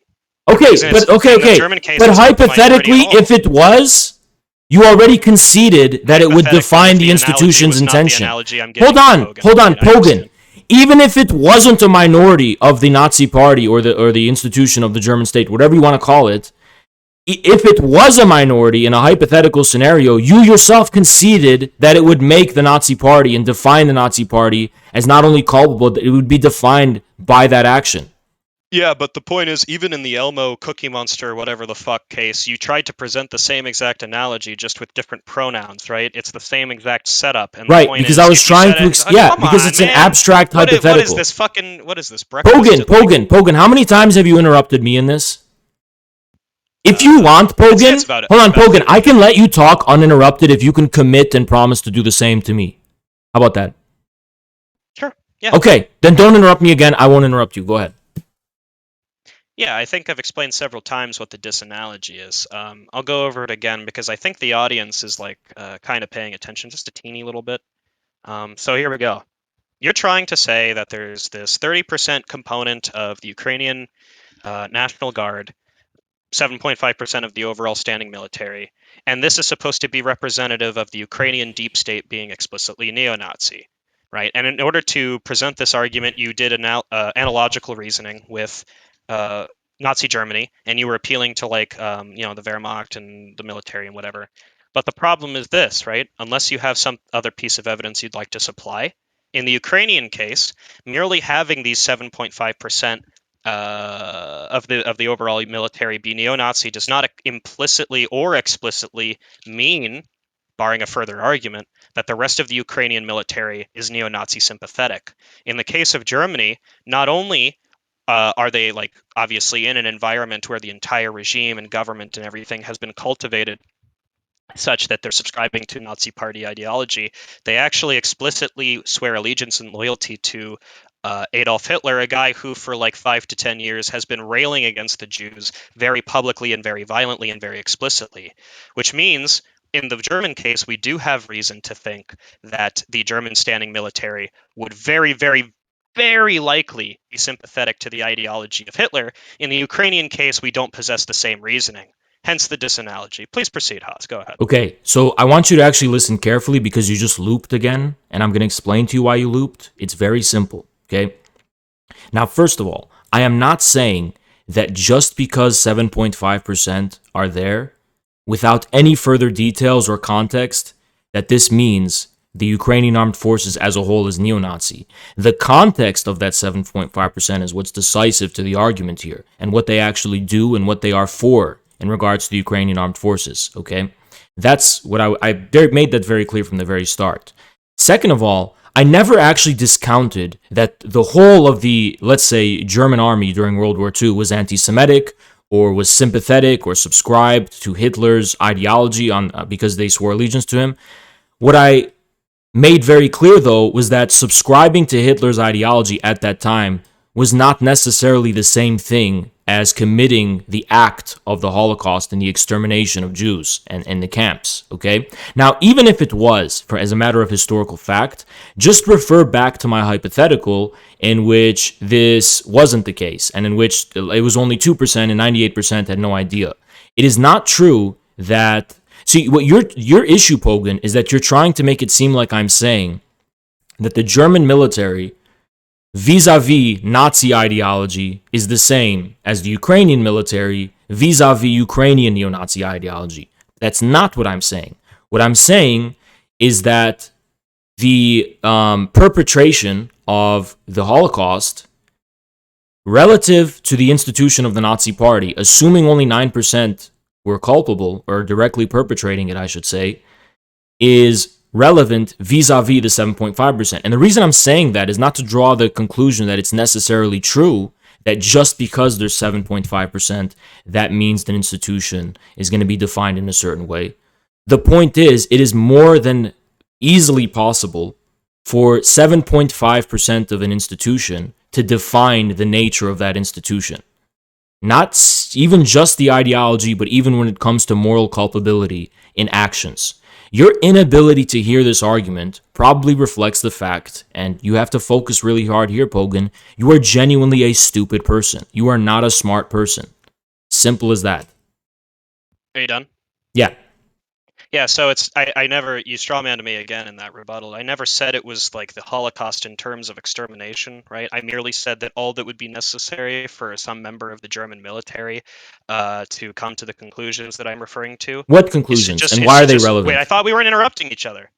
Okay, but hypothetically, if it was, you already conceded that it would define the institution's intention. Hold on, Pogan. Even if it wasn't a minority of the Nazi party or the institution of the German state, whatever you want to call it, if it was a minority in a hypothetical scenario, you yourself conceded that it would make the Nazi party and define the Nazi party as not only culpable, but it would be defined by that action. Yeah, but the point is, even in the Elmo Cookie Monster, whatever the fuck case, you tried to present the same exact analogy, just with different pronouns, right? It's the same exact setup. And right, because I was trying to... because it's an abstract hypothetical. What is this fucking... What is this, breakfast? Pogan, how many times have you interrupted me in this? If you want, Pogan... Hold on, Pogan, I can let you talk uninterrupted if you can commit and promise to do the same to me. How about that? Sure, yeah. Okay, then don't interrupt me again. I won't interrupt you. Go ahead. Yeah, I think I've explained several times what the disanalogy is. I'll go over it again because I think the audience is like kind of paying attention just a teeny little bit. So here we go. You're trying to say that there's this 30% component of the Ukrainian National Guard, 7.5% of the overall standing military, and this is supposed to be representative of the Ukrainian deep state being explicitly neo-Nazi, right? And in order to present this argument, you did analogical reasoning with Nazi Germany, and you were appealing to like the Wehrmacht and the military and whatever. But the problem is this, right? Unless you have some other piece of evidence you'd like to supply, in the Ukrainian case, merely having these 7.5% of the overall military be neo-Nazi does not implicitly or explicitly mean, barring a further argument, that the rest of the Ukrainian military is neo-Nazi sympathetic. In the case of Germany, not only are they like obviously in an environment where the entire regime and government and everything has been cultivated such that they're subscribing to Nazi party ideology, they actually explicitly swear allegiance and loyalty to Adolf Hitler, a guy who for like 5 to 10 years has been railing against the Jews very publicly and very violently and very explicitly, which means in the German case, we do have reason to think that the German standing military would very, very, very likely be sympathetic to the ideology of Hitler. In the Ukrainian case, we don't possess the same reasoning. Hence the disanalogy. Please proceed, Haas. Go ahead. Okay, so I want you to actually listen carefully because you just looped again, and I'm going to explain to you why you looped. It's very simple, okay? Now, first of all, I am not saying that just because 7.5% are there, without any further details or context, that this means the Ukrainian armed forces as a whole is neo-Nazi. The context of that 7.5% is what's decisive to the argument here, and what they actually do and what they are for in regards to the Ukrainian armed forces, okay? That's what I made that very clear from the very start. Second of all, I never actually discounted that the whole of the, let's say, German army during World War II was anti-Semitic or was sympathetic or subscribed to Hitler's ideology because they swore allegiance to him. What I made very clear, though, was that subscribing to Hitler's ideology at that time was not necessarily the same thing as committing the act of the Holocaust and the extermination of Jews and the camps, okay? Now, even if it was, as a matter of historical fact, just refer back to my hypothetical in which this wasn't the case, and in which it was only 2% and 98% had no idea. It is not true that... See, what your issue, Pogan, is that you're trying to make it seem like I'm saying that the German military vis-a-vis Nazi ideology is the same as the Ukrainian military vis-a-vis Ukrainian neo-Nazi ideology. That's not what I'm saying. What I'm saying is that the perpetration of the Holocaust relative to the institution of the Nazi Party, assuming only 9% were culpable, or directly perpetrating it, I should say, is relevant vis-a-vis the 7.5%. And the reason I'm saying that is not to draw the conclusion that it's necessarily true that just because there's 7.5%, that means the institution is going to be defined in a certain way. The point is, it is more than easily possible for 7.5% of an institution to define the nature of that institution. Not even just the ideology, but even when it comes to moral culpability in actions. Your inability to hear this argument probably reflects the fact, and you have to focus really hard here, Pogan, you are genuinely a stupid person. You are not a smart person. Simple as that. Are you done? Yeah. Yeah, so I never, you strawmanned me again in that rebuttal. I never said it was like the Holocaust in terms of extermination, right? I merely said that all that would be necessary for some member of the German military to come to the conclusions that I'm referring to. What conclusions? And why are they relevant? Wait, I thought we weren't interrupting each other.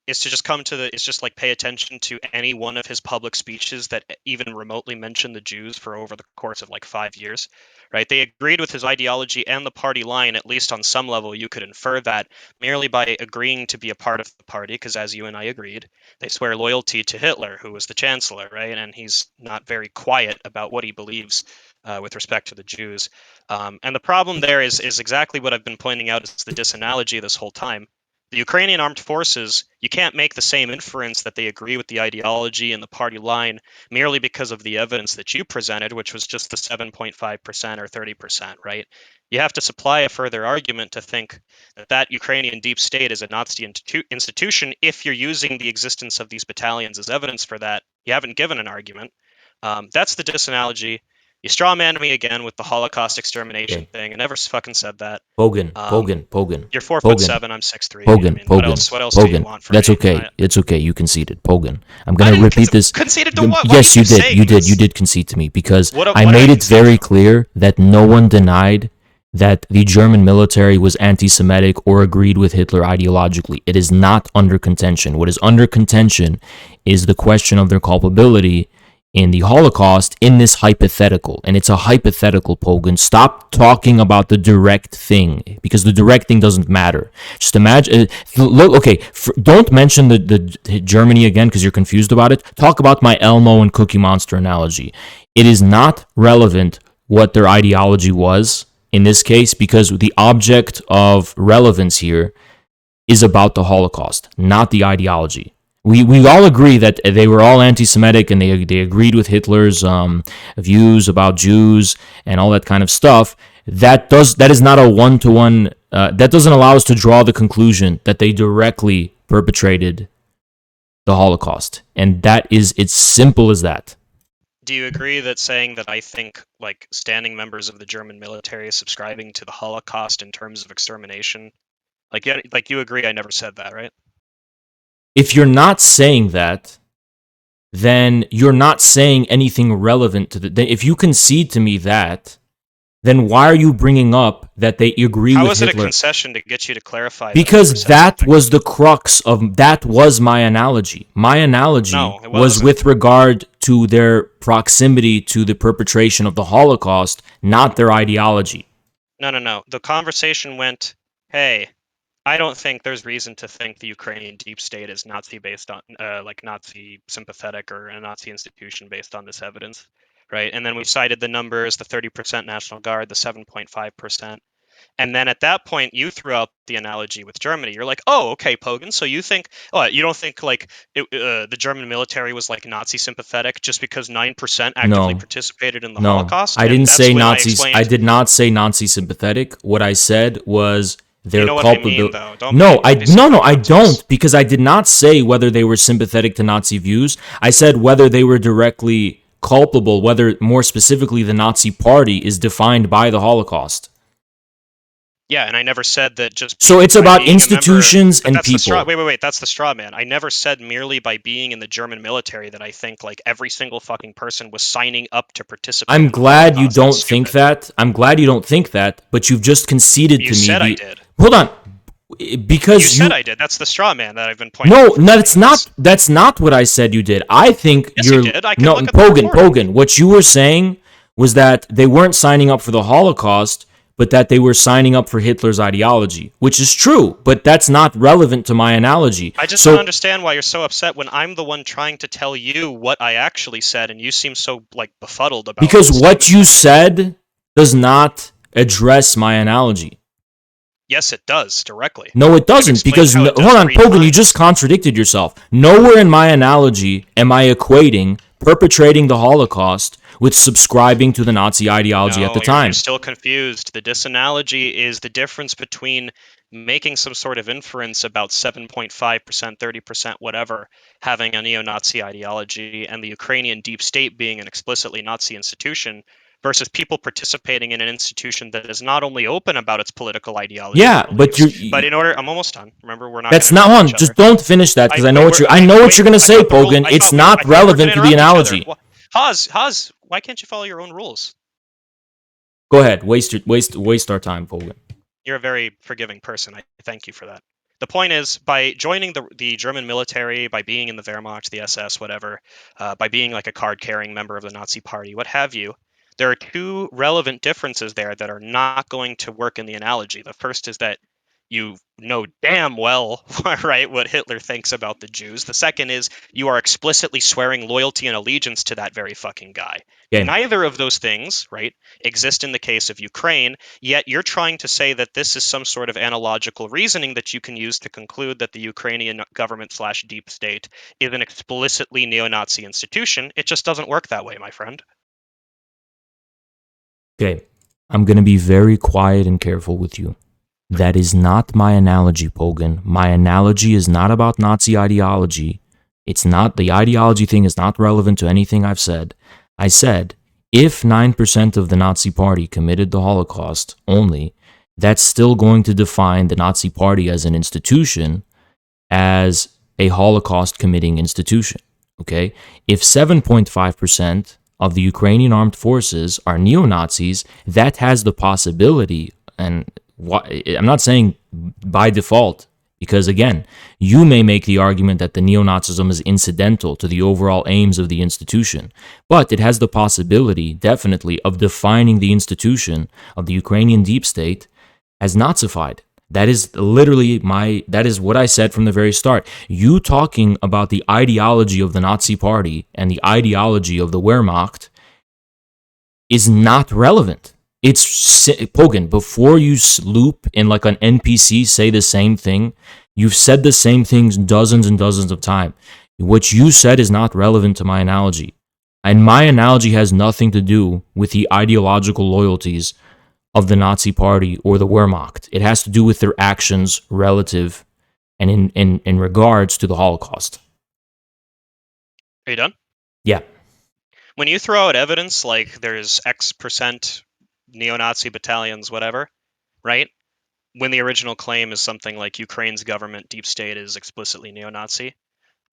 Is to just come to it's just like pay attention to any one of his public speeches that even remotely mentioned the Jews for over the course of like 5 years, right? They agreed with his ideology and the party line, at least on some level. You could infer that merely by agreeing to be a part of the party, because as you and I agreed, they swear loyalty to Hitler, who was the chancellor, right? And he's not very quiet about what he believes with respect to the Jews. And the problem there is exactly what I've been pointing out as the disanalogy this whole time. The Ukrainian armed forces, you can't make the same inference that they agree with the ideology and the party line merely because of the evidence that you presented, which was just the 7.5% or 30%, right? You have to supply a further argument to think that Ukrainian deep state is a Nazi institution. If you're using the existence of these battalions as evidence for that, you haven't given an argument. That's the disanalogy. You strawmanned me again with the Holocaust extermination thing. I never fucking said that. Pogan. You're 4'7", I'm 6'3". Pogan. What else do you want from me? That's okay. It's okay. You conceded. Pogan. I'm going to repeat this. Conceded to what? Yes, you did. You did concede to me because I made it very clear that no one denied that the German military was anti-Semitic or agreed with Hitler ideologically. It is not under contention. What is under contention is the question of their culpability in the Holocaust in this hypothetical. And it's a hypothetical, Pogan. Stop talking about the direct thing, because the direct thing doesn't matter. Just imagine, don't mention the Germany again because you're confused about it. Talk about my Elmo and Cookie Monster analogy. It is not relevant what their ideology was in this case, because the object of relevance here is about the Holocaust, not the ideology. We all agree that they were all anti-Semitic and they agreed with Hitler's views about Jews and all that kind of stuff. That is not a one-to-one. That doesn't allow us to draw the conclusion that they directly perpetrated the Holocaust, and that is it's simple as that. Do you agree that saying that I think like standing members of the German military is subscribing to the Holocaust in terms of extermination? Like, yeah, like you agree I never said that, right? If you're not saying that, then you're not saying anything relevant to the. If you concede to me that, then why are you bringing up that they agree How with is it a Hitler? concession to get you to clarify that I never Because said that something? was the crux of that was my analogy. My analogy No, it was wasn't. with regard to their proximity to the perpetration of the Holocaust, not their ideology. No. The conversation went, hey, I don't think there's reason to think the Ukrainian deep state is Nazi based on, like Nazi sympathetic or a Nazi institution based on this evidence, right? And then we cited the numbers: the 30% National Guard, the 7.5%. And then at that point, you threw out the analogy with Germany. You're like, oh, okay, Pogan. So you think, oh, you don't think like the German military was like Nazi sympathetic just because 9% actively No, participated in the no. Holocaust? I And didn't that's say when I Nazis. I explained, did not say Nazi sympathetic. What I said was you their know what I mean, culpability. though. Don't No, don't be so no, hard I on Nazis. don't, because I did not say whether they were sympathetic to Nazi views. I said whether they were directly culpable, whether more specifically the Nazi party is defined by the Holocaust. Yeah, and I never said that just So it's by about being a member. institutions But and that's the straw. people. Wait. That's the straw man. I never said merely by being in the German military that I think like every single fucking person was signing up to participate I'm in the glad you Holocaust. That's don't think stupid. that. I'm glad you don't think that, but you've just conceded You to me said I the. did. Hold on. You Because said you. I did. That's the straw man that I've been pointing No, out for no, 20 that's minutes. not what I said you did. I think Yes, you you're did. I can no look at the recording. Pogan. What you were saying was that they weren't signing up for the Holocaust, but that they were signing up for Hitler's ideology, which is true, but that's not relevant to my analogy. I just don't So understand why you're so upset when I'm the one trying to tell you what I actually said, and you seem so like befuddled about because the what statements you I made. said does not address my analogy. Yes, it does directly. No, it I've doesn't, explained because how it hold does on, three Pogan, you just times. contradicted yourself. Nowhere in my analogy am I equating perpetrating the Holocaust with subscribing to the Nazi ideology at the No, you're time. still confused. The disanalogy is the difference between making some sort of inference about 7.5%, 30%, whatever, having a neo-Nazi ideology, and the Ukrainian deep state being an explicitly Nazi institution, versus people participating in an institution that is not only open about its political ideology and Yeah, but beliefs, but in order, I'm almost done. Remember, we're not going that's to not interrupt on. each Just other. don't finish that because I know what Wait. you're gonna I say, thought the rule. Pogan. It's not I thought we were going relevant to to the interrupt each other. analogy. Haas, why can't you follow your own rules? Go ahead, waste our time, Pogan. You're a very forgiving person. I thank you for that. The point is, by joining the German military, by being in the Wehrmacht, the SS, whatever, by being like a card-carrying member of the Nazi Party, what have you, there are two relevant differences there that are not going to work in the analogy. The first is that you know damn well, right, what Hitler thinks about the Jews. The second is you are explicitly swearing loyalty and allegiance to that very fucking guy. Okay. Neither of those things, right, exist in the case of Ukraine, yet you're trying to say that this is some sort of analogical reasoning that you can use to conclude that the Ukrainian government slash deep state is an explicitly neo-Nazi institution. It just doesn't work that way, my friend. Okay. I'm gonna be very quiet and careful with you. That is not my analogy, Pogan. My analogy is not about Nazi ideology. It's not, the ideology thing is not relevant to anything I've said. I said, if 9% of the Nazi party committed the Holocaust only, that's still going to define the Nazi party as an institution, as a Holocaust committing institution. Okay? If 7.5% of the Ukrainian armed forces are neo Nazis, that has the possibility, and I'm not saying by default, because again, you may make the argument that the neo-Nazism is incidental to the overall aims of the institution, but it has the possibility, definitely, of defining the institution of the Ukrainian deep state as Nazified. That is literally that is what I said from the very start. You talking about the ideology of the Nazi party and the ideology of the Wehrmacht is not relevant. It's Pogan. Before you loop in like an NPC, say the same thing. You've said the same things dozens and dozens of times. What you said is not relevant to my analogy. And my analogy has nothing to do with the ideological loyalties of the Nazi party or the Wehrmacht. It has to do with their actions relative and in regards to the Holocaust. Are you done? Yeah. when you throw out evidence like there's X% neo-Nazi battalions, whatever, right? When the original claim is something like Ukraine's government deep state is explicitly neo-Nazi,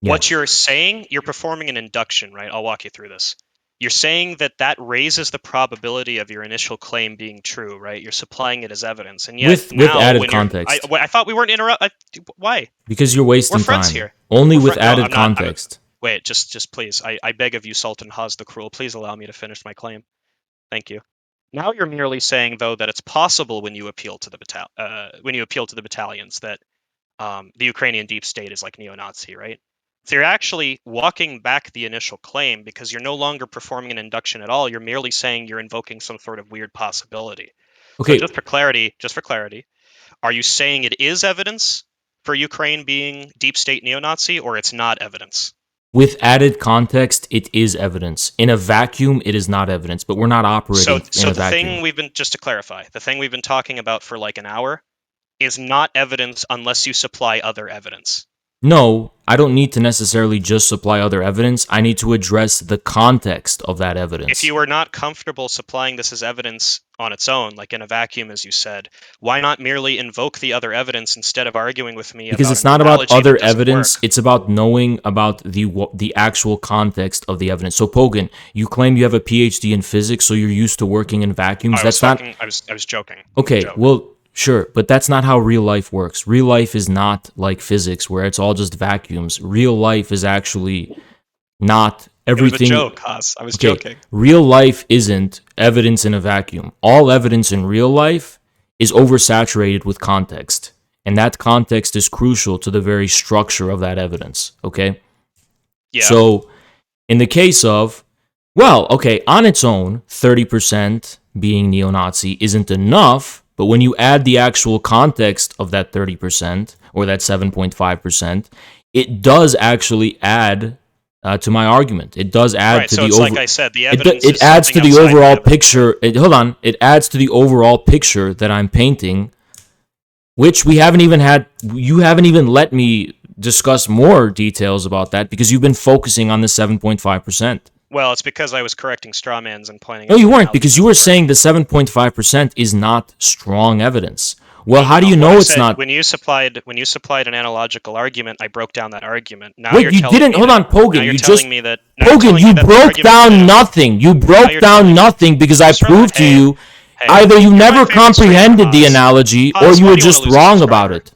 what you're saying, you're performing an induction, right? I'll walk you through this. You're saying that raises the probability of your initial claim being true, right? You're supplying it as evidence, and yet with now added when context. I thought we weren't interrupt. Why? Because you're wasting We're friends time. here. Only We're with fri- no, added I'm not. context. Wait, just please. I beg of you, Sultan Haz the Cruel, please allow me to finish my claim. Thank you. Now you're merely saying, though, that it's possible when you appeal to the battalions that the Ukrainian deep state is like neo-Nazi, right? So you're actually walking back the initial claim because you're no longer performing an induction at all. You're merely saying you're invoking some sort of weird possibility. So Okay, just for clarity, are you saying it is evidence for Ukraine being deep state neo-Nazi, or it's not evidence? with added context, it is evidence. In a vacuum, it is not evidence, but we're not operating in a vacuum. Just to clarify, the thing we've been talking about for like an hour is not evidence unless you supply other evidence. No, I don't need to necessarily just supply other evidence. I need to address the context of that evidence. If you are not comfortable supplying this as evidence on its own, like in a vacuum, as you said, why not merely invoke the other evidence instead of arguing with me because about it's an not about analogy other that doesn't evidence, work? it's about knowing about the actual context of the evidence. So Pogan, you claim you have a PhD in physics, so you're used to working in vacuums. I was joking. Okay, well, sure, but that's not how real life works. Real life is not like physics where it's all just vacuums. Real life is actually not everything. It was a joke, Haas. I was joking. Real life isn't evidence in a vacuum. All evidence in real life is oversaturated with context. And that context is crucial to the very structure of that evidence. Okay? Yeah. So, in the case of, well, okay, on its own, 30% being neo Nazi isn't enough, but when you add the actual context of that 30% or that 7.5%, it does actually add to my argument. It does add right, to so the it's like I said, the evidence it is adds to something the outside overall evidence. picture. Hold on. It adds to the overall picture that I'm painting, which you haven't even let me discuss more details about that because you've been focusing on the 7.5%. Well, it's because I was correcting strawmans and pointing. No, you weren't, because you were saying the 7.5% is not strong evidence. Well, how do you know it's not? When you supplied an analogical argument, I broke down that argument. Now Wait, you didn't. Hold on, Pogan. You broke down nothing. You broke down nothing because I proved to you either you never comprehended the analogy or you were just wrong about it.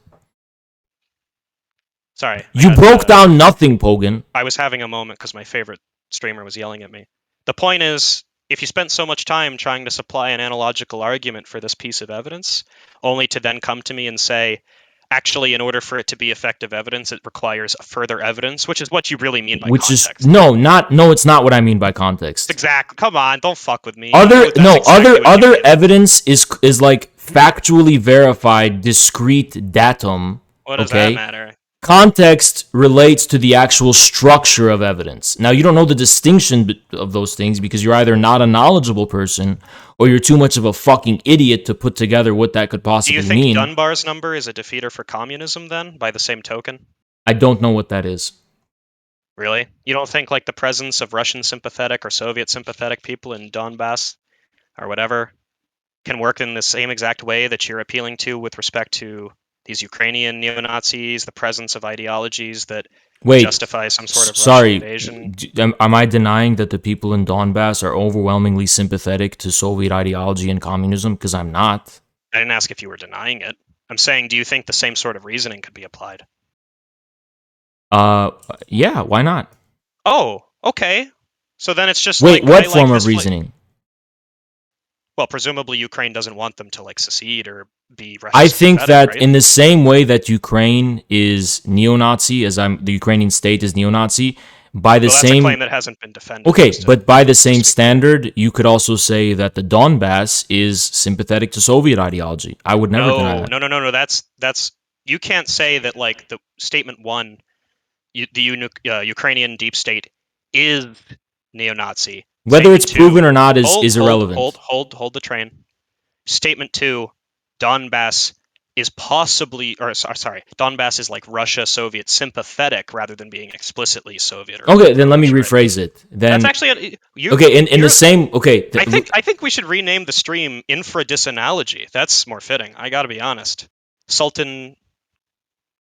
Sorry. You broke down nothing, Pogan. I was having a moment because my favorite streamer was yelling at me. The point is, if you spent so much time trying to supply an analogical argument for this piece of evidence, only to then come to me and say, actually, in order for it to be effective evidence, it requires further evidence, which is what you really mean by context. It's not what I mean by context. Exactly. Come on, don't fuck with me. Other evidence is like factually verified, discrete datum. What does that matter? Context relates to the actual structure of evidence. Now, you don't know the distinction of those things because you're either not a knowledgeable person or you're too much of a fucking idiot to put together what that could possibly mean. Do you think Dunbar's number is a defeater for communism, then, by the same token? I don't know what that is. Really? You don't think, like, the presence of Russian sympathetic or Soviet sympathetic people in Donbass or whatever can work in the same exact way that you're appealing to with respect to these Ukrainian neo-Nazis, the presence of ideologies that justify some sort of Russian invasion? Am I denying that the people in Donbass are overwhelmingly sympathetic to Soviet ideology and communism? Because I'm not. I didn't ask if you were denying it. I'm saying, do you think the same sort of reasoning could be applied? Yeah, why not? Oh, okay. So then it's just wait, what form of reasoning? Well, presumably Ukraine doesn't want them to, like, secede or be Russian. I think that in the same way that Ukraine is neo-Nazi, the Ukrainian state is neo-Nazi, by the same... That's a claim that hasn't been defended. Okay, but by the same standard, you could also say that the Donbass is sympathetic to Soviet ideology. I would never deny that. No. That's you can't say that, like, the statement one, the Ukrainian deep state is neo-Nazi. Whether it's proven or not is irrelevant. Hold the train. Statement 2, Donbass is possibly, or sorry, Donbass is like Russia Soviet sympathetic rather than being explicitly Soviet. Okay, then let me rephrase it. Then that's actually okay. In the same okay. I think we should rename the stream Infra Disanalogy. That's more fitting. I got to be honest. Sultan,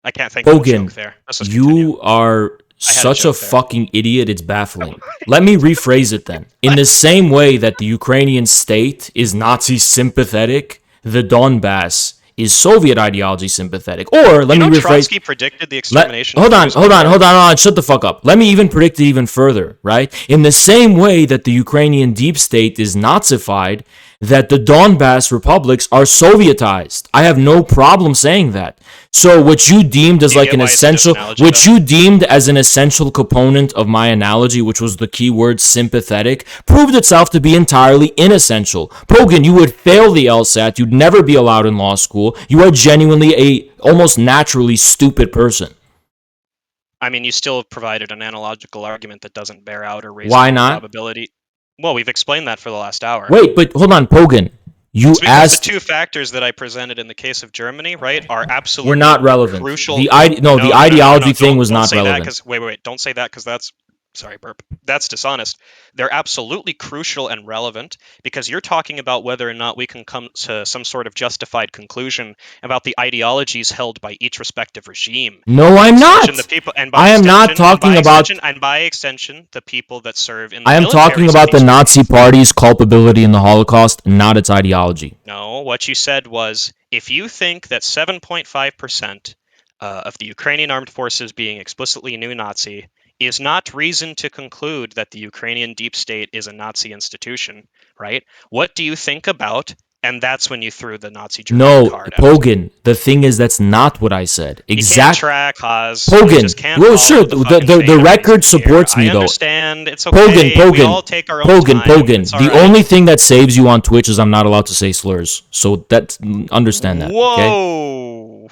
I can't think of a joke there. You are such a fucking idiot. It's baffling. Let me rephrase it then. In the same way that the Ukrainian state is Nazi sympathetic, the Donbass is Soviet ideology sympathetic. Or let me rephrase. Trotsky predicted the extermination. Hold on. Shut the fuck up. Let me even predict it even further, right? In the same way that the Ukrainian deep state is Nazified, that the Donbass republics are Sovietized. I have no problem saying that. So what you deemed as like an essential, what you deemed as an essential component of my analogy, which was the keyword sympathetic, proved itself to be entirely inessential. Pogan, you would fail the LSAT. You'd never be allowed in law school. You are genuinely a almost naturally stupid person. I mean, you still provided an analogical argument that doesn't bear out or raise why not probability. Well, we've explained that for the last hour. Wait, but hold on, Pogan. You asked the two factors that I presented in the case of Germany, right, are absolutely were not relevant. Crucial. The ideology thing was not relevant. Wait, don't say that because that's sorry, burp. That's dishonest. They're absolutely crucial and relevant because you're talking about whether or not we can come to some sort of justified conclusion about the ideologies held by each respective regime. No, I'm not. I am not talking about... And by extension, the people that serve in the I am talking about the Nazi Party's culpability in the Holocaust, not its ideology. No, what you said was, if you think that 7.5% of the Ukrainian armed forces being explicitly neo-Nazi is not reason to conclude that the Ukrainian deep state is a Nazi institution, right? What do you think about? And that's when you threw the Nazi Germany card out. Pogan, the thing is that's not what I said. Exactly. Pogan, well, sure, the record supports me, though. I understand, it's okay, we all take our own time. Pogan, the only thing that saves you on Twitch is I'm not allowed to say slurs. So understand that, okay? Whoa!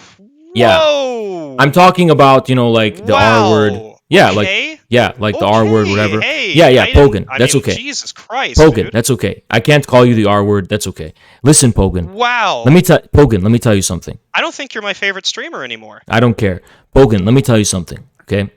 Yeah. I'm talking about, like, the R word. Yeah, okay. like the R word, whatever. Hey, Pogan, that's okay. Jesus Christ, Pogan, dude. that's okay. I can't call you the R word. That's okay. Listen, Pogan. Wow. Pogan, let me tell you something. I don't think you're my favorite streamer anymore. I don't care. Pogan, let me tell you something, okay?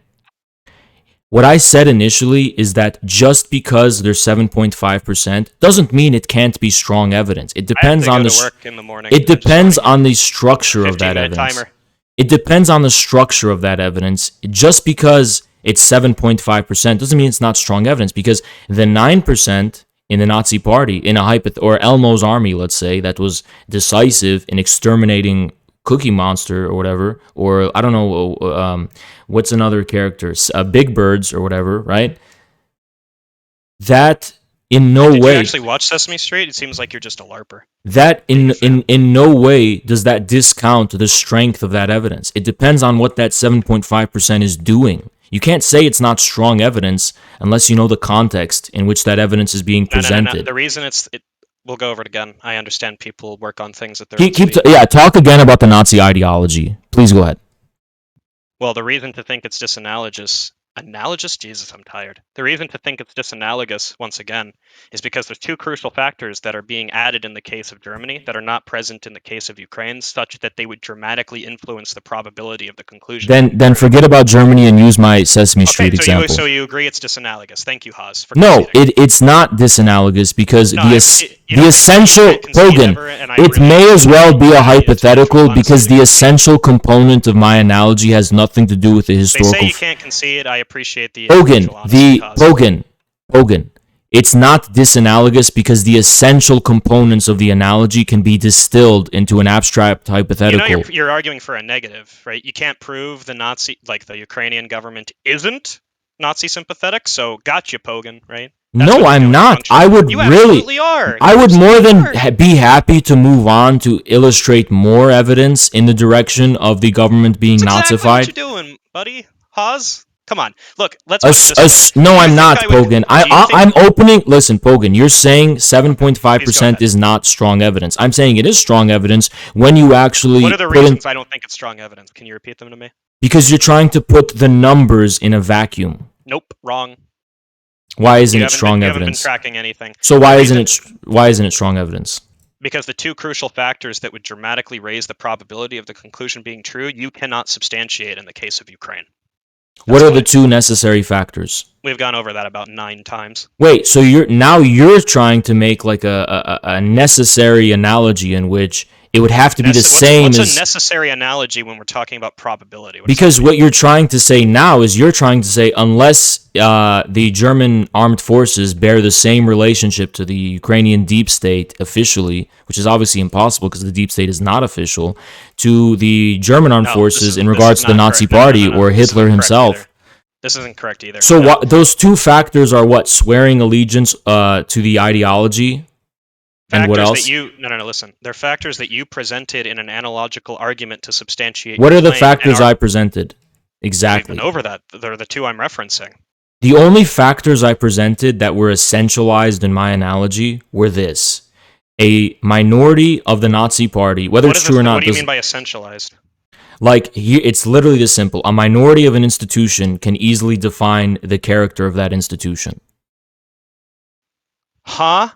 What I said initially is that just because there's 7.5% doesn't mean it can't be strong evidence. It depends on it depends on the structure of that evidence. Timer. It depends on the structure of that evidence. Just because it's 7.5% doesn't mean it's not strong evidence, because the 9% in the Nazi Party, in a or Elmo's army, let's say, that was decisive in exterminating Cookie Monster or whatever, or I don't know, what's another character? Big Birds or whatever, right? That in no way... Did you actually watch Sesame Street? It seems like you're just a LARPer. That in no way does that discount the strength of that evidence. It depends on what that 7.5% is doing. You can't say it's not strong evidence unless you know the context in which that evidence is being presented. No. The reason we'll go over it again. I understand people work on things at their talk again about the Nazi ideology. Please go ahead. Well, the reason to think it's disanalogous... Jesus, I'm tired. The reason to think it's disanalogous, once again, is because there's two crucial factors that are being added in the case of Germany that are not present in the case of Ukraine, such that they would dramatically influence the probability of the conclusion. Then forget about Germany and use my Sesame Street example. So you agree it's disanalogous. Thank you, Haas. No, it's not disanalogous because the essential... Pogan, it may as well be a hypothetical because the essential component of my analogy has nothing to do with the historical... They say you can't concede. I appreciate the Pogan. It's not disanalogous because the essential components of the analogy can be distilled into an abstract hypothetical. You're arguing for a negative, right? You can't prove the Ukrainian government isn't Nazi sympathetic, so gotcha, Pogan, right? No, I'm not. I would really... I would more than be happy to move on to illustrate more evidence in the direction of the government being Nazified. Exactly what you're doing, buddy. Haas? Come on, look. Let's. No, I'm not, Pogan. I'm opening. Listen, Pogan. You're saying 7.5% is not strong evidence. I'm saying it is strong evidence when you actually. What are the reasons I don't think it's strong evidence? Can you repeat them to me? Because you're trying to put the numbers in a vacuum. Nope, wrong. Why isn't it strong evidence? You haven't been tracking anything. So why isn't it strong evidence? Because the two crucial factors that would dramatically raise the probability of the conclusion being true, you cannot substantiate in the case of Ukraine. What are the two necessary factors? We've gone over that about 9 times. Wait, so you're trying to make like a necessary analogy in which it would have to be the same what's as... a necessary analogy when we're talking about probability? Because what you're trying to say now is you're trying to say unless the German armed forces bear the same relationship to the Ukrainian deep state officially, which is obviously impossible because the deep state is not official, to the German armed forces in regards to the Nazi Party or Hitler himself. This isn't correct either. So those two factors are what? Swearing allegiance to the ideology? And what else? Listen. They're factors that you presented in an analogical argument to substantiate. What are the factors I presented? Exactly. We've been over that. They're the two I'm referencing. The only factors I presented that were essentialized in my analogy were this. A minority of the Nazi Party, whether it's true or not... What do you mean by essentialized? Like, it's literally this simple. A minority of an institution can easily define the character of that institution. Huh?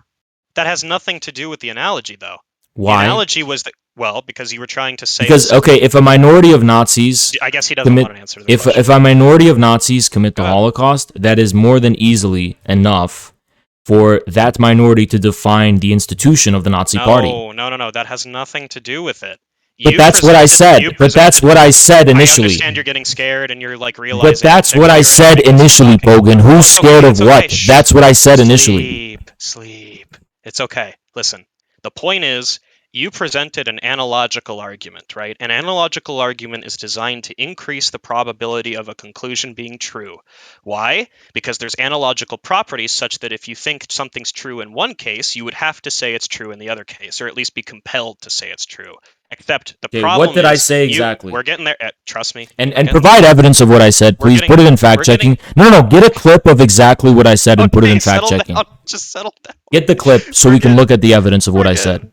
That has nothing to do with the analogy, though. Why? The analogy was that, well, because you were trying to say... Because, okay, if a minority of Nazis... I guess he doesn't want an answer to the question. If a minority of Nazis commit the Holocaust, that is more than easily enough for that minority to define the institution of the Nazi Party. No. That has nothing to do with it. But that's what I said. But that's what I said initially. I understand you're getting scared and you're like realizing... But that's what I said initially, Bogan. Who's scared of what? That's what I said initially. Sleep. It's okay. Listen. The point is, you presented an analogical argument, right? An analogical argument is designed to increase the probability of a conclusion being true. Why? Because there's analogical properties such that if you think something's true in one case, you would have to say it's true in the other case, or at least be compelled to say it's true. Except the problem what did I say exactly? We're getting there. Trust me. And provide evidence of what I said. Please put it in fact-checking. No. Get a clip of exactly what I said and put it in fact-checking. Just settle down. Get the clip so we can look at the evidence of what I said.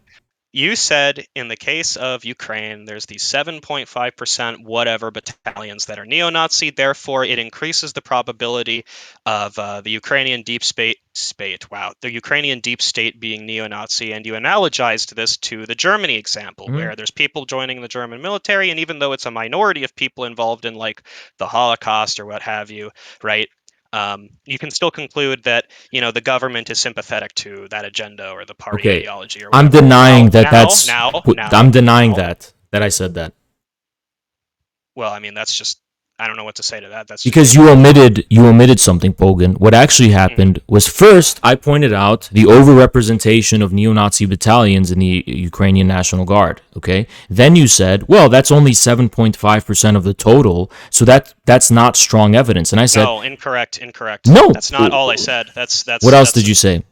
You said in the case of Ukraine, there's these 7.5% whatever battalions that are neo-Nazi. Therefore, it increases the probability of the Ukrainian deep state. The Ukrainian deep state being neo-Nazi, and you analogized this to the Germany example, where there's people joining the German military, and even though it's a minority of people involved in like the Holocaust or what have you, right? You can still conclude that the government is sympathetic to that agenda or the party ideology. Or whatever. I'm denying I'm denying that I said that. Well, I mean, that's just... I don't know what to say to that. That's because you omitted something, Bogan. What actually happened was, first, I pointed out the overrepresentation of neo-Nazi battalions in the Ukrainian National Guard, okay? Then you said, well, that's only 7.5% of the total, so that's not strong evidence. And I said... No, incorrect. No! That's not all I said. That's what else did you say?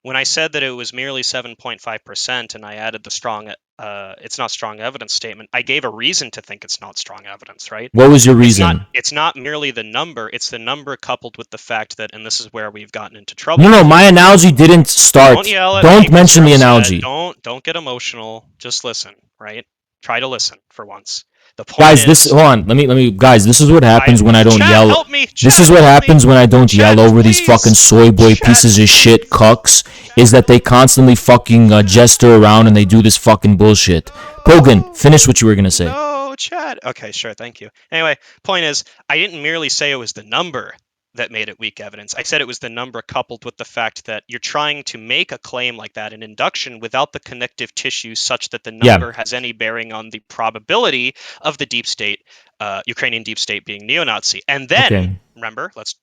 When I said that it was merely 7.5% and I added the strong... it's not strong evidence statement, I gave a reason to think it's not strong evidence, right? What was your reason? It's not merely the number, it's the number coupled with the fact that, and this is where we've gotten into trouble. No, my analogy didn't start. Don't mention the analogy. Don't get emotional. Just listen, right? Try to listen for once. The point guys, hold on. Let me guys, this is what happens when I don't yell. Help me, this is what happens when I don't yell over these fucking soy boy pieces of shit cucks, is that they constantly fucking gesture around and they do this fucking bullshit. Bogan, finish what you were going to say. No, Chad. Okay, sure, thank you. Anyway, point is, I didn't merely say it was the number that made it weak evidence. I said it was the number coupled with the fact that you're trying to make a claim like that in induction without the connective tissue such that the number has any bearing on the probability of the deep state, Ukrainian deep state being neo-Nazi. And then, remember, let's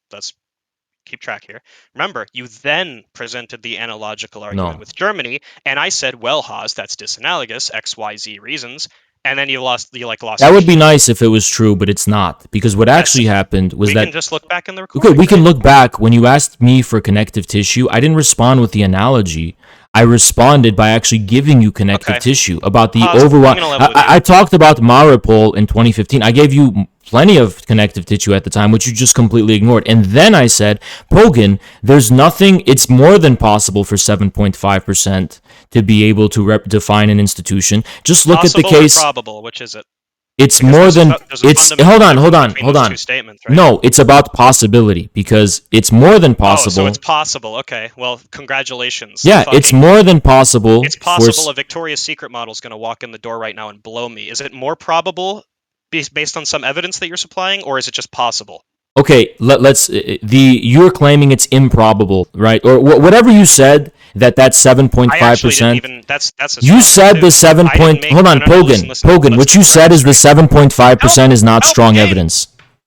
keep track here. Remember, you then presented the analogical argument with Germany, and I said, well, Haas, that's disanalogous, X, Y, Z reasons. And then you lost. That would be nice if it was true, but it's not. Because what actually happened was that... We can just look back in the recording. Okay, we can look back. When you asked me for connective tissue, I didn't respond with the analogy. I responded by actually giving you connective tissue about the overall... I talked about Mariupol in 2015. I gave you plenty of connective tissue at the time, which you just completely ignored. And then I said, Bogan, there's nothing... It's more than possible for 7.5% to be able to define an institution. Just look at the case... Possible or probable? Which is it? It's Because more than there's a it's. fundamental Hold on, difference between hold those on. two statements, right? No, it's about possibility because it's more than Oh, so possible. it's possible. Okay, well, congratulations. Yeah, it's more than possible. It's possible a Victoria's Secret model is going to walk in the door right now and blow me. Is it more probable based on some evidence that you're supplying, or is it just possible? Okay, let's. You're claiming it's improbable, right? Or whatever you said that that's 7.5%. That's a You strong said one, the too. 7 I didn't point. make- Hold on, no, no, Pogan. listen. Pogan, Let's what you get the said record is the straight. 7.5% is not strong James. evidence.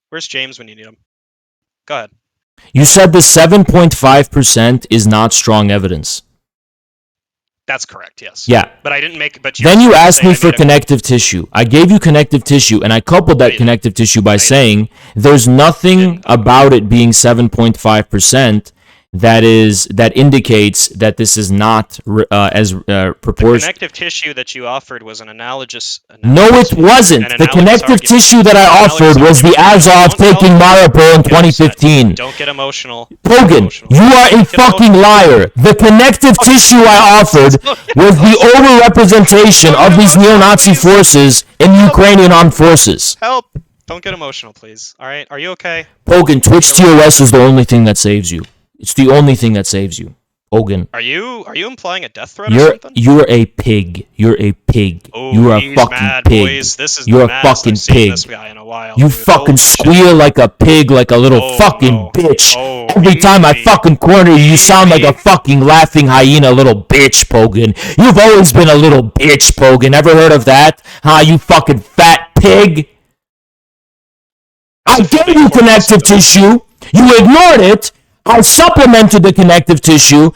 Where's James when you need him? Go ahead. You said the 7.5% is not strong evidence. That's correct. Yes. Yeah. But I didn't make. But Then you starting to asked say me I for made a- connective tissue. I gave you connective tissue, and I coupled that you connective tissue by you saying there's nothing didn't. about it being 7.5% that indicates that this is not as The proportional. connective tissue that you offered was an analogous. No, it wasn't. The connective tissue that I offered was the Azov taking Mariupol in 2015. Don't get emotional. Pogan, you are a fucking liar. The connective tissue I offered was the overrepresentation of these neo-Nazi forces in the Ukrainian armed forces. Help! Don't get emotional, please. All right? Are you okay? Pogan, Twitch TOS is the only thing that saves you. It's the only thing that saves you. Pogan. Are you implying a death threat or something? You're a pig. You're a pig. Oh, You're a he's fucking mad, pig. boys. This is You're the a maddest fucking I've seen pig. this guy in a while, You dude. fucking Holy shit. squeal like a pig, like a little Oh, fucking no. bitch. Oh, Every time I easy. fucking corner you, you sound like a fucking laughing hyena, little bitch, Pogan. You've always been a little bitch, Pogan. Ever heard of that? Huh, you fucking fat pig? I gave you connective tissue. You ignored it. I supplemented the connective tissue,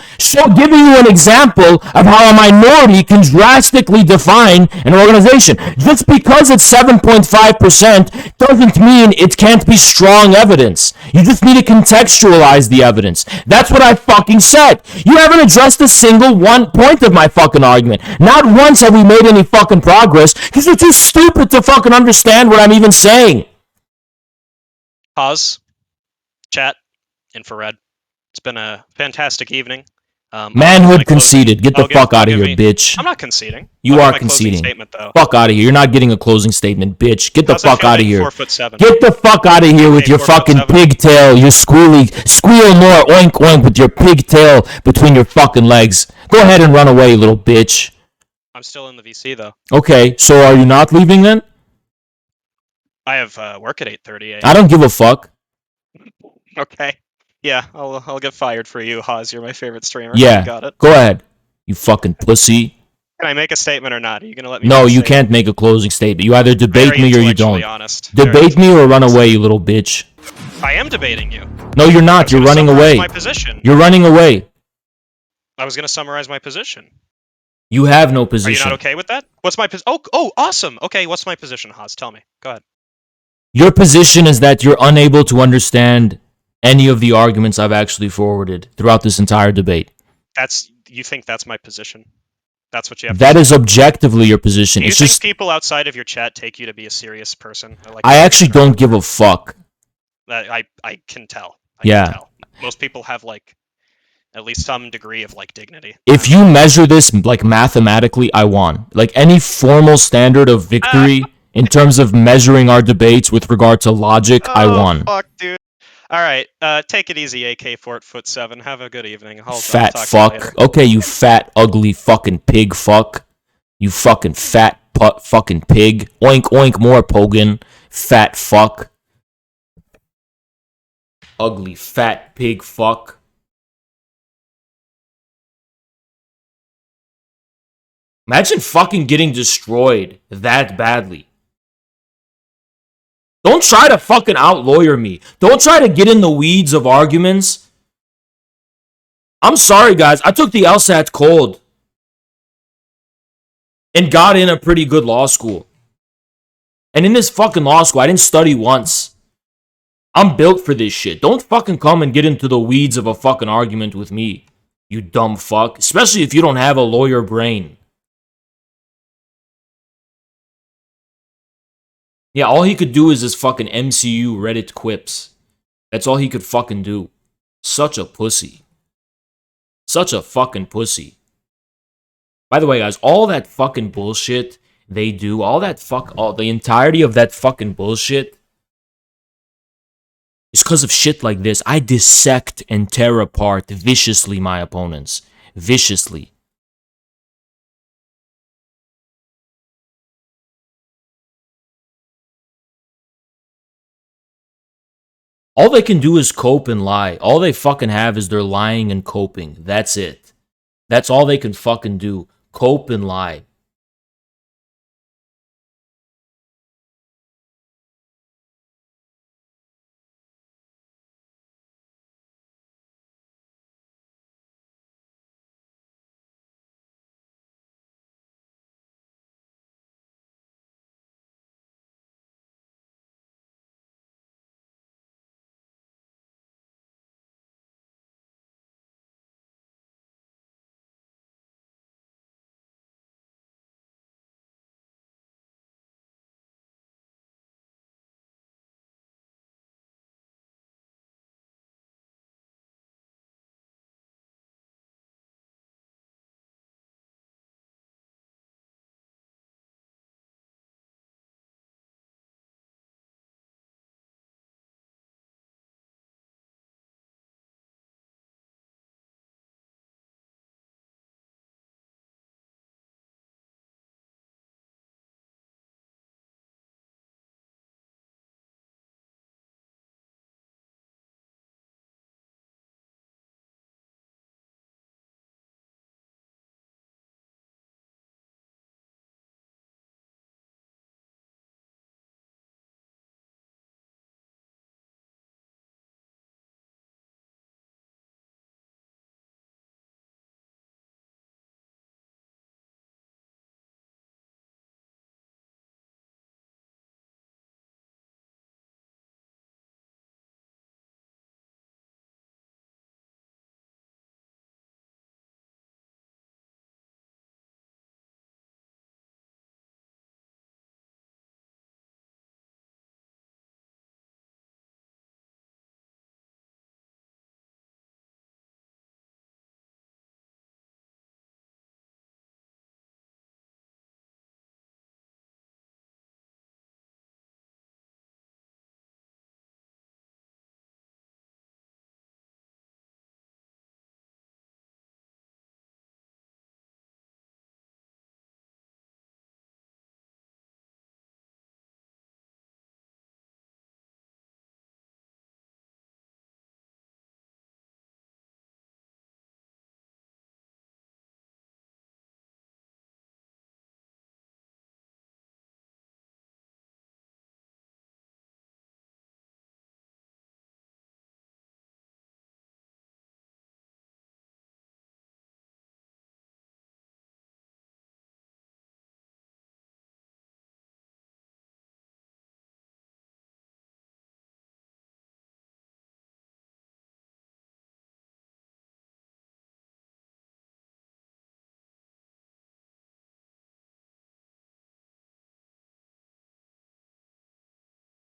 giving you an example of how a minority can drastically define an organization. Just because it's 7.5% doesn't mean it can't be strong evidence. You just need to contextualize the evidence. That's what I fucking said. You haven't addressed a single one point of my fucking argument. Not once have we made any fucking progress because you're too stupid to fucking understand what I'm even saying. Pause. Chat. Infrared. It's been a fantastic evening. Manhood conceded. Get the fuck out of here, bitch. I'm not conceding. You are conceding. Statement, though. Fuck out of here. You're not getting a closing statement, bitch. Get the fuck out of here. 4'7". Get the fuck out of here with your fucking 4'7". pigtail. Your squeal more oink oink with your pigtail between your fucking legs. Go ahead and run away, little bitch. I'm still in the VC, though. Okay, so are you not leaving then? I have work at 8:30 a.m. I don't give a fuck. Okay. Yeah, I'll get fired for you, Haas. You're my favorite streamer. Yeah, Got it. go ahead. You fucking pussy. Can I make a statement or not? Are you gonna let me? No, make a you statement? can't make a closing statement. You either debate Very me or you intellectually don't. honest. Debate me or run away, you little bitch. I am debating you. No, you're not. You're running away. My position. You're running away. I was gonna summarize my position. You have no Are position. you not okay with that? What's my position? Oh, awesome. Okay, what's my position, Haas? Tell me. Go ahead. Your position is that you're unable to understand any of the arguments I've actually forwarded throughout this entire debate. You think that's my position? That's what you have. That is objectively your position. Do you It's think just people outside of your chat take you to be a serious person? I actually don't give a fuck. I can tell. Yeah. Can tell. Most people have at least some degree of dignity. If you measure this mathematically, I won. Any formal standard of victory in terms of measuring our debates with regard to logic, I won. Fuck, dude. All right, take it easy, AK-47. Have a good evening. I'll Fat talk fuck. To you later. Okay, you fat, ugly fucking pig fuck. You fucking fat fucking pig. Oink oink more, Pogan. Fat fuck. Ugly fat pig fuck. Imagine fucking getting destroyed that badly. Don't try to fucking out-lawyer me. Don't try to get in the weeds of arguments. I'm sorry, guys. I took the LSAT cold. And got in a pretty good law school. And in this fucking law school, I didn't study once. I'm built for this shit. Don't fucking come and get into the weeds of a fucking argument with me, you dumb fuck. Especially if you don't have a lawyer brain. Yeah, all he could do is his fucking MCU Reddit quips. That's all he could fucking do. Such a pussy. Such a fucking pussy. By the way, guys, all that fucking bullshit they do, all the entirety of that fucking bullshit is because of shit like this. I dissect and tear apart viciously my opponents. Viciously. All they can do is cope and lie. All they fucking have is they're lying and coping. That's it. That's all they can fucking do. Cope and lie.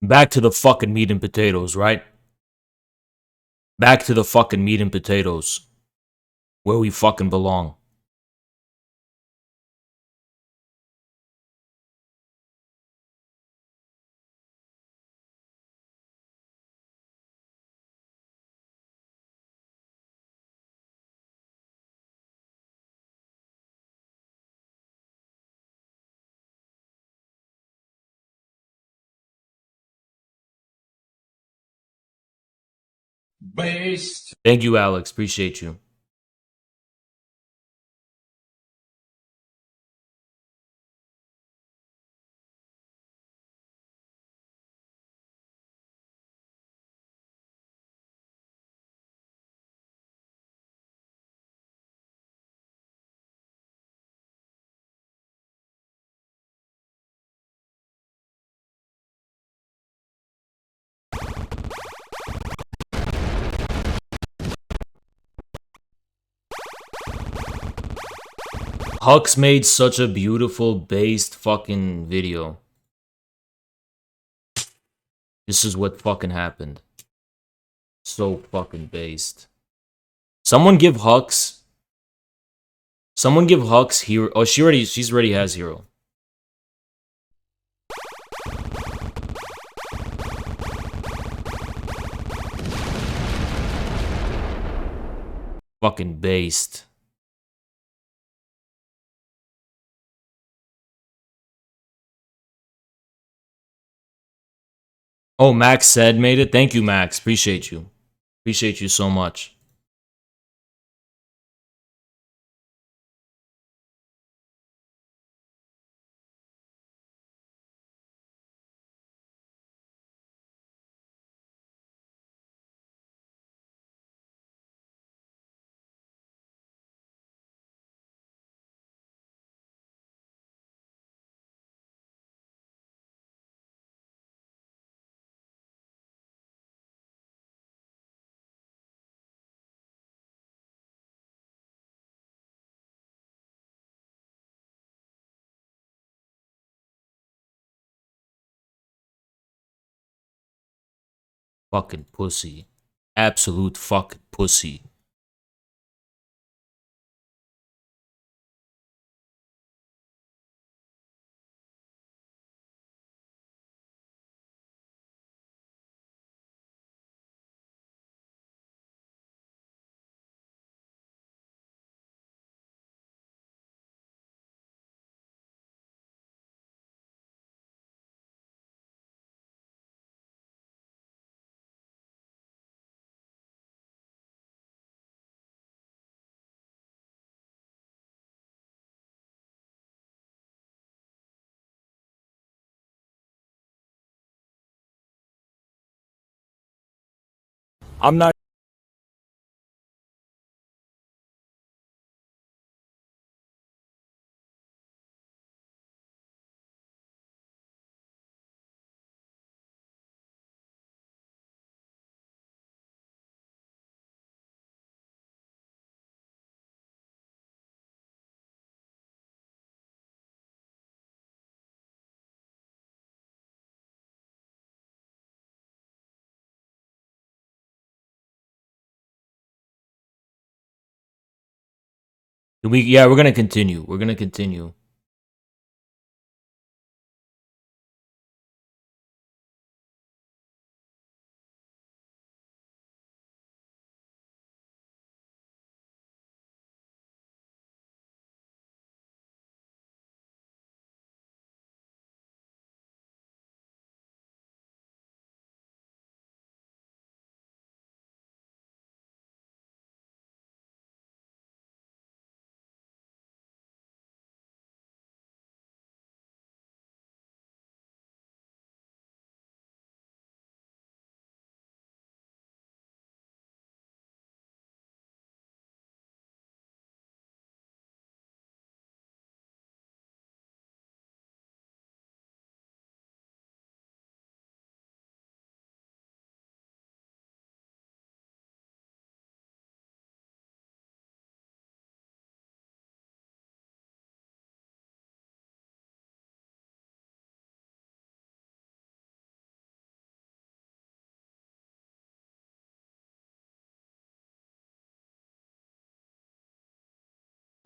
Back to the fucking meat and potatoes, right? Back to the fucking meat and potatoes. Where we fucking belong. Based. Thank you, Alex. Appreciate you. Hux made such a beautiful based fucking video. This is what fucking happened. So fucking based. Someone give Hux hero. Oh, she already has hero. Fucking based. Oh, Max said made it. Thank you, Max. Appreciate you. Appreciate you so much. Fucking pussy. Absolute fucking pussy. I'm not. Yeah, we're gonna continue. We're gonna continue.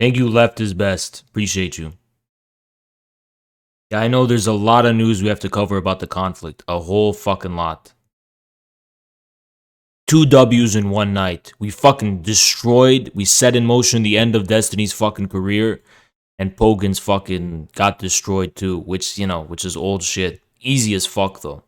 Thank you, Left is Best. Appreciate you. Yeah, I know there's a lot of news we have to cover about the conflict. A whole fucking lot. 2 W's in one night. We fucking destroyed, we set in motion the end of Destiny's fucking career, and Pogan's fucking got destroyed too, which, you know, which is old shit. Easy as fuck, though.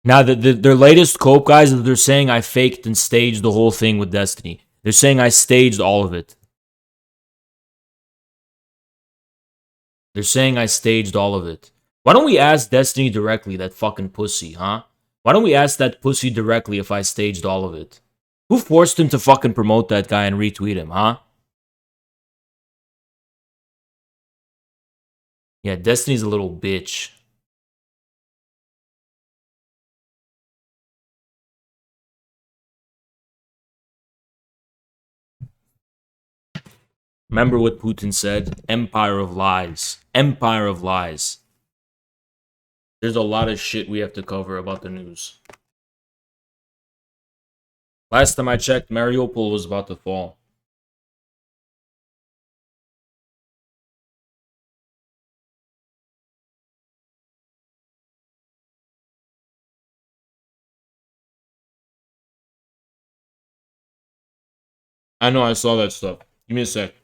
Now, their latest cope, guys, is they're saying I faked and staged the whole thing with Destiny. They're saying I staged all of it. They're saying I staged all of it. Why don't we ask Destiny directly, that fucking pussy, huh? Why don't we ask that pussy directly if I staged all of it? Who forced him to fucking promote that guy and retweet him, huh? Yeah, Destiny's a little bitch. Remember what Putin said? Empire of lies. Empire of lies. There's a lot of shit we have to cover about the news. Last time I checked, Mariupol was about to fall. I know, I saw that stuff. Give me a sec.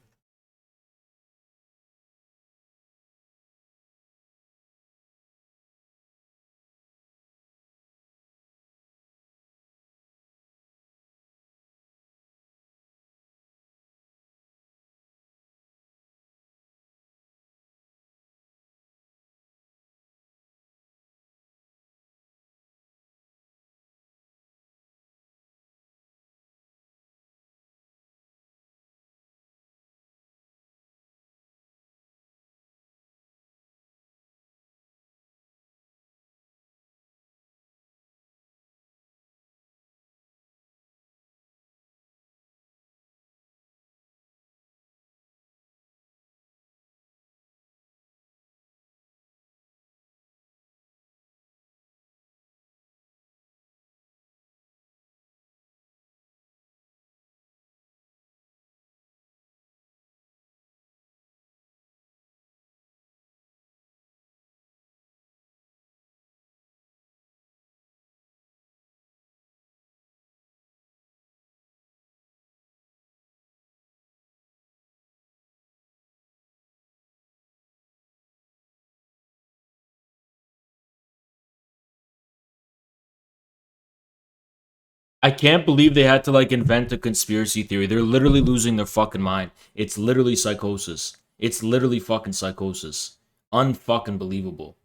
I can't believe they had to like invent a conspiracy theory. They're literally losing their fucking mind. It's literally psychosis. It's literally fucking psychosis. Unfucking believable.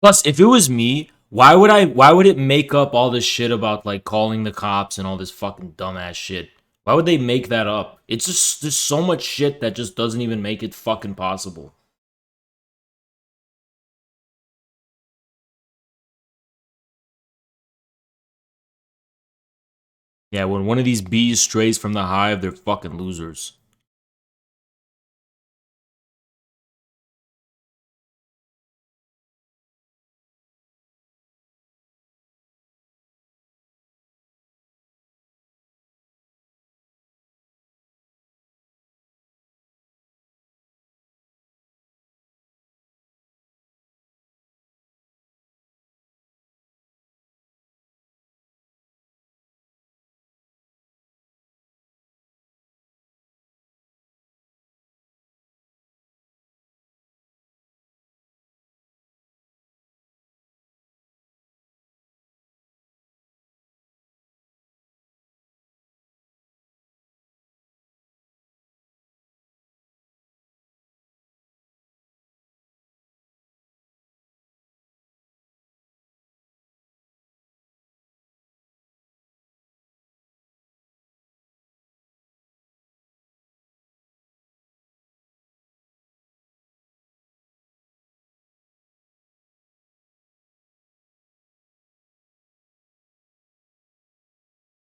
Plus, if it was me, why would it make up all this shit about like calling the cops and all this fucking dumbass shit? Why would they make that up? It's just there's so much shit that just doesn't even make it fucking possible. Yeah, when one of these bees strays from the hive, they're fucking losers.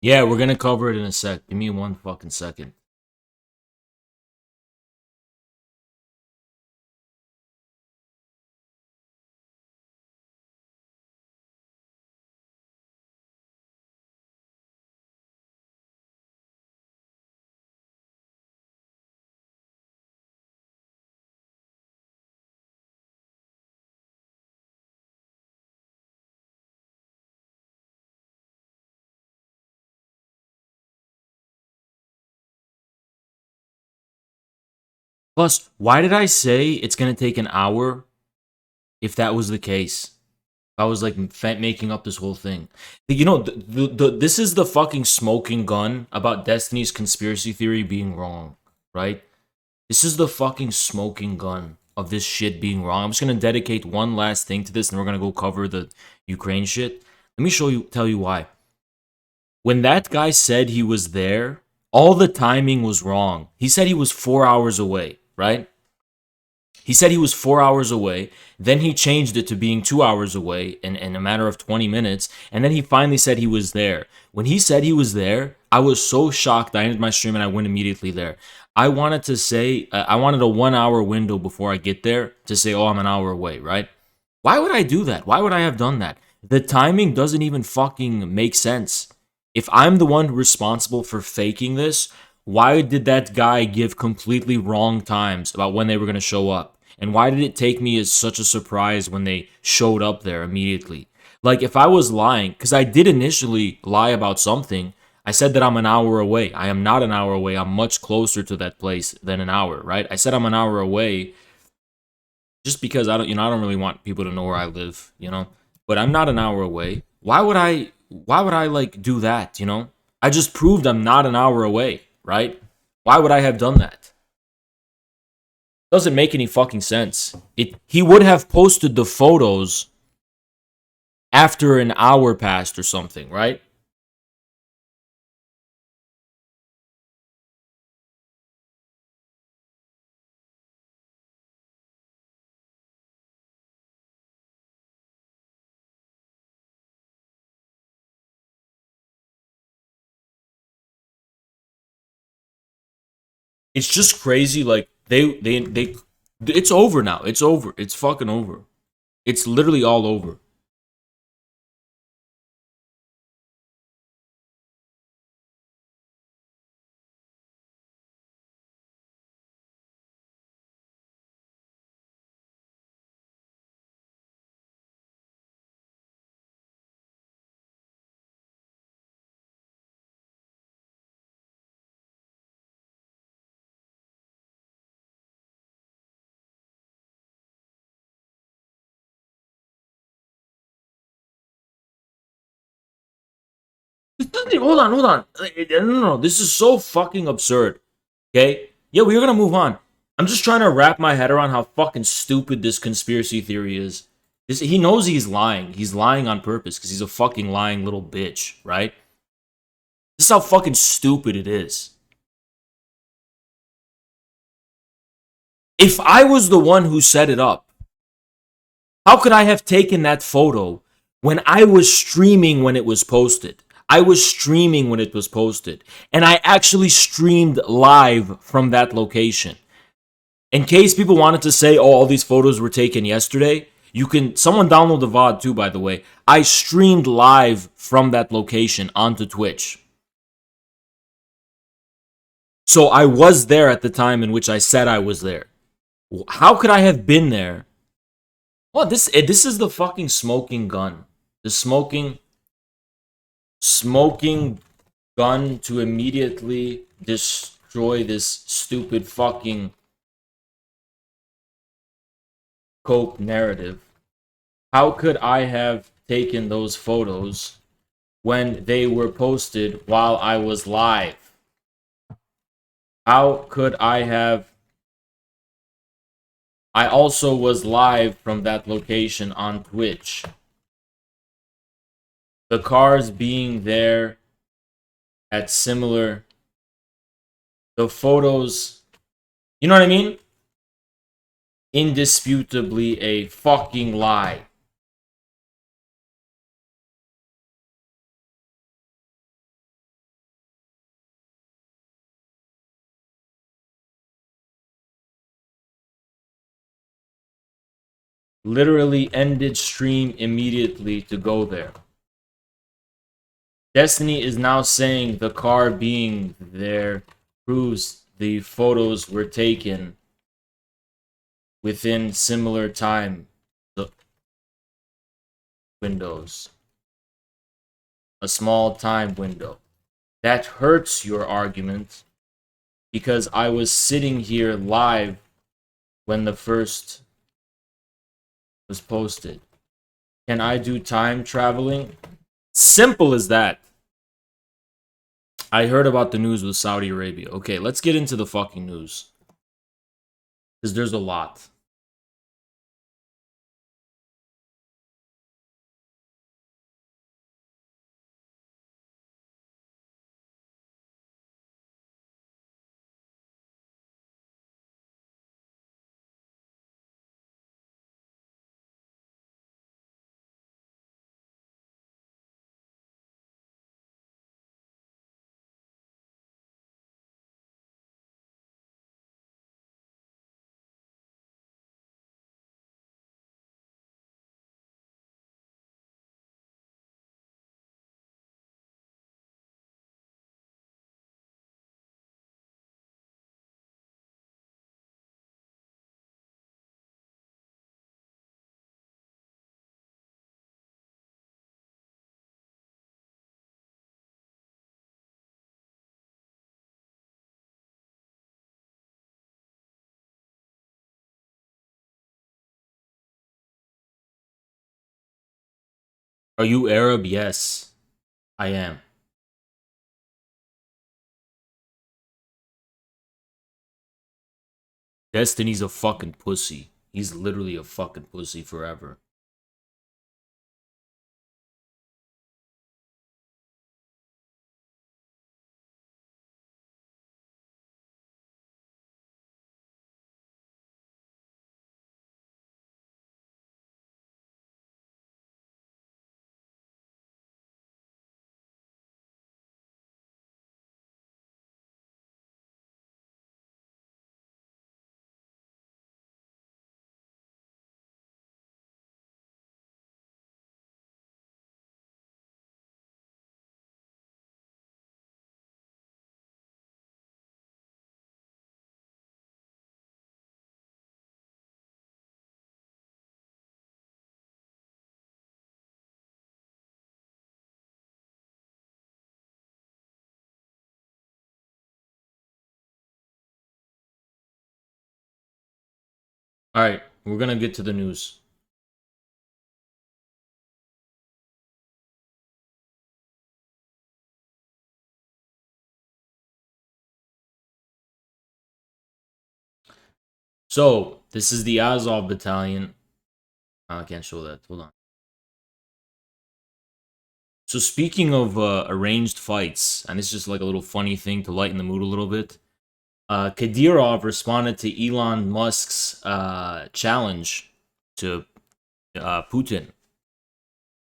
Yeah, we're gonna cover it in a sec. Give me one fucking second. Plus, why did I say it's gonna take an hour if that was the case? I was like making up this whole thing. You know, this is the fucking smoking gun about Destiny's conspiracy theory being wrong, right? This is the fucking smoking gun of this shit being wrong. I'm just gonna dedicate one last thing to this, and we're gonna go cover the Ukraine shit. Let me tell you why. When that guy said he was there, all the timing was wrong. He said he was 4 hours away, right? He said he was 4 hours away. Then he changed it to being 2 hours away in a matter of 20 minutes. And then he finally said he was there. When he said he was there, I was so shocked. I ended my stream and I went immediately there. I wanted to say, I wanted a 1 hour window before I get there to say, oh, I'm an hour away, right? Why would I do that? Why would I have done that? The timing doesn't even fucking make sense. If I'm the one responsible for faking this, why did that guy give completely wrong times about when they were going to show up? And why did it take me as such a surprise when they showed up there immediately? Like, if I was lying, because I did initially lie about something, I said that I'm an hour away. I am not an hour away. I'm much closer to that place than an hour, right? I said I'm an hour away just because I don't really want people to know where I live, But I'm not an hour away. Why would I like do that, I just proved I'm not an hour away, right? Why would I have done that? Doesn't make any fucking sense. He would have posted the photos after an hour passed or something, right? It's just crazy. Like it's over now. It's over. It's fucking over. It's literally all over. Hold on, hold on. No. This is so fucking absurd. Okay? Yeah, we're gonna move on. I'm just trying to wrap my head around how fucking stupid this conspiracy theory is. He knows he's lying. He's lying on purpose because he's a fucking lying little bitch, right? This is how fucking stupid it is. If I was the one who set it up, how could I have taken that photo when I was streaming when it was posted? I was streaming when it was posted, and I actually streamed live from that location. In case people wanted to say, oh, all these photos were taken yesterday, someone download the VOD too, by the way. I streamed live from that location onto Twitch. So I was there at the time in which I said I was there. How could I have been there? Well, this is the fucking smoking gun. The smoking gun to immediately destroy this stupid fucking cope narrative. How could I have taken those photos when they were posted while I was live? How could I have? I also was live from that location on Twitch. The cars being there at similar... The photos... You know what I mean? Indisputably a fucking lie. Literally ended stream immediately to go there. Destiny is now saying the car being there proves the photos were taken within similar time windows. A small time window. That hurts your argument because I was sitting here live when the first was posted. Can I do time traveling? Simple as that. I heard about the news with Saudi Arabia. Okay, let's get into the fucking news. Because there's a lot. Are you Arab? Yes, I am. Destiny's a fucking pussy. He's literally a fucking pussy forever. Alright, we're gonna get to the news. So, this is the Azov battalion. I can't show that. Hold on. So, speaking of arranged fights, and it's just like a little funny thing to lighten the mood a little bit. Kadyrov responded to Elon Musk's challenge to Putin.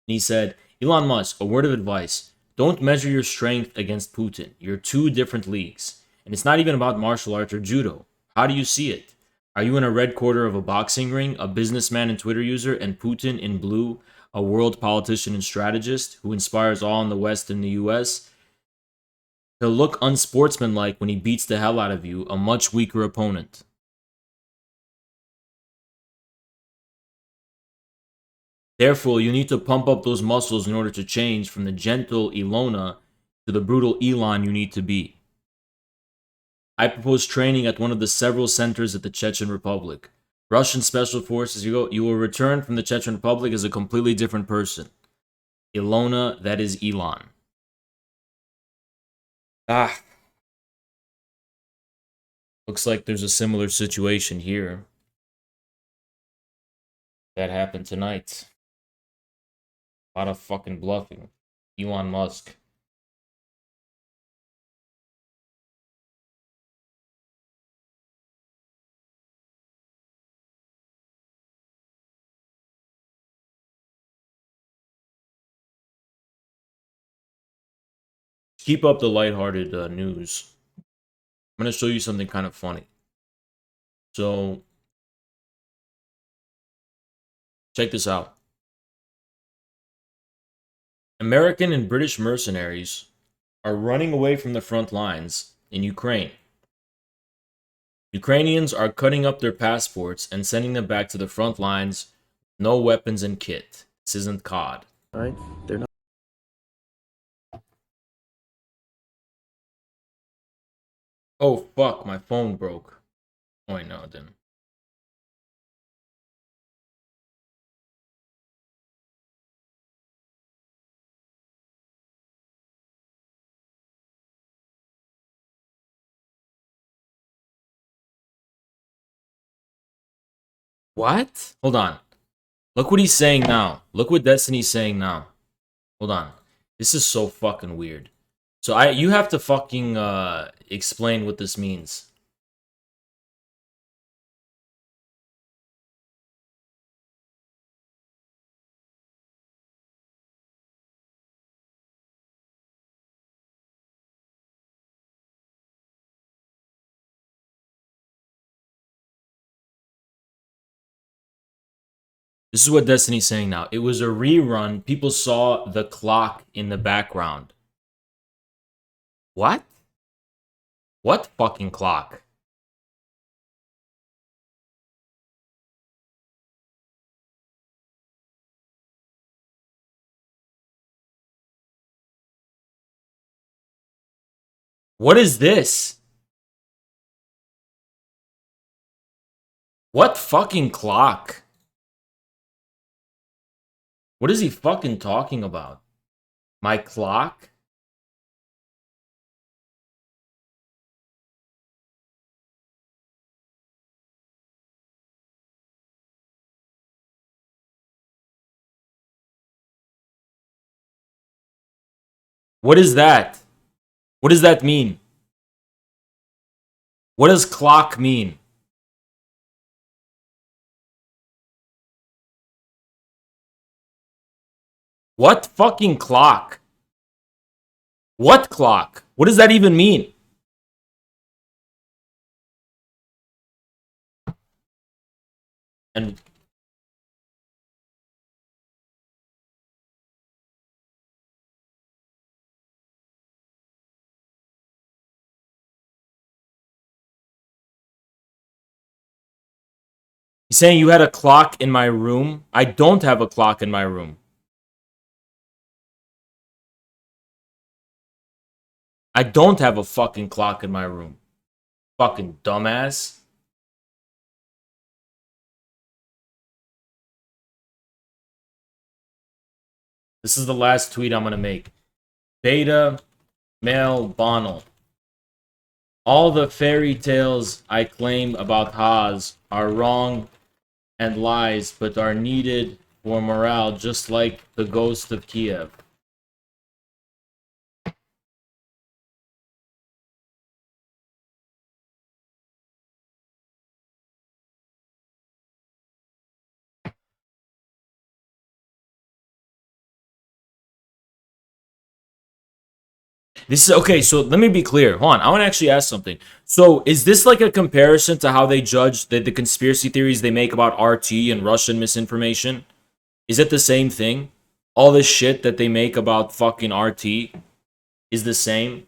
He said, Elon Musk, a word of advice. Don't measure your strength against Putin. You're two different leagues. And it's not even about martial arts or judo. How do you see it? Are you in a red quarter of a boxing ring, a businessman and Twitter user, and Putin in blue, a world politician and strategist who inspires all in the West and the US? He'll look unsportsmanlike when he beats the hell out of you, a much weaker opponent. Therefore, you need to pump up those muscles in order to change from the gentle Ilona to the brutal Elon you need to be. I propose training at one of the several centers at the Chechen Republic. Russian Special Forces, you will return from the Chechen Republic as a completely different person. Ilona, that is Elon. Ah. Looks like there's a similar situation here. That happened tonight. A lot of fucking bluffing. Elon Musk. Keep up the lighthearted news. I'm going to show you something kind of funny. So, check this out. American and British mercenaries are running away from the front lines in Ukraine. Ukrainians are cutting up their passports and sending them back to the front lines, no weapons and kit. This isn't COD. Right? They're not. Oh fuck, my phone broke. Oh wait, no, it didn't. What? Hold on. Look what he's saying now. Look what Destiny's saying now. Hold on. This is so fucking weird. So you have to fucking explain what this means. This is what Destiny's saying now. It was a rerun. People saw the clock in the background. What? What fucking clock? What is this? What fucking clock? What is he fucking talking about? My clock? What is that? What does that mean? What does clock mean? What fucking clock? What clock? What does that even mean? And he's saying you had a clock in my room? I don't have a clock in my room. I don't have a fucking clock in my room. Fucking dumbass. This is the last tweet I'm gonna make. Beta male Bonnell. All the fairy tales I claim about Haas are wrong and lies, but are needed for morale, just like the ghost of Kiev. This is okay. So let me be clear. Hold on. I want to actually ask something. So is this like a comparison to how they judge the conspiracy theories they make about RT and Russian misinformation? Is it the same thing? All this shit that they make about fucking RT is the same?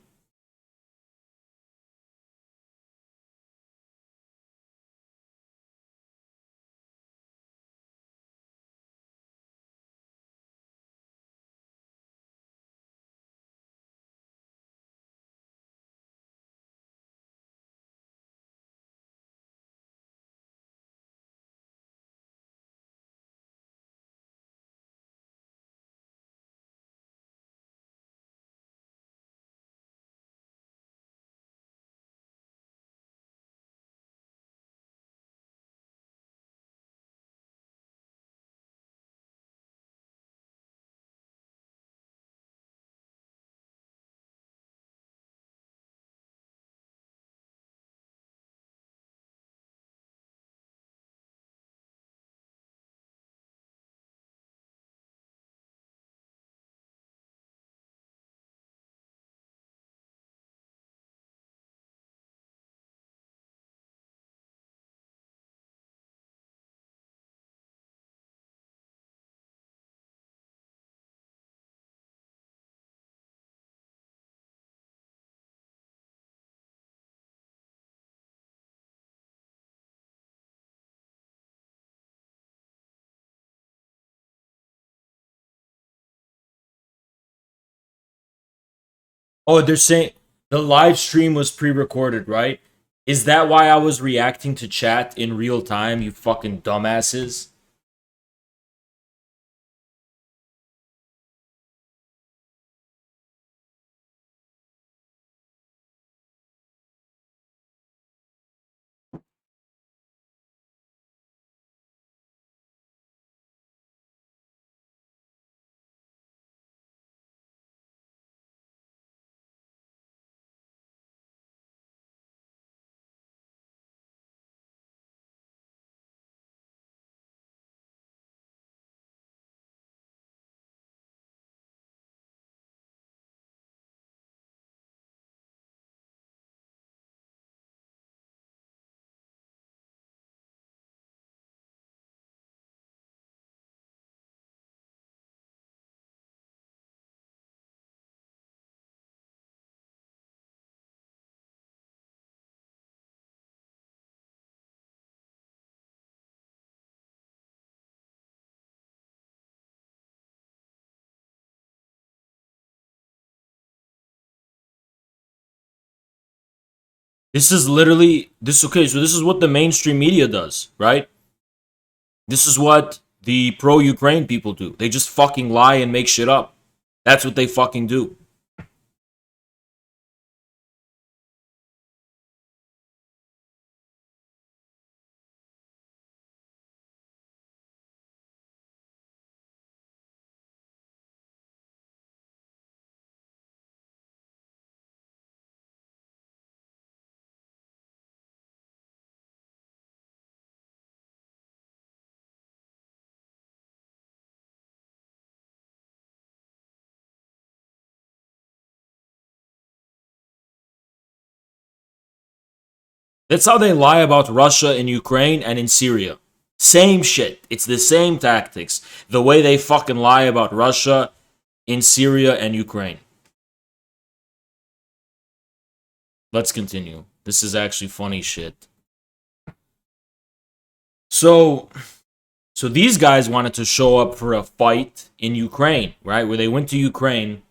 Oh, they're saying the live stream was pre-recorded, right? Is that why I was reacting to chat in real time, you fucking dumbasses? This is literally this. Okay, so this is what the mainstream media does, right? This is what the pro-Ukraine people do. They just fucking lie and make shit up. That's what they fucking do. That's how they lie about Russia and Ukraine and in Syria. Same shit. It's the same tactics. The way they fucking lie about Russia in Syria and Ukraine. Let's continue. This is actually funny shit. So these guys wanted to show up for a fight in Ukraine, right? Where they went to Ukraine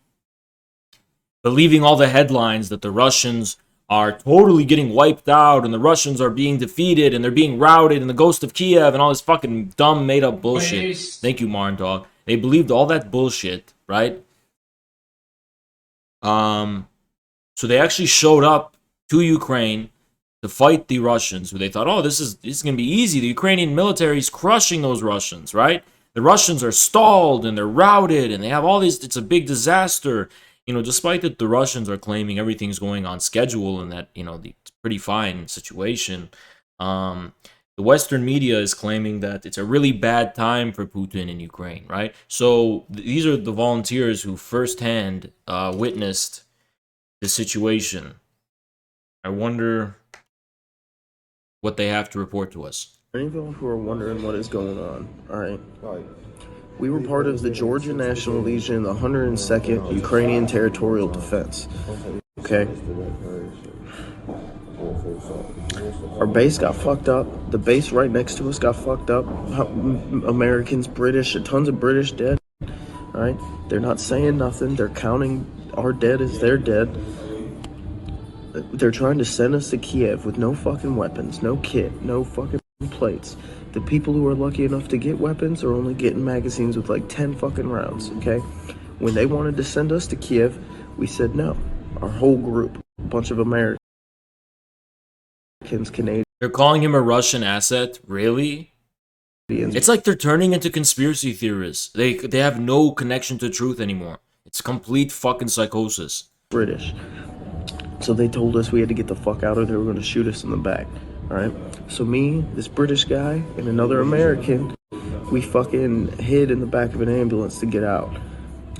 believing all the headlines that the Russians are totally getting wiped out and the Russians are being defeated and they're being routed and the ghost of Kiev and all this fucking dumb made up bullshit. Thank you, Marndog. They believed all that bullshit, right? So they actually showed up to Ukraine to fight the Russians, where they thought, oh, this is going to be easy. The Ukrainian military is crushing those Russians, right? The Russians are stalled and they're routed and they have all these, it's a big disaster. You know, despite that the Russians are claiming everything's going on schedule and that, you know, it's a pretty fine situation. The Western media is claiming that it's a really bad time for Putin in Ukraine, right? So these are the volunteers who firsthand witnessed the situation. I wonder what they have to report to us. For any of y'all who are wondering what is going on, alright? We were part of the Georgian National Legion, the 102nd Ukrainian Territorial Defense. Okay? Our base got fucked up. The base right next to us got fucked up. Americans, British, tons of British dead. Alright? They're not saying nothing. They're counting our dead as their dead. They're trying to send us to Kiev with no fucking weapons, no kit, no fucking plates. The people who are lucky enough to get weapons are only getting magazines with like 10 fucking rounds, okay? When they wanted to send us to Kiev, we said no. Our whole group, a bunch of Americans, Canadians. They're calling him a Russian asset? Really? It's like they're turning into conspiracy theorists. They have no connection to truth anymore. It's complete fucking psychosis. British. So they told us we had to get the fuck out or they were going to shoot us in the back. Alright? So me, this British guy, and another American, we fucking hid in the back of an ambulance to get out.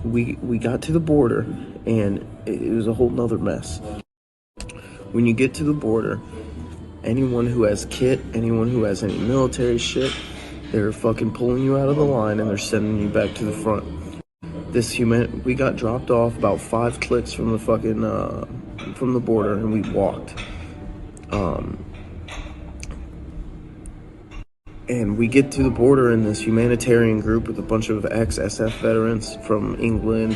We got to the border, and it was a whole nother mess. When you get to the border, anyone who has kit, anyone who has any military shit, they're fucking pulling you out of the line and they're sending you back to the front. We got dropped off about 5 clicks from the fucking, from the border, and we walked. And we get to the border, and this humanitarian group with a bunch of ex-SF veterans from England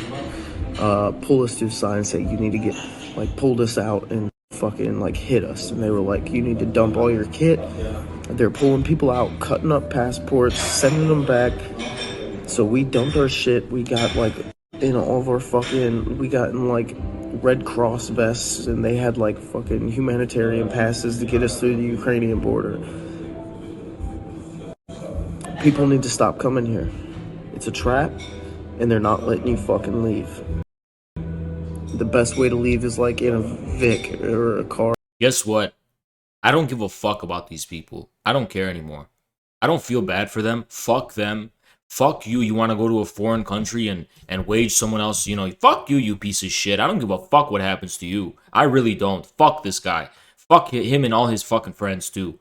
pull us to the side and say, you need to get, like, pulled us out and fucking, like, hit us. And they were like, you need to dump all your kit. They're pulling people out, cutting up passports, sending them back. So we dumped our shit. We got, like, in all of our fucking, we got in, like, Red Cross vests, and they had, like, fucking humanitarian passes to get us through the Ukrainian border. People need to stop coming here. It's a trap, and they're not letting you fucking leave. The best way to leave is, like, in a Vic or a car. Guess what? I don't give a fuck about these people. I don't care anymore. I don't feel bad for them. Fuck them. Fuck you. You want to go to a foreign country and wage someone else, you know, fuck you, you piece of shit. I don't give a fuck what happens to you. I really don't. Fuck this guy. Fuck him and all his fucking friends, too.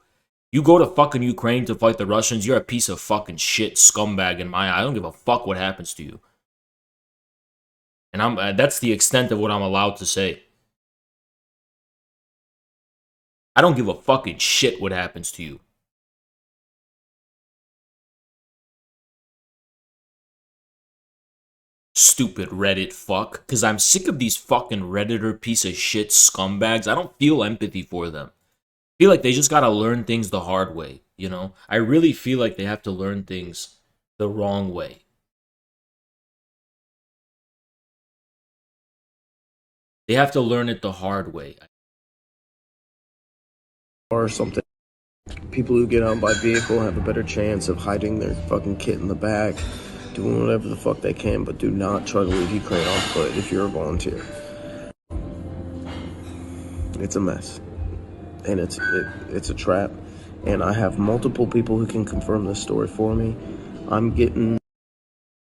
You go to fucking Ukraine to fight the Russians, you're a piece of fucking shit scumbag in my eye. I don't give a fuck what happens to you. And that's the extent of what I'm allowed to say. I don't give a fucking shit what happens to you. Stupid Reddit fuck. Because I'm sick of these fucking Redditor piece of shit scumbags. I don't feel empathy for them. I feel like they just gotta learn things the hard way, you know? I really feel like they have to learn things the wrong way. They have to learn it the hard way. Or something. People who get on by vehicle have a better chance of hiding their fucking kit in the back, doing whatever the fuck they can, but do not try to leave Ukraine on foot if you're a volunteer. It's a mess, and it's a trap. And I have multiple people who can confirm this story for me. I'm getting.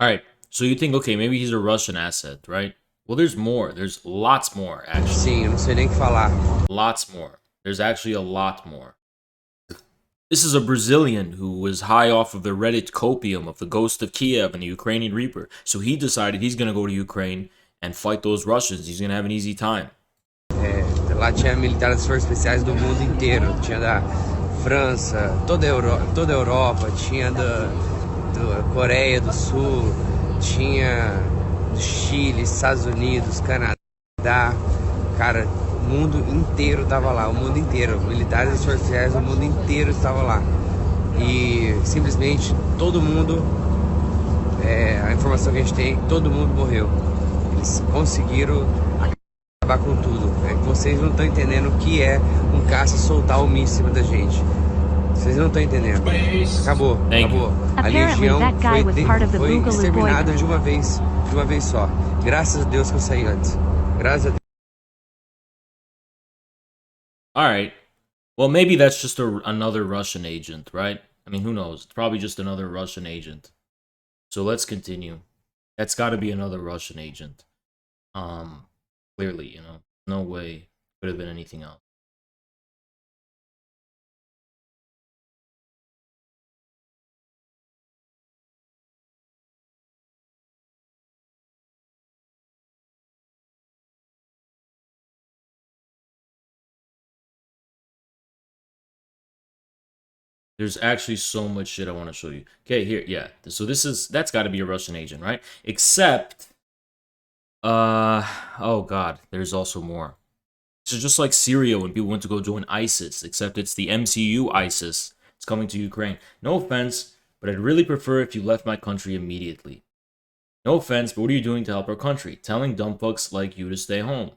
All right, so you think, okay, maybe he's a Russian asset, right? Well, there's more. There's lots more, actually. Sim, eu não sei nem o que falar. Lots more. There's actually a lot more. This is a Brazilian who was high off of the Reddit copium of the Ghost of Kiev and the Ukrainian Reaper. So he decided he's going to go to Ukraine and fight those Russians. He's going to have an easy time. Lá tinha militares das forças especiais do mundo inteiro. Tinha da França, toda a Europa, tinha da Coreia do Sul, tinha do Chile, Estados Unidos, Canadá. Cara, o mundo inteiro tava lá, o mundo inteiro. Militares das forças especiais, o mundo inteiro estava lá. E simplesmente todo mundo, a informação que a gente tem, todo mundo morreu. Eles conseguiram acabar com tudo. Vocês não estão entendendo o que é um caça soltar o míssil em cima da gente. Vocês não estão entendendo. Acabou, acabou. A legião foi exterminada de uma vez só. Graças a Deus que eu saí antes. Graças a Deus. All right. Well, maybe that's just another Russian agent, right? I mean, who knows? It's probably just another Russian agent. So let's continue. That's got to be another Russian agent. Clearly, you know, no way could have been anything else. There's actually so much shit I want to show you. Okay, here, yeah. So that's got to be a Russian agent, right? Except, oh god, there's also more. This is just like Syria when people went to go join ISIS, except it's the MCU ISIS. It's coming to Ukraine. No offense, but I'd really prefer if you left my country immediately. No offense, but what are you doing to help our country? Telling dumb fucks like you to stay home.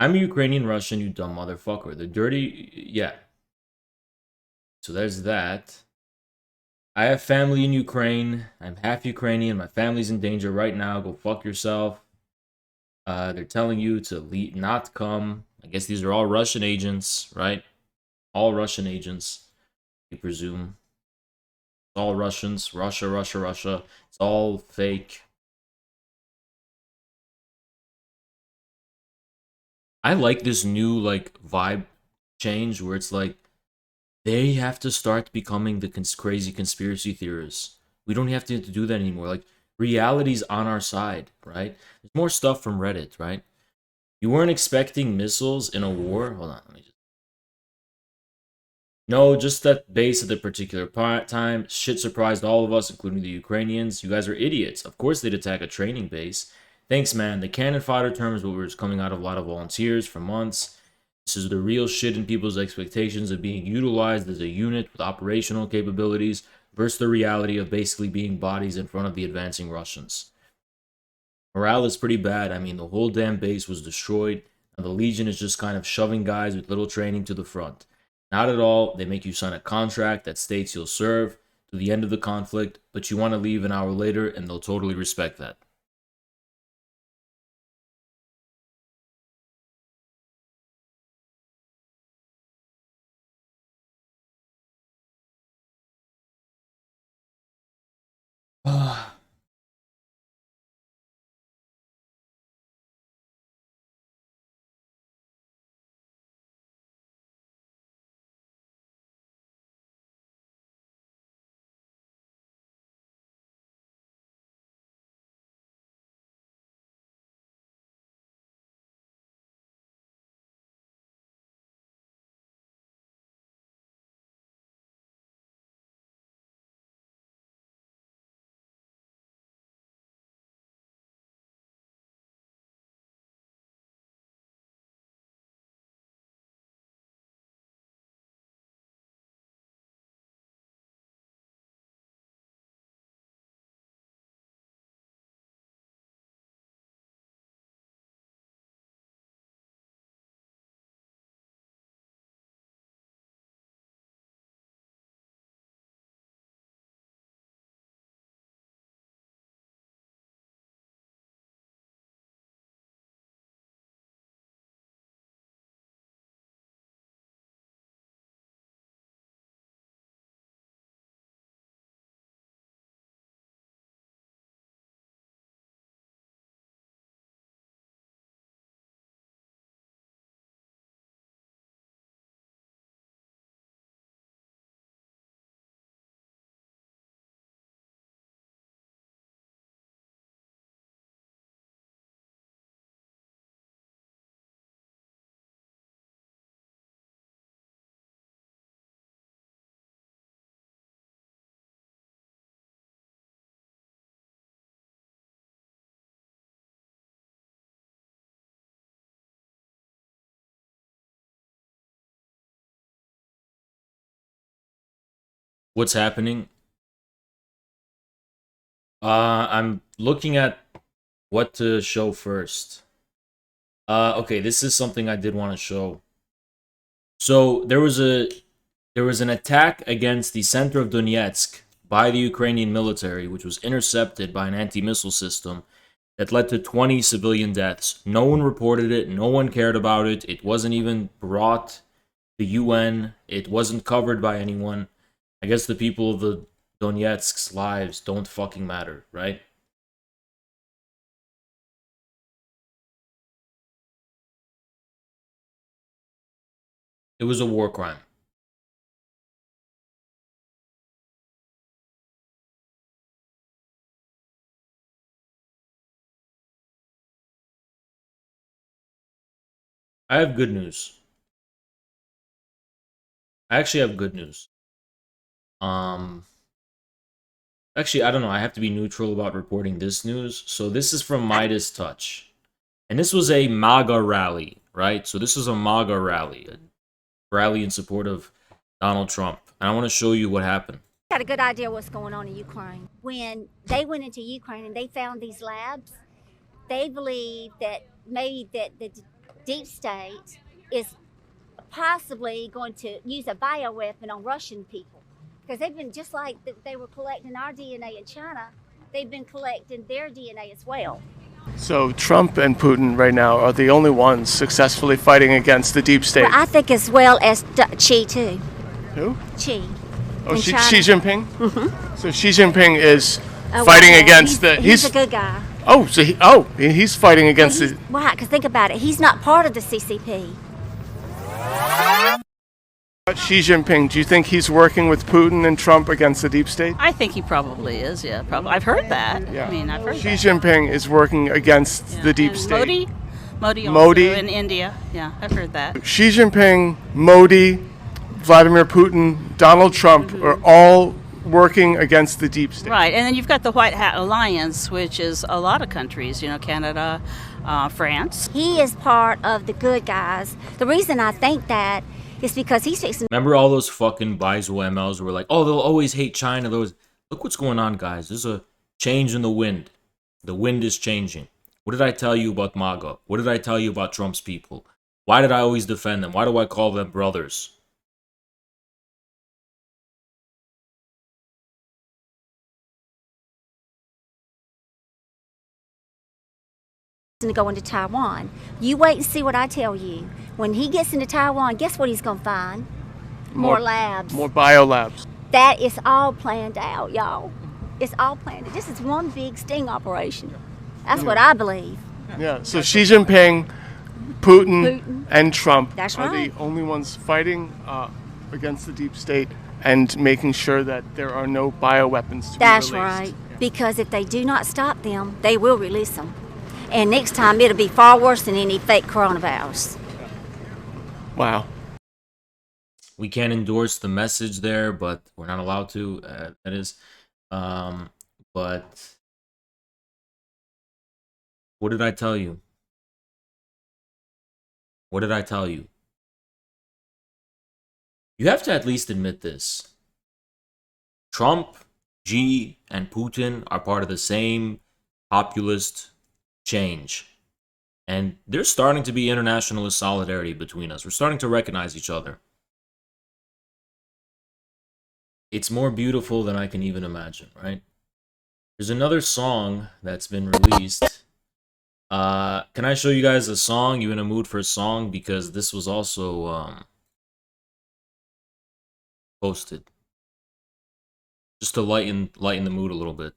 I'm a Ukrainian Russian, you dumb motherfucker. The dirty, yeah. So there's that. I have family in Ukraine. I'm half Ukrainian. My family's in danger right now. Go fuck yourself. They're telling you to not come. I guess these are all Russian agents, right? All Russian agents, we presume. It's all Russians. Russia, Russia, Russia. It's all fake. I like this new, like, vibe change where it's like, they have to start becoming the crazy conspiracy theorists. We don't have to do that anymore. Like, reality's on our side, right? There's more stuff from Reddit, right? You weren't expecting missiles in a war? Hold on, let me just... No, just that base at the particular time. Shit surprised all of us, including the Ukrainians. You guys are idiots. Of course they'd attack a training base. Thanks, man. The cannon fodder term is what was coming out of a lot of volunteers for months. This is the real shit in people's expectations of being utilized as a unit with operational capabilities versus the reality of basically being bodies in front of the advancing Russians. Morale is pretty bad. I mean, the whole damn base was destroyed, and the Legion is just kind of shoving guys with little training to the front. Not at all. They make you sign a contract that states you'll serve to the end of the conflict, but you want to leave an hour later, and they'll totally respect that. What's happening? I'm looking at what to show first. Okay, this is something I did want to show. So there was an attack against the center of Donetsk by the Ukrainian military, which was intercepted by an anti-missile system that led to 20 civilian deaths. No one reported it. No one cared about it. It wasn't even brought the UN. It wasn't covered by anyone. I guess the people of the Donetsk's lives don't fucking matter, right? It was a war crime. I have good news. I actually have good news. Actually, I don't know. I have to be neutral about reporting this news. So this is from Midas Touch. And this was a MAGA rally, right? So this is a MAGA rally. A rally in support of Donald Trump. And I want to show you what happened. Got a good idea what's going on in Ukraine. When they went into Ukraine and they found these labs, they believe that maybe that the deep state is possibly going to use a bioweapon on Russian people. Because they've been, just like they were collecting our DNA in China, they've been collecting their DNA as well. So Trump and Putin right now are the only ones successfully fighting against the deep state. Well, I think as well as Xi too. Who? Xi. Oh, in Xi China. Jinping? Mm-hmm. So Xi Jinping is Oh, fighting well, against he's a good guy. Oh, so he's fighting against the... Why? Because think about it. He's not part of the CCP. Xi Jinping, do you think he's working with Putin and Trump against the deep state? I think he probably is, yeah. Probably. I've heard that. Yeah. I mean, I've heard Xi that. Jinping is working against Yeah. the deep And state. Modi Modi. also in India. Yeah, I've heard that. Xi Jinping, Modi, Vladimir Putin, Donald Trump are all working against the deep state. Right, and then you've got the White Hat Alliance, which is a lot of countries, Canada, France. He is part of the good guys. The reason I think that is because he's fixing. Remember all those fucking Bisel MLs who were like, oh, they'll always hate China. Look what's going on, guys. There's a change in the wind. The wind is changing. What did I tell you about MAGA? What did I tell you about Trump's people? Why did I always defend them? Why do I call them brothers? To go into Taiwan. You wait and see what I tell you. When he gets into Taiwan, guess what he's going to find? More labs. More biolabs. That is all planned out, y'all. It's all planned. This is one big sting operation. That's what I believe. Yeah, so Xi Jinping, Putin, and Trump That's are right. the only ones fighting against the deep state and making sure that there are no bioweapons to That's be released. right. Because if they do not stop them, they will release them. And next time it'll be far worse than any fake coronavirus. Wow. We can't endorse the message there, but we're not allowed to. That is. But what did I tell you? What did I tell you? You have to at least admit this. Trump, Xi, and Putin are part of the same populist change. And there's starting to be internationalist solidarity between us. We're starting to recognize each other. It's more beautiful than I can even imagine, right? There's another song that's been released. Can I show you guys a song? You in a mood for a song? Because this was also posted. Just to lighten the mood a little bit.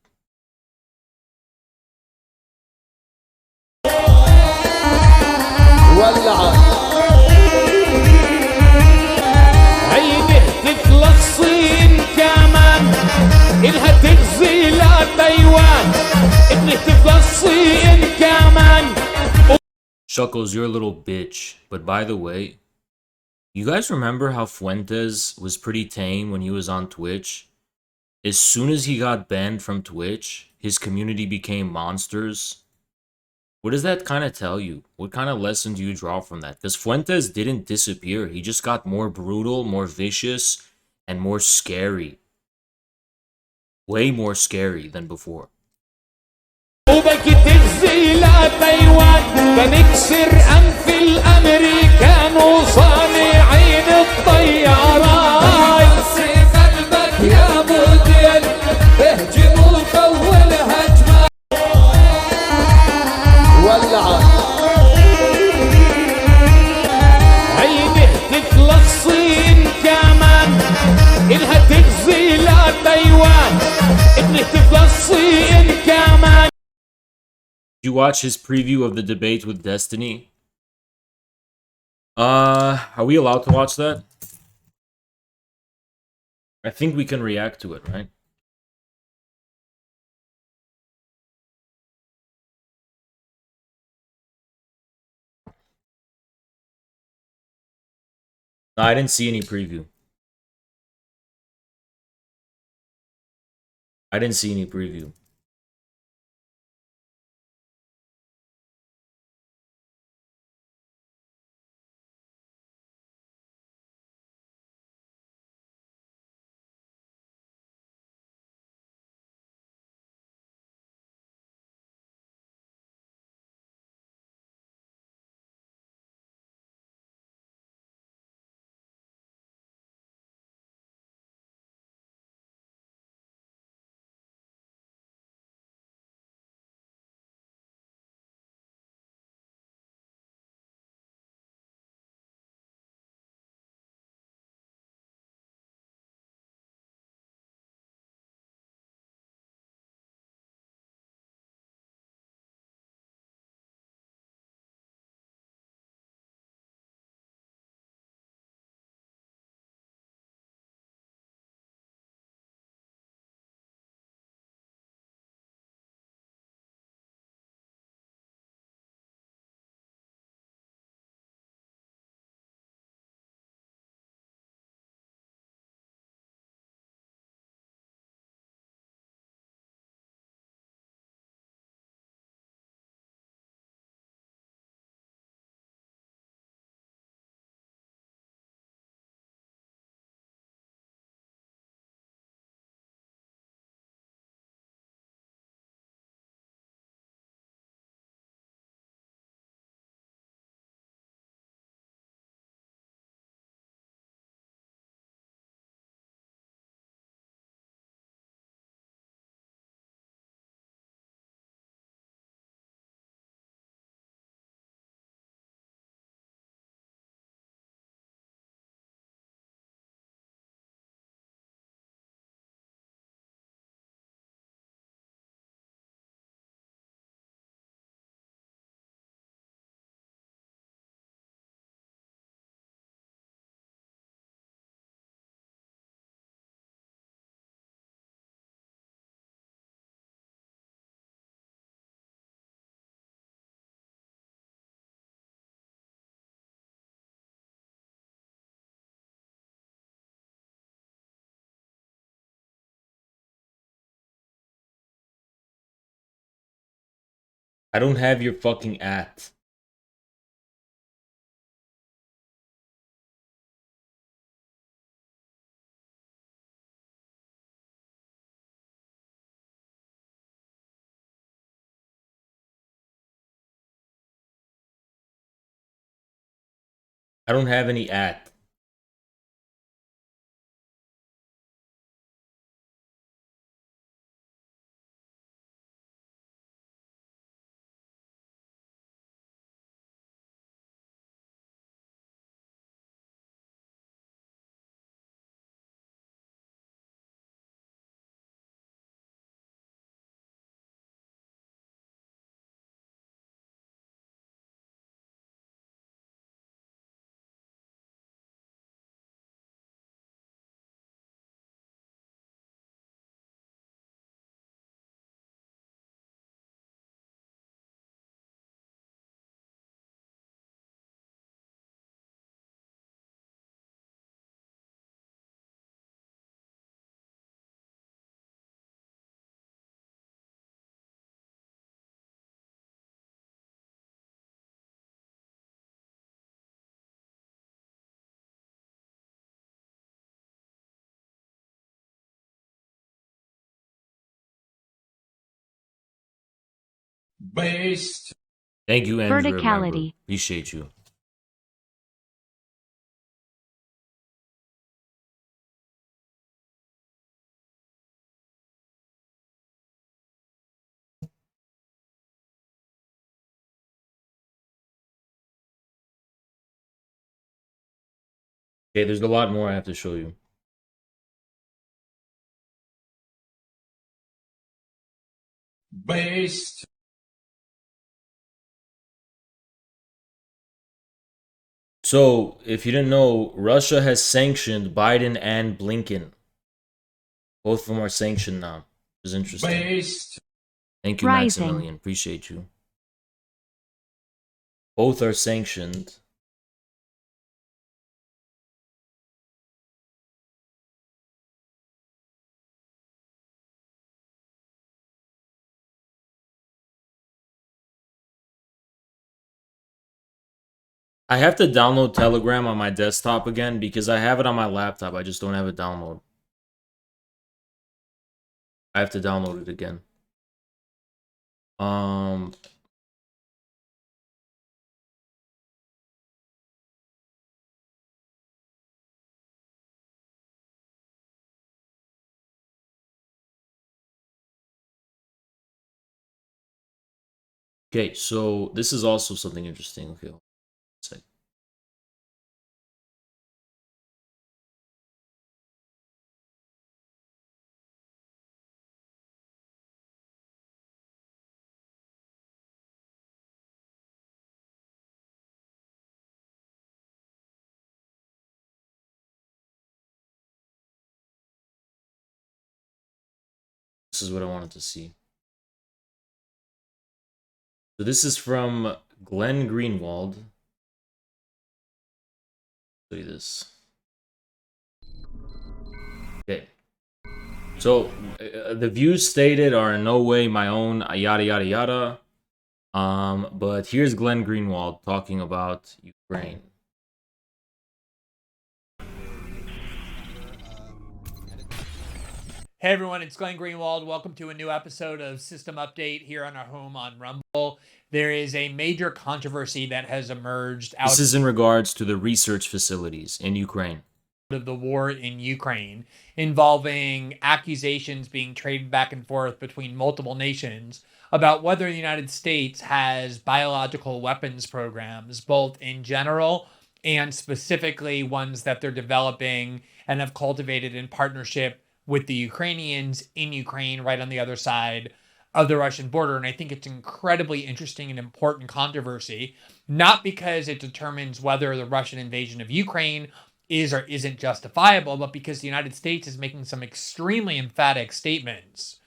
Shuckles, you're a little bitch. But by the way, you guys remember how Fuentes was pretty tame when he was on Twitch? As soon as he got banned from Twitch, his community became monsters. What does that kind of tell you? What kind of lesson do you draw from that? Because Fuentes didn't disappear. He just got more brutal, more vicious, and more scary. Way more scary than before. وبكت الزيلة تايوان بنكسر أنف الأمريكان وصانعين الطيارات قلبك يا موديل اهجموا فول هجمة ولع عينه تفلسطين كمان إلها تغزي لا تايوان إنه تفلسطين كمان. Did you watch his preview of the debate with Destiny? Are we allowed to watch that? I think we can react to it, right? No, I didn't see any preview. I didn't see any preview. I don't have your fucking at. I don't have any at. Based. Thank you, Andrew. Remember. Verticality. Appreciate you. Okay, there's a lot more I have to show you. Based. So, if you didn't know, Russia has sanctioned Biden and Blinken. Both of them are sanctioned now. Which is interesting. Based. Thank you, Rising. Maximilian. Appreciate you. Both are sanctioned. I have to download Telegram on my desktop again because I have it on my laptop. I just don't have it download. I have to download it again. Okay, so this is also something interesting. Okay, hold on a sec. This is what I wanted to see. So this is from Glenn Greenwald. Show you this. Okay. So the views stated are in no way my own, yada yada yada. But here's Glenn Greenwald talking about Ukraine. Hey everyone, it's Glenn Greenwald. Welcome to a new episode of System Update here on our home on Rumble. There is a major controversy that has emerged out This is in regards to the research facilities in Ukraine. of the war in Ukraine, involving accusations being traded back and forth between multiple nations about whether the United States has biological weapons programs, both in general and specifically ones that they're developing and have cultivated in partnership with the Ukrainians in Ukraine, right on the other side of the Russian border. And I think it's incredibly interesting and important controversy, not because it determines whether the Russian invasion of Ukraine is or isn't justifiable, but because the United States is making some extremely emphatic statements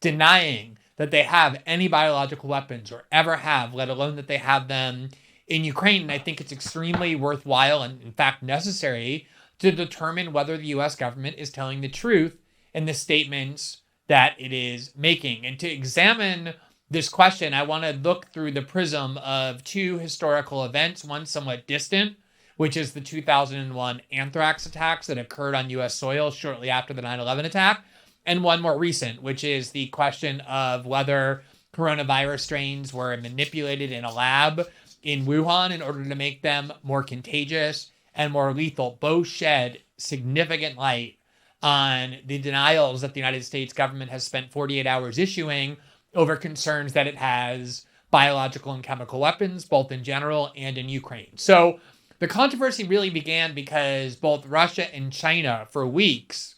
denying that they have any biological weapons or ever have, let alone that they have them in Ukraine. And I think it's extremely worthwhile and, in fact, necessary to determine whether the U.S. government is telling the truth in the statements that it is making. And to examine this question, I want to look through the prism of two historical events, one somewhat distant, which is the 2001 anthrax attacks that occurred on U.S. soil shortly after the 9/11 attack, and one more recent, which is the question of whether coronavirus strains were manipulated in a lab in Wuhan in order to make them more contagious and more lethal. Both shed significant light on the denials that the United States government has spent 48 hours issuing over concerns that it has biological and chemical weapons, both in general and in Ukraine. So the controversy really began because both Russia and China, for weeks,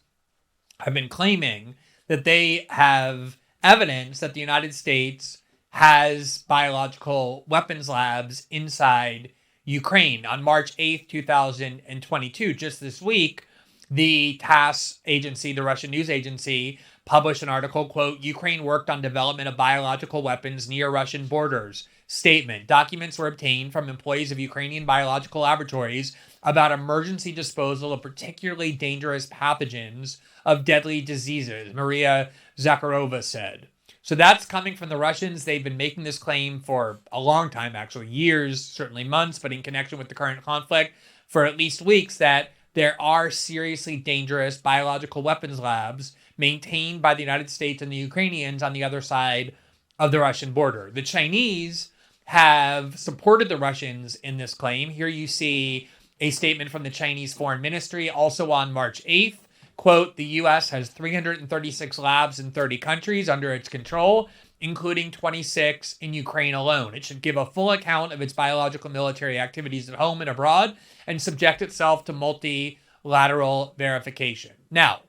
have been claiming that they have evidence that the United States has biological weapons labs inside Ukraine. On March 8th, 2022, just this week, the TASS agency, the Russian news agency, published an article, quote, Ukraine worked on development of biological weapons near Russian borders. Statement. Documents were obtained from employees of Ukrainian biological laboratories about emergency disposal of particularly dangerous pathogens of deadly diseases, Maria Zakharova said. So that's coming from the Russians. They've been making this claim for a long time, actually years, certainly months, but in connection with the current conflict for at least weeks, that there are seriously dangerous biological weapons labs maintained by the United States and the Ukrainians on the other side of the Russian border. The Chinese have supported the Russians in this claim. Here you see a statement from the Chinese Foreign Ministry, also on March 8th. Quote, the U.S. has 336 labs in 30 countries under its control, including 26 in Ukraine alone. It should give a full account of its biological military activities at home and abroad and subject itself to multilateral verification. Now,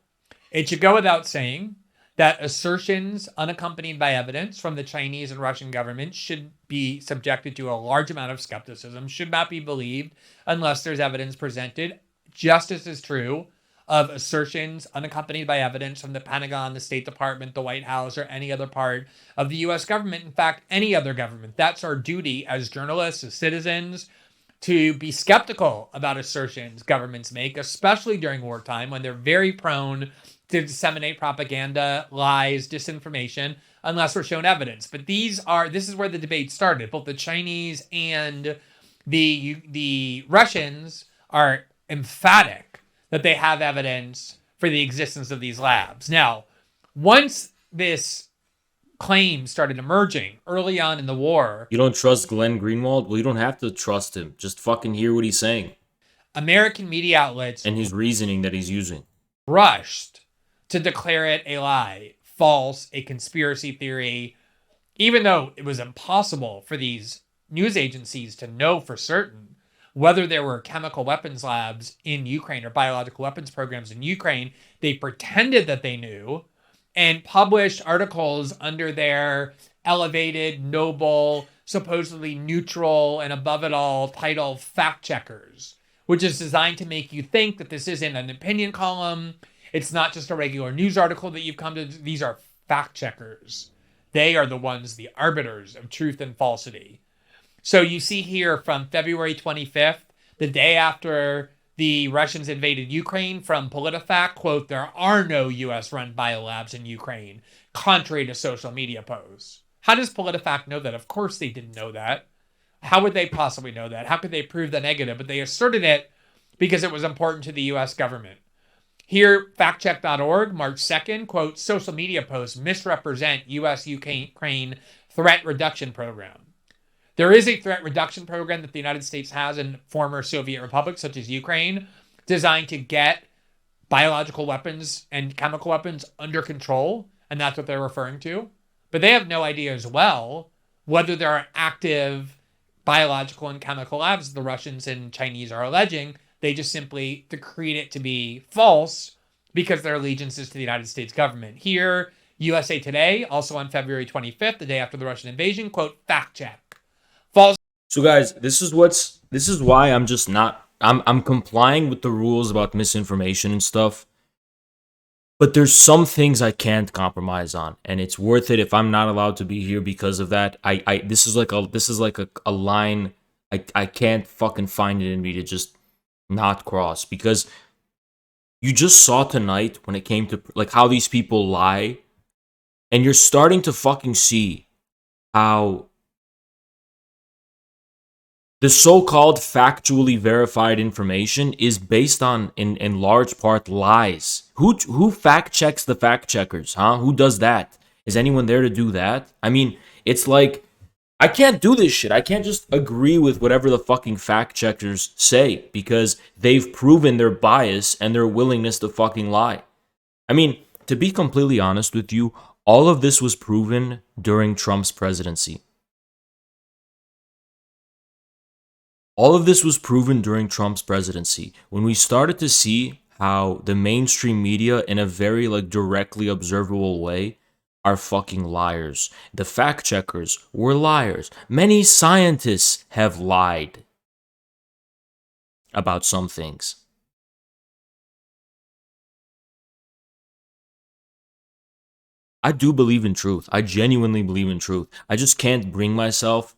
it should go without saying that assertions unaccompanied by evidence from the Chinese and Russian governments should be subjected to a large amount of skepticism, should not be believed unless there's evidence presented. Justice is true of assertions unaccompanied by evidence from the Pentagon, the State Department, the White House, or any other part of the U.S. government. In fact, any other government. That's our duty as journalists, as citizens, to be skeptical about assertions governments make, especially during wartime when they're very prone to disseminate propaganda, lies, disinformation, unless we're shown evidence. But this is where the debate started. Both the Chinese and the Russians are emphatic that they have evidence for the existence of these labs. Now, once this claim started emerging early on in the war... You don't trust Glenn Greenwald? Well, you don't have to trust him. Just fucking hear what he's saying. American media outlets... and his reasoning that he's using. ...rushed to declare it a lie, false, a conspiracy theory, even though it was impossible for these news agencies to know for certain whether there were chemical weapons labs in Ukraine or biological weapons programs in Ukraine. They pretended that they knew and published articles under their elevated, noble, supposedly neutral, and above it all title fact checkers, which is designed to make you think that this isn't an opinion column. It's not just a regular news article that you've come to. These are fact checkers. They are the ones, the arbiters of truth and falsity. So you see here from February 25th, the day after the Russians invaded Ukraine, from PolitiFact, quote, there are no U.S.-run biolabs in Ukraine, contrary to social media posts. How does PolitiFact know that? Of course they didn't know that. How would they possibly know that? How could they prove the negative? But they asserted it because it was important to the U.S. government. Here, factcheck.org, March 2nd, quote, social media posts misrepresent U.S.-Ukraine threat reduction program. There is a threat reduction program that the United States has in former Soviet republics, such as Ukraine, designed to get biological weapons and chemical weapons under control, and that's what they're referring to. But they have no idea as well whether there are active biological and chemical labs the Russians and Chinese are alleging. They just simply decreed it to be false because their allegiance is to the United States government. Here, USA Today, also on February 25th, the day after the Russian invasion, quote, fact check. False. So guys, this is why I'm just not, I'm complying with the rules about misinformation and stuff. But there's some things I can't compromise on, and it's worth it if I'm not allowed to be here because of that. This is like a line I can't fucking find it in me to just not cross, because you just saw tonight when it came to like how these people lie, and you're starting to fucking see how the so-called factually verified information is based on, in large part, lies. Who fact-checks the fact-checkers, huh? Who does that? Is anyone there to do that? I mean, it's like, I can't do this shit. I can't just agree with whatever the fucking fact-checkers say, because they've proven their bias and their willingness to fucking lie. I mean, to be completely honest with you, all of this was proven during Trump's presidency. All of this was proven during Trump's presidency, when we started to see how the mainstream media, in a very directly observable way, are fucking liars. The fact checkers were liars. Many scientists have lied about some things. I do believe in truth. I genuinely believe in truth. I just can't bring myself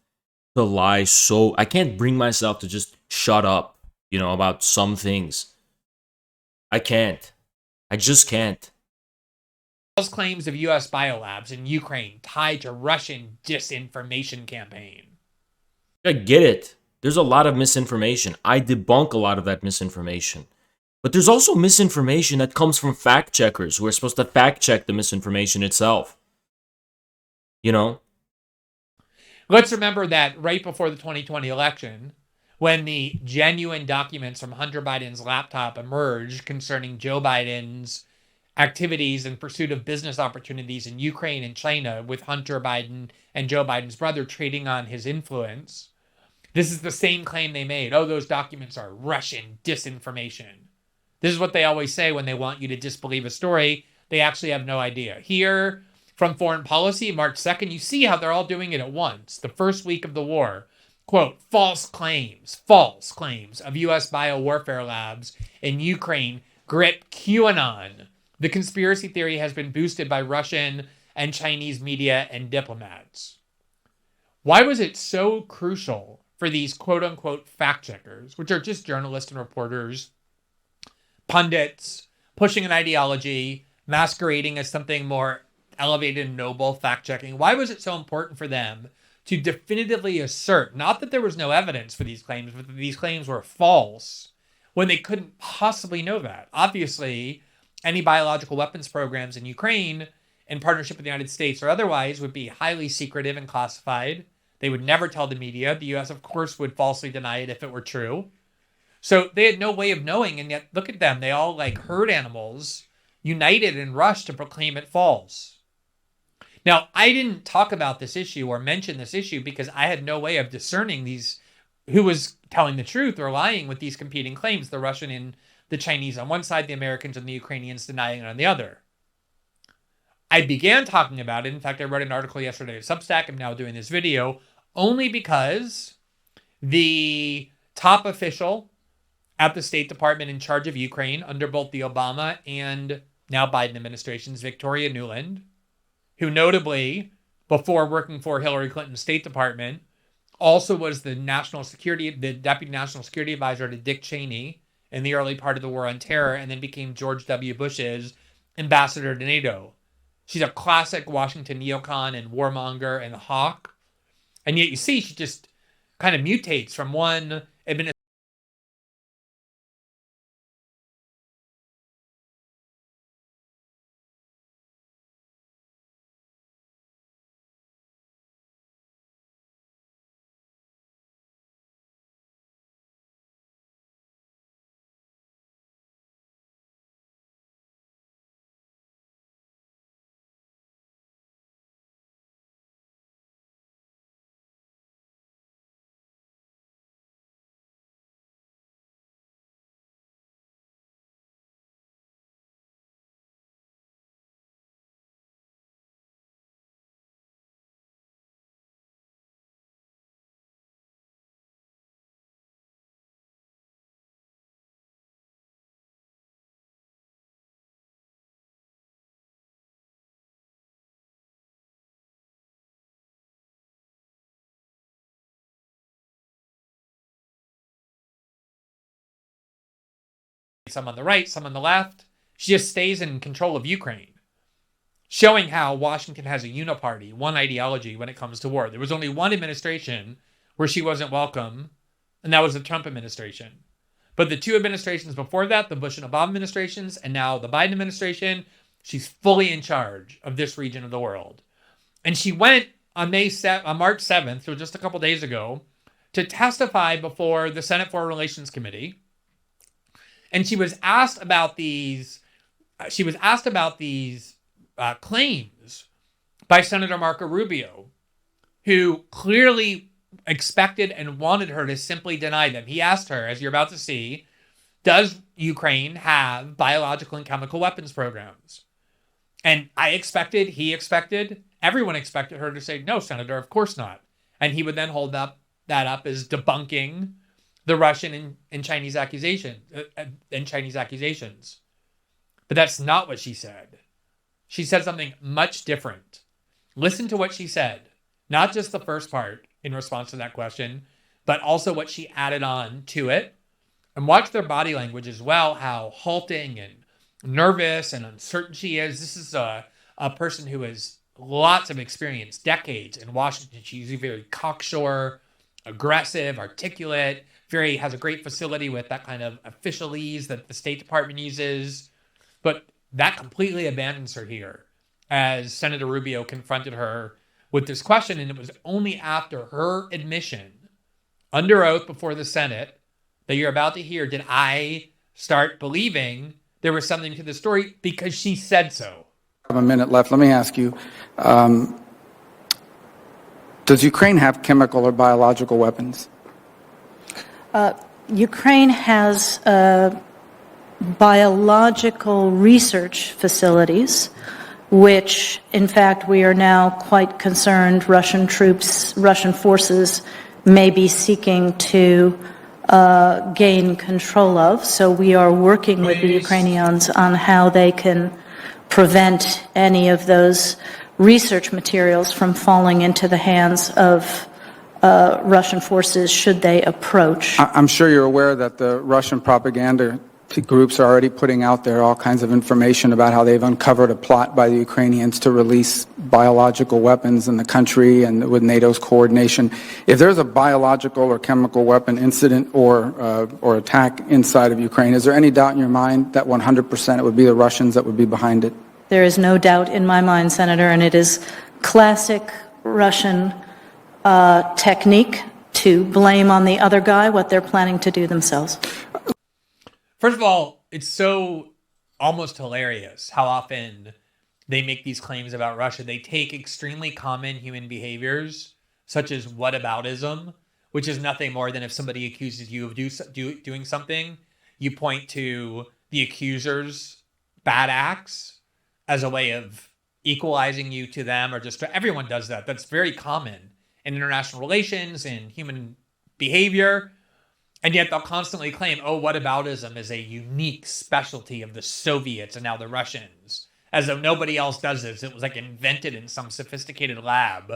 to lie, so I can't bring myself to just shut up, about some things. I can't. I just can't. False claims of U.S. biolabs in Ukraine tied to Russian disinformation campaign. I get it. There's a lot of misinformation. I debunk a lot of that misinformation. But there's also misinformation that comes from fact checkers who are supposed to fact check the misinformation itself. Let's remember that right before the 2020 election, when the genuine documents from Hunter Biden's laptop emerged concerning Joe Biden's activities in pursuit of business opportunities in Ukraine and China, with Hunter Biden and Joe Biden's brother trading on his influence, this is the same claim they made. Oh, those documents are Russian disinformation. This is what they always say when they want you to disbelieve a story. They actually have no idea. Here, from Foreign Policy, March 2nd, you see how they're all doing it at once. The first week of the war, quote, false claims of U.S. biowarfare labs in Ukraine grip QAnon. The conspiracy theory has been boosted by Russian and Chinese media and diplomats. Why was it so crucial for these quote-unquote fact-checkers, which are just journalists and reporters, pundits, pushing an ideology, masquerading as something more elevated and noble, fact-checking? Why was it so important for them to definitively assert, not that there was no evidence for these claims, but that these claims were false, when they couldn't possibly know that? Obviously, any biological weapons programs in Ukraine, in partnership with the United States or otherwise, would be highly secretive and classified. They would never tell the media. The U.S., of course, would falsely deny it if it were true. So they had no way of knowing, and yet look at them. They all, like herd animals, united and rushed to proclaim it false. Now, I didn't talk about this issue or mention this issue because I had no way of discerning who was telling the truth or lying with these competing claims, the Russian and the Chinese on one side, the Americans and the Ukrainians denying it on the other. I began talking about it. In fact, I wrote an article yesterday at Substack. I'm now doing this video only because the top official at the State Department in charge of Ukraine under both the Obama and now Biden administrations, Victoria Nuland, who notably, before working for Hillary Clinton's State Department, also was the Deputy National Security Advisor to Dick Cheney in the early part of the War on Terror, and then became George W. Bush's ambassador to NATO. She's a classic Washington neocon and warmonger and hawk. And yet you see she just kind of mutates from one administration. Some on the right, some on the left. She just stays in control of Ukraine, showing how Washington has a uniparty, one ideology when it comes to war. There was only one administration where she wasn't welcome, and that was the Trump administration. But the two administrations before that, the Bush and Obama administrations, and now the Biden administration, she's fully in charge of this region of the world. And she went on March 7th, so just a couple days ago, to testify before the Senate Foreign Relations Committee. And she was asked about these. Claims by Senator Marco Rubio, who clearly expected and wanted her to simply deny them. He asked her, as you're about to see, does Ukraine have biological and chemical weapons programs? And he expected, everyone expected her to say, no, Senator, of course not. And he would then hold that up as debunking the Russian and Chinese accusations. But that's not what she said. She said something much different. Listen to what she said. Not just the first part in response to that question, but also what she added on to it. And watch their body language as well, how halting and nervous and uncertain she is. This is a person who has lots of experience, decades in Washington. She's very cocksure, aggressive, articulate, has a great facility with that kind of officialese that the State Department uses. But that completely abandons her here as Senator Rubio confronted her with this question, and it was only after her admission under oath before the Senate that you're about to hear did I start believing there was something to the story, because she said so. I have a minute left. Let me ask you, does Ukraine have chemical or biological weapons? Ukraine has biological research facilities, which, in fact, we are now quite concerned Russian forces may be seeking to gain control of. So we are working with the Ukrainians on how they can prevent any of those research materials from falling into the hands of Russian forces should they approach. I'm sure you're aware that the Russian propaganda groups are already putting out there all kinds of information about how they've uncovered a plot by the Ukrainians to release biological weapons in the country and with NATO's coordination. If there's a biological or chemical weapon incident or attack inside of Ukraine, is there any doubt in your mind that 100% it would be the Russians that would be behind it? There is no doubt in my mind, Senator, and it is classic Russian technique to blame on the other guy what they're planning to do themselves. First of all, it's so almost hilarious how often they make these claims about Russia. They take extremely common human behaviors, such as whataboutism, which is nothing more than if somebody accuses you of doing something, you point to the accuser's bad acts as a way of equalizing you to them, or just everyone does that. That's very common in international relations and human behavior. And yet they'll constantly claim, oh, whataboutism is a unique specialty of the Soviets and now the Russians, as though nobody else does this. It was like invented in some sophisticated lab.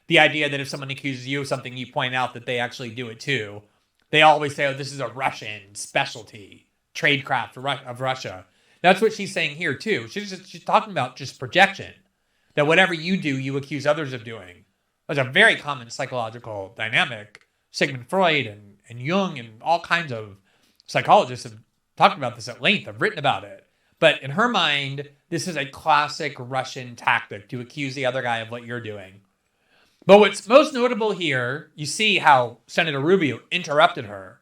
The idea that if someone accuses you of something, you point out that they actually do it too. They always say, oh, this is a Russian specialty, tradecraft of Russia. That's what she's saying here too. She's talking about just projection, that whatever you do, you accuse others of doing. That's a very common psychological dynamic. Sigmund Freud and Jung and all kinds of psychologists have talked about this at length, have written about it. But in her mind, this is a classic Russian tactic to accuse the other guy of what you're doing. But what's most notable here, you see how Senator Rubio interrupted her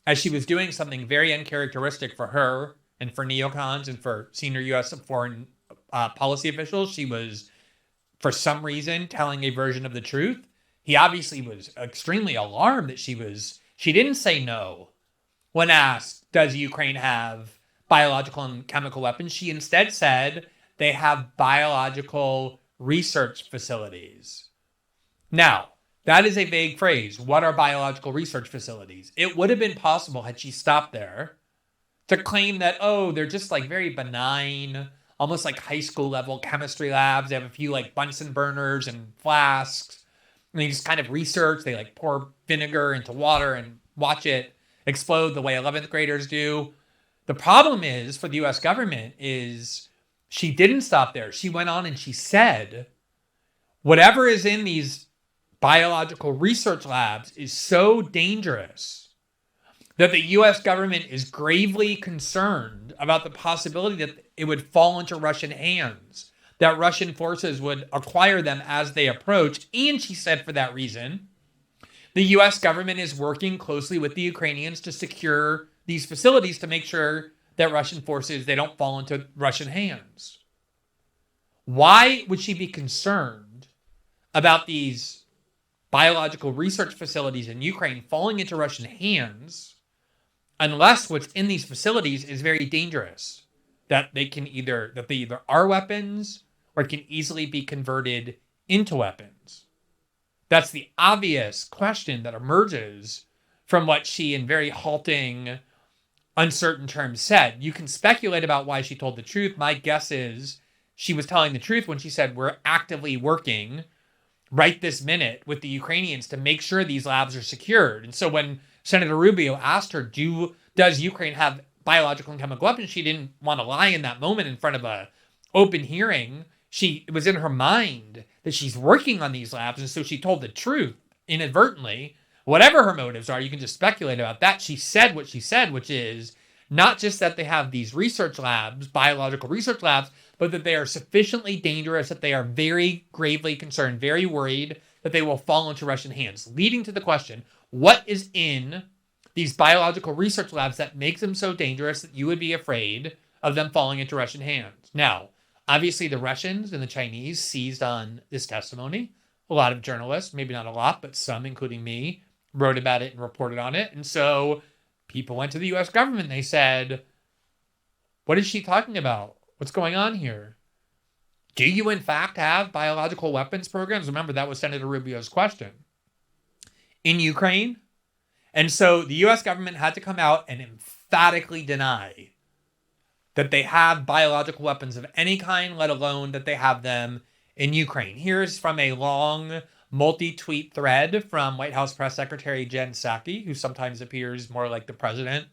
as she was doing something very uncharacteristic for her and for neocons and for senior U.S. foreign policy officials. She was, for some reason, telling a version of the truth. He obviously was extremely alarmed that she didn't say no when asked, does Ukraine have biological and chemical weapons? She instead said they have biological research facilities. Now, that is a vague phrase. What are biological research facilities? It would have been possible, had she stopped there, to claim that, oh, they're just like very benign, almost like high school level chemistry labs. They have a few like Bunsen burners and flasks. And they just kind of research. They like pour vinegar into water and watch it explode the way 11th graders do. The problem is for the U.S. government is she didn't stop there. She went on and she said, whatever is in these biological research labs is so dangerous that the U.S. government is gravely concerned about the possibility that it would fall into Russian hands, that Russian forces would acquire them as they approach. And she said for that reason, the U.S. government is working closely with the Ukrainians to secure these facilities to make sure that Russian forces, they don't fall into Russian hands. Why would she be concerned about these biological research facilities in Ukraine falling into Russian hands unless what's in these facilities is very dangerous? That they either are weapons or it can easily be converted into weapons. That's the obvious question that emerges from what she, in very halting, uncertain terms, said. You can speculate about why she told the truth. My guess is she was telling the truth when she said we're actively working right this minute with the Ukrainians to make sure these labs are secured. And so when Senator Rubio asked her, does Ukraine have biological and chemical weapons, she didn't want to lie in that moment in front of an open hearing. It was in her mind that she's working on these labs, and so she told the truth inadvertently. Whatever her motives are, you can just speculate about that. She said what she said, which is not just that they have these research labs, biological research labs, but that they are sufficiently dangerous that they are very gravely concerned, very worried that they will fall into Russian hands, leading to the question, what is in these biological research labs that makes them so dangerous that you would be afraid of them falling into Russian hands? Now, obviously the Russians and the Chinese seized on this testimony. A lot of journalists, maybe not a lot, but some, including me, wrote about it and reported on it. And so people went to the US government. They said, what is she talking about? What's going on here? Do you in fact have biological weapons programs? Remember, that was Senator Rubio's question. In Ukraine? And so the US government had to come out and emphatically deny that they have biological weapons of any kind, let alone that they have them in Ukraine. Here's from a long multi-tweet thread from White House Press Secretary Jen Psaki, who sometimes appears more like the president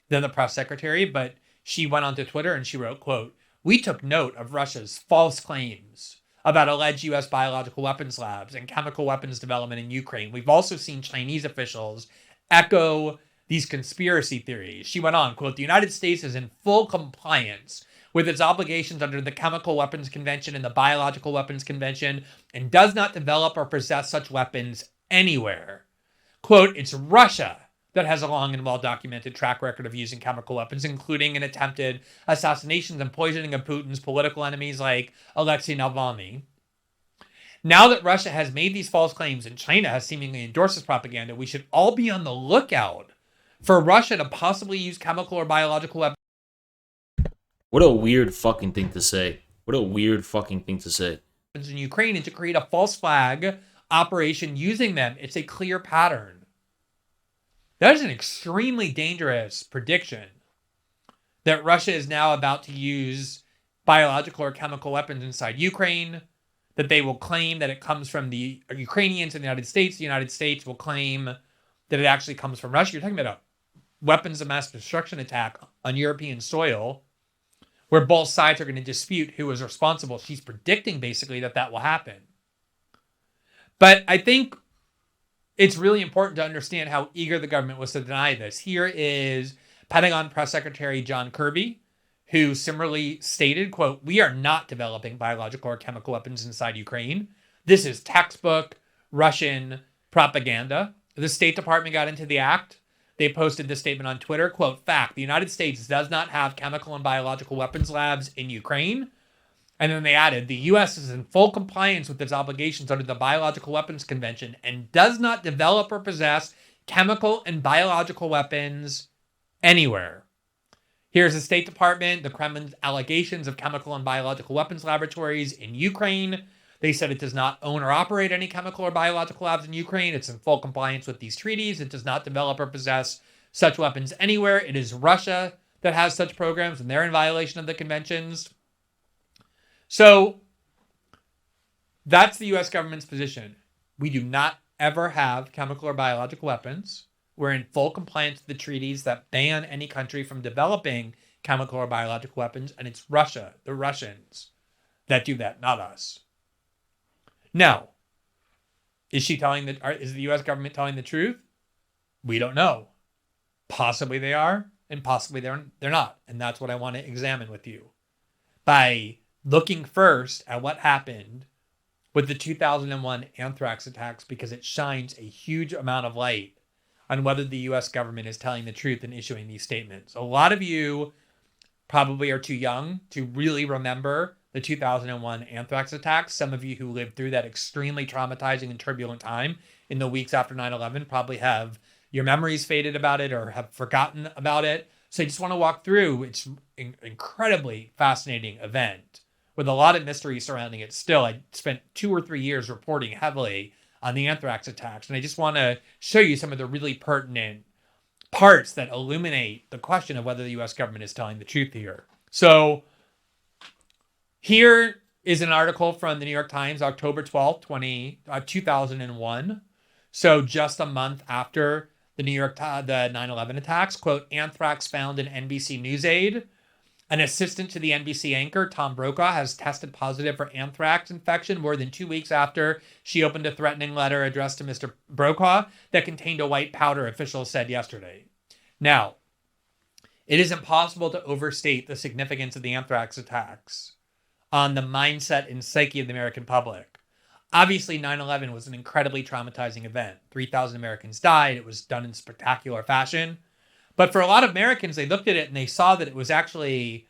than the press secretary, but she went onto Twitter and she wrote, quote, "We took note of Russia's false claims about alleged U.S. biological weapons labs and chemical weapons development in Ukraine. We've also seen Chinese officials echo these conspiracy theories." She went on, quote, "The United States is in full compliance with its obligations under the Chemical Weapons Convention and the Biological Weapons Convention and does not develop or possess such weapons anywhere. Quote, it's Russia that has a long and well-documented track record of using chemical weapons, including in attempted assassinations and poisoning of Putin's political enemies like Alexei Navalny. Now that Russia has made these false claims and China has seemingly endorsed this propaganda, we should all be on the lookout for Russia to possibly use chemical or biological weapons." What a weird fucking thing to say. What a weird fucking thing to say. In Ukraine and to create a false flag operation using them. It's a clear pattern. That is an extremely dangerous prediction that Russia is now about to use biological or chemical weapons inside Ukraine, that they will claim that it comes from the Ukrainians in the United States. The United States will claim that it actually comes from Russia. You're talking about a weapons of mass destruction attack on European soil, where both sides are going to dispute who is responsible. She's predicting basically that that will happen. But I think it's really important to understand how eager the government was to deny this. Here is Pentagon Press Secretary John Kirby, who similarly stated, quote, "We are not developing biological or chemical weapons inside Ukraine. This is textbook Russian propaganda." The State Department got into the act. They posted this statement on Twitter, quote, "Fact, the United States does not have chemical and biological weapons labs in Ukraine." And then they added, "The U.S. is in full compliance with its obligations under the Biological Weapons Convention and does not develop or possess chemical and biological weapons anywhere." Here's the State Department, the Kremlin's allegations of chemical and biological weapons laboratories in Ukraine. They said it does not own or operate any chemical or biological labs in Ukraine. It's in full compliance with these treaties. It does not develop or possess such weapons anywhere. It is Russia that has such programs, and they're in violation of the conventions. So that's the U.S. government's position. We do not ever have chemical or biological weapons. We're in full compliance with the treaties that ban any country from developing chemical or biological weapons, and it's Russia, the Russians, that do that, not us. Now, is the U.S. government telling the truth? We don't know. Possibly they are, and possibly they're not. And that's what I want to examine with you. By looking first at what happened with the 2001 anthrax attacks, because it shines a huge amount of light on whether the U.S. government is telling the truth in issuing these statements. A lot of you probably are too young to really remember the 2001 anthrax attacks. Some of you who lived through that extremely traumatizing and turbulent time in the weeks after 9/11 probably have your memories faded about it or have forgotten about it. So I just want to walk through. It's an incredibly fascinating event with a lot of mystery surrounding it. Still, I spent 2 or 3 years reporting heavily on the anthrax attacks, and I just want to show you some of the really pertinent parts that illuminate the question of whether the U.S. government is telling the truth here. So here is an article from the New York Times, October 12th, 2001. So just a month after the 9/11 attacks. Quote, "Anthrax found in NBC News aid. An assistant to the NBC anchor, Tom Brokaw, has tested positive for anthrax infection more than 2 weeks after she opened a threatening letter addressed to Mr. Brokaw that contained a white powder," officials said yesterday. Now, it is impossible to overstate the significance of the anthrax attacks. on the mindset and psyche of the American public. Obviously, 9/11 was an incredibly traumatizing event. 3,000 Americans died. It was done in spectacular fashion. But for a lot of Americans, they looked at it and they saw that it was actually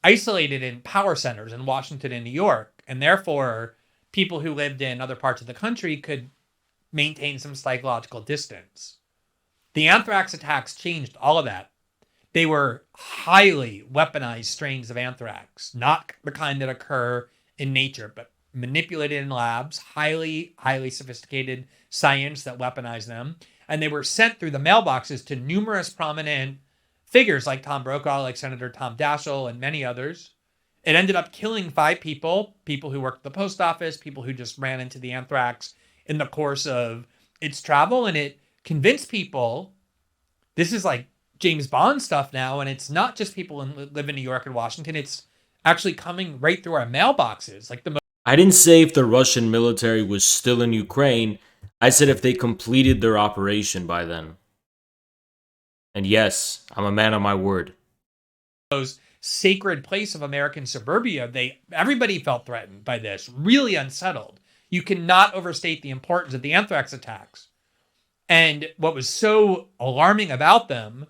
isolated in power centers in Washington and New York. And therefore, people who lived in other parts of the country could maintain some psychological distance. The anthrax attacks changed all of that. They were highly weaponized strains of anthrax, not the kind that occur in nature, but manipulated in labs, highly sophisticated science that weaponized them. And they were sent through the mailboxes to numerous prominent figures like Tom Brokaw, like Senator Tom Daschle, and many others. It ended up killing 5 people, people who worked at the post office, people who just ran into the anthrax in the course of its travel. And it convinced people, this is like James Bond stuff now, and it's not just people who live in New York and Washington. It's actually coming right through our mailboxes. Like I didn't say if the Russian military was still in Ukraine. I said if they completed their operation by then. And yes, I'm a man of my word. Those sacred place of American suburbia, everybody felt threatened by this, really unsettled. You cannot overstate the importance of the anthrax attacks. And what was so alarming about them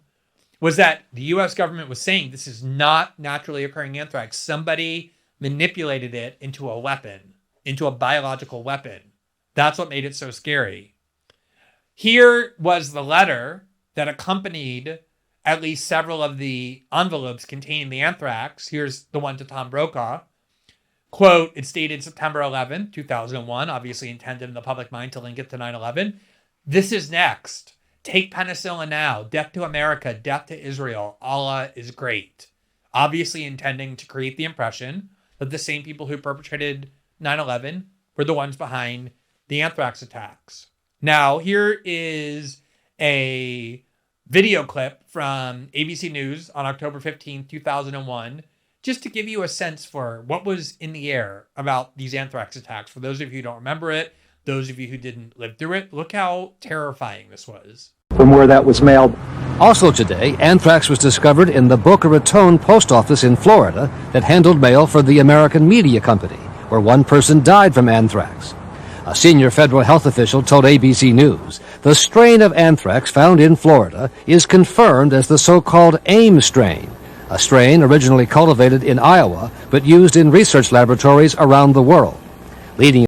was that the U.S. government was saying this is not naturally occurring anthrax. Somebody manipulated it into a weapon, into a biological weapon. That's what made it so scary. Here was the letter that accompanied at least several of the envelopes containing the anthrax. Here's the one to Tom Brokaw. Quote, it's dated September 11, 2001, obviously intended in the public mind to link it to 9/11. This is next. Take penicillin now. Death to America. Death to Israel. Allah is great. Obviously intending to create the impression that the same people who perpetrated 9/11 were the ones behind the anthrax attacks. Now, here is a video clip from ABC News on October 15, 2001, just to give you a sense for what was in the air about these anthrax attacks. For those of you who don't remember it, those of you who didn't live through it, look how terrifying this was. From where that was mailed. Also today, anthrax was discovered in the Boca Raton post office in Florida that handled mail for the American Media Company, where one person died from anthrax. A senior federal health official told ABC News the strain of anthrax found in Florida is confirmed as the so-called AIM strain, a strain originally cultivated in Iowa but used in research laboratories around the world. Leading.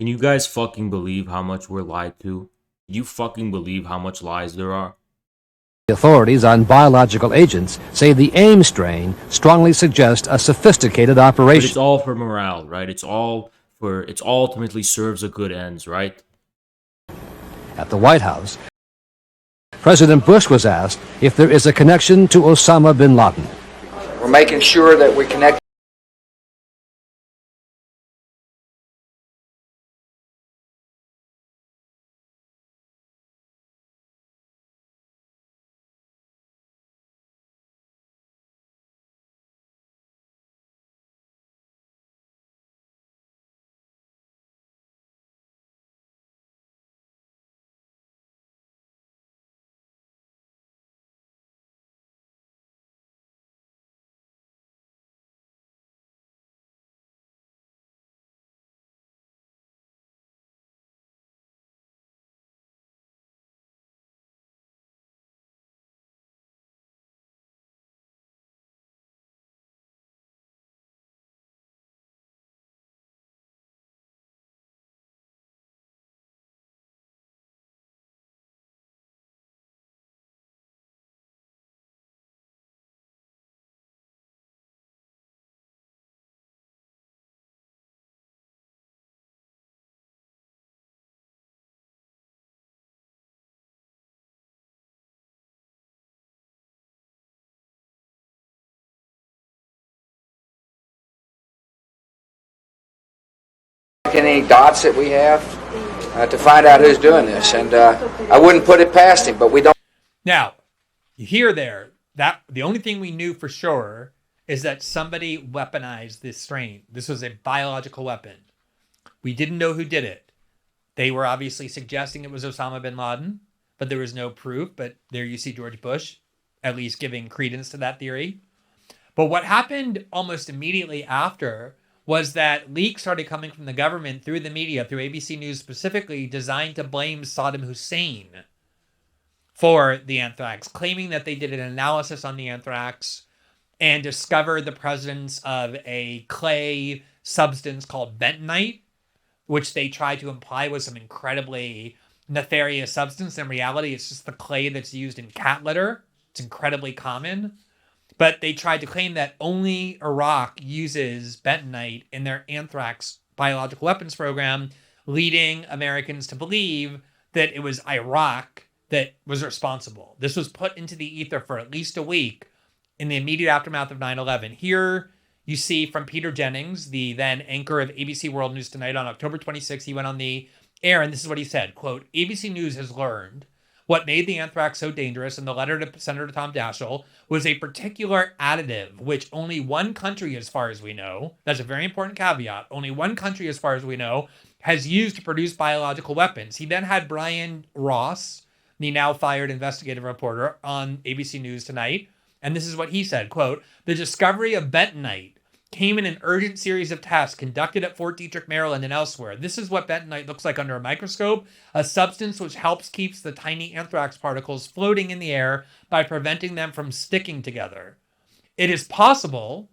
Can you guys fucking believe how much we're lied to? You fucking believe how much lies there are? Authorities on biological agents say the AIM strain strongly suggests a sophisticated operation. But it's all for morale, right? It's ultimately serves a good ends, right? At the White House, President Bush was asked if there is a connection to Osama bin Laden. We're making sure that we connect. Any dots that we have to find out who's doing this, and I wouldn't put it past him, but we don't. Now, you hear there that the only thing we knew for sure is that somebody weaponized this strain. This was a biological weapon. We didn't know who did it. They were obviously suggesting it was Osama bin Laden, but there was no proof. But there you see George Bush at least giving credence to that theory. But what happened almost immediately after was that leaks started coming from the government through the media, through ABC News specifically, designed to blame Saddam Hussein for the anthrax, claiming that they did an analysis on the anthrax and discovered the presence of a clay substance called bentonite, which they tried to imply was some incredibly nefarious substance. In reality, it's just the clay that's used in cat litter. It's incredibly common. But they tried to claim that only Iraq uses bentonite in their anthrax biological weapons program, leading Americans to believe that it was Iraq that was responsible. This was put into the ether for at least a week in the immediate aftermath of 9/11. Here you see from Peter Jennings, the then anchor of ABC World News Tonight on October 26th, he went on the air and this is what he said, quote, ABC News has learned what made the anthrax so dangerous in the letter to Senator Tom Daschle was a particular additive, which only one country, as far as we know, that's a very important caveat, only one country, as far as we know, has used to produce biological weapons. He then had Brian Ross, the now fired investigative reporter, on ABC News Tonight, and this is what he said, quote, the discovery of bentonite came in an urgent series of tests conducted at Fort Detrick, Maryland, and elsewhere. This is what bentonite looks like under a microscope, a substance which helps keeps the tiny anthrax particles floating in the air by preventing them from sticking together. It is possible,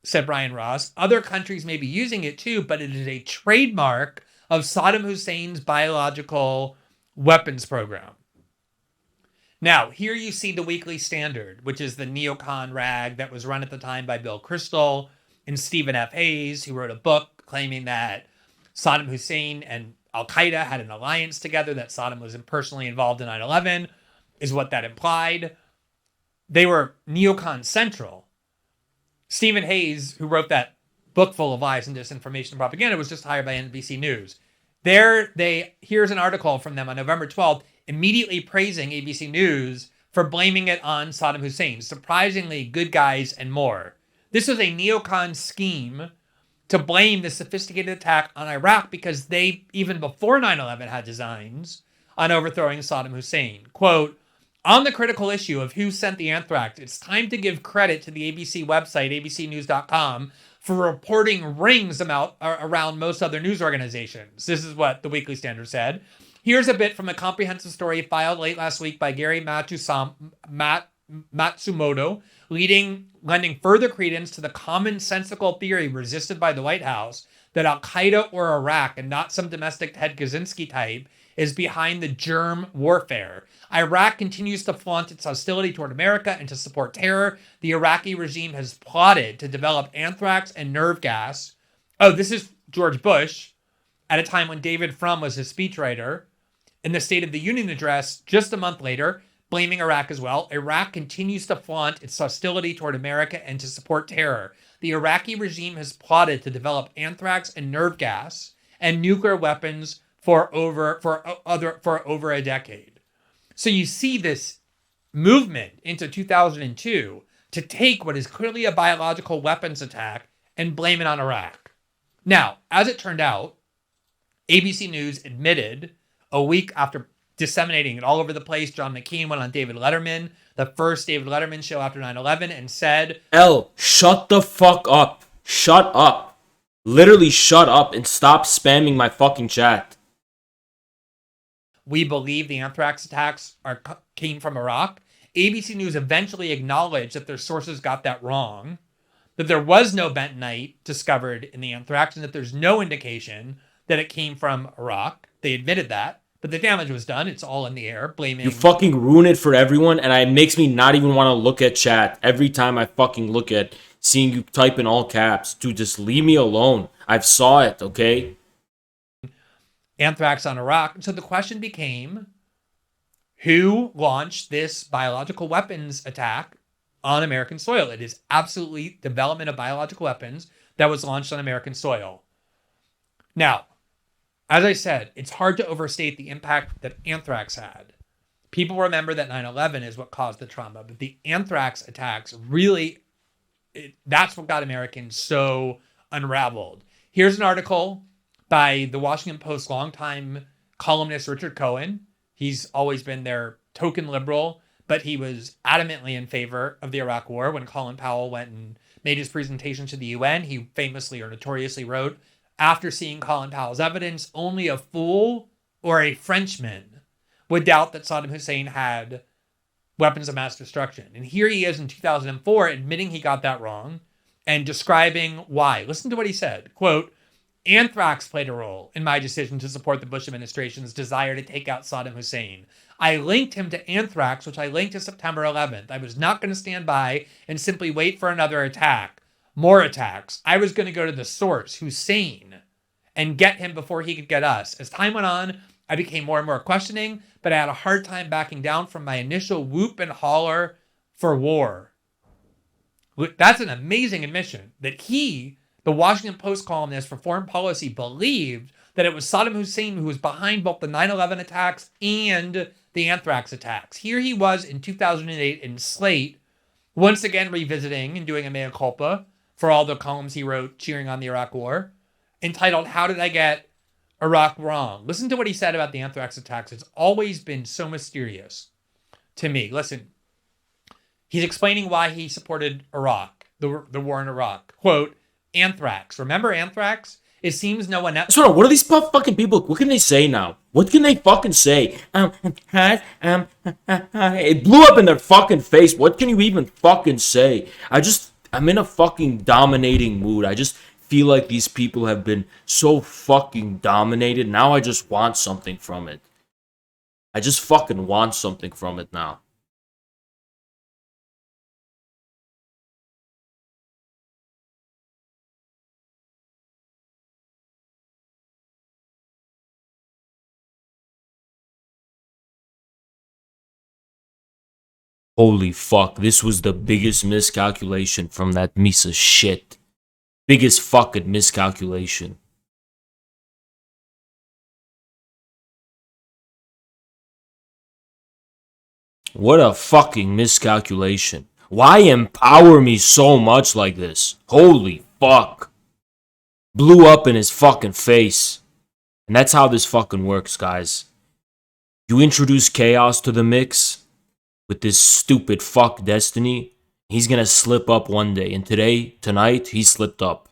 said Brian Ross, other countries may be using it too, but it is a trademark of Saddam Hussein's biological weapons program. Now, here you see the Weekly Standard, which is the neocon rag that was run at the time by Bill Kristol and Stephen F. Hayes, who wrote a book claiming that Saddam Hussein and Al-Qaeda had an alliance together, that Saddam was personally involved in 9/11, is what that implied. They were neocon central. Stephen Hayes, who wrote that book full of lies and disinformation and propaganda, was just hired by NBC News. Here's an article from them on November 12th, immediately praising ABC News for blaming it on Saddam Hussein. Surprisingly, good guys and more. This was a neocon scheme to blame the sophisticated attack on Iraq because they, even before 9/11, had designs on overthrowing Saddam Hussein. Quote, on the critical issue of who sent the anthrax, it's time to give credit to the ABC website, abcnews.com, for reporting rings around most other news organizations. This is what the Weekly Standard said. Here's a bit from a comprehensive story filed late last week by Gary Matsumoto, lending further credence to the commonsensical theory resisted by the White House that Al-Qaeda or Iraq, and not some domestic Ted Kaczynski type, is behind the germ warfare. Iraq continues to flaunt its hostility toward America and to support terror. The Iraqi regime has plotted to develop anthrax and nerve gas. Oh, this is George Bush at a time when David Frum was his speechwriter in the State of the Union address just a month later, blaming Iraq as well. Iraq continues to flaunt its hostility toward America and to support terror. The Iraqi regime has plotted to develop anthrax and nerve gas and nuclear weapons for over a decade. So you see this movement into 2002 to take what is clearly a biological weapons attack and blame it on Iraq. Now, as it turned out, ABC News admitted a week after disseminating it all over the place, John McCain went on David Letterman, the first David Letterman show after 9/11, and said, shut the fuck up. Shut up. Literally shut up and stop spamming my fucking chat. We believe the anthrax attacks came from Iraq. ABC News eventually acknowledged that their sources got that wrong, that there was no bentonite discovered in the anthrax, and that there's no indication that it came from Iraq. They admitted that, but the damage was done. It's all in the air, blaming... You fucking ruin it for everyone, and it makes me not even want to look at chat every time I fucking look at seeing you type in all caps. Dude, just leave me alone. I've saw it, okay? Anthrax on Iraq. So the question became, who launched this biological weapons attack on American soil? It is absolutely development of biological weapons that was launched on American soil. Now, as I said, it's hard to overstate the impact that anthrax had. People remember that 9/11 is what caused the trauma, but the anthrax attacks really, that's what got Americans so unraveled. Here's an article by the Washington Post longtime columnist Richard Cohen. He's always been their token liberal, but he was adamantly in favor of the Iraq War. When Colin Powell went and made his presentation to the UN, he famously or notoriously wrote, after seeing Colin Powell's evidence, only a fool or a Frenchman would doubt that Saddam Hussein had weapons of mass destruction. And here he is in 2004 admitting he got that wrong and describing why. Listen to what he said. Quote, anthrax played a role in my decision to support the Bush administration's desire to take out Saddam Hussein. I linked him to anthrax, which I linked to September 11th. I was not going to stand by and simply wait for another attack. More attacks. I was going to go to the source, Hussein, and get him before he could get us. As time went on, I became more and more questioning, but I had a hard time backing down from my initial whoop and holler for war. That's an amazing admission that he, the Washington Post columnist for foreign policy, believed that it was Saddam Hussein who was behind both the 9/11 attacks and the anthrax attacks. Here he was in 2008 in Slate, once again revisiting and doing a mea culpa for all the columns he wrote cheering on the Iraq War, entitled, How Did I Get Iraq Wrong? Listen to what he said about the anthrax attacks. It's always been so mysterious to me. Listen, he's explaining why he supported Iraq, the war in Iraq. Quote, anthrax. Remember anthrax? It seems no one else. So what are these fucking people? What can they say now? What can they fucking say? It blew up in their fucking face. What can you even fucking say? I'm in a fucking dominating mood. I just feel like these people have been so fucking dominated. Now I just want something from it. I just fucking want something from it now. Holy fuck, this was the biggest miscalculation from that piece of shit. Biggest fucking miscalculation. What a fucking miscalculation. Why empower me so much like this? Holy fuck. Blew up in his fucking face. And that's how this fucking works, guys. You introduce chaos to the mix with this stupid fuck Destiny, he's gonna slip up one day. And tonight, he slipped up.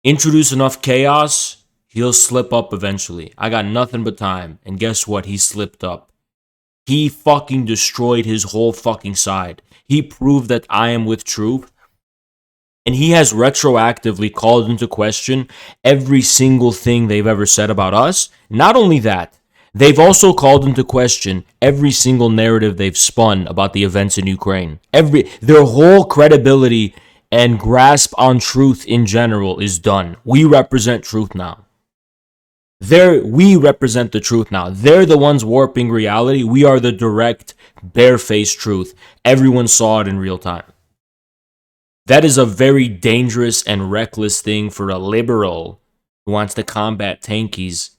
Introduce enough chaos, he'll slip up eventually. I got nothing but time. And guess what? He slipped up. He fucking destroyed his whole fucking side. He proved that I am with truth. And he has retroactively called into question every single thing they've ever said about us. Not only that, they've also called into question every single narrative they've spun about the events in Ukraine. Their whole credibility and grasp on truth in general is done. We represent truth now. We represent the truth now. They're the ones warping reality. We are the direct, barefaced truth. Everyone saw it in real time. That is a very dangerous and reckless thing for a liberal who wants to combat tankies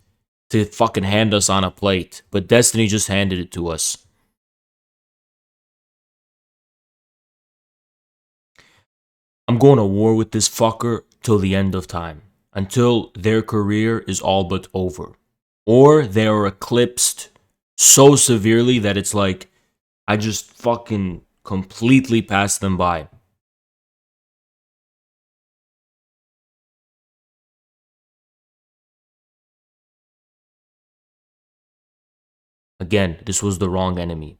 to fucking hand us on a plate. But Destiny just handed it to us. I'm going to war with this fucker till the end of time. Until their career is all but over. Or they are eclipsed so severely that it's like, I just fucking completely passed them by. Again, this was the wrong enemy.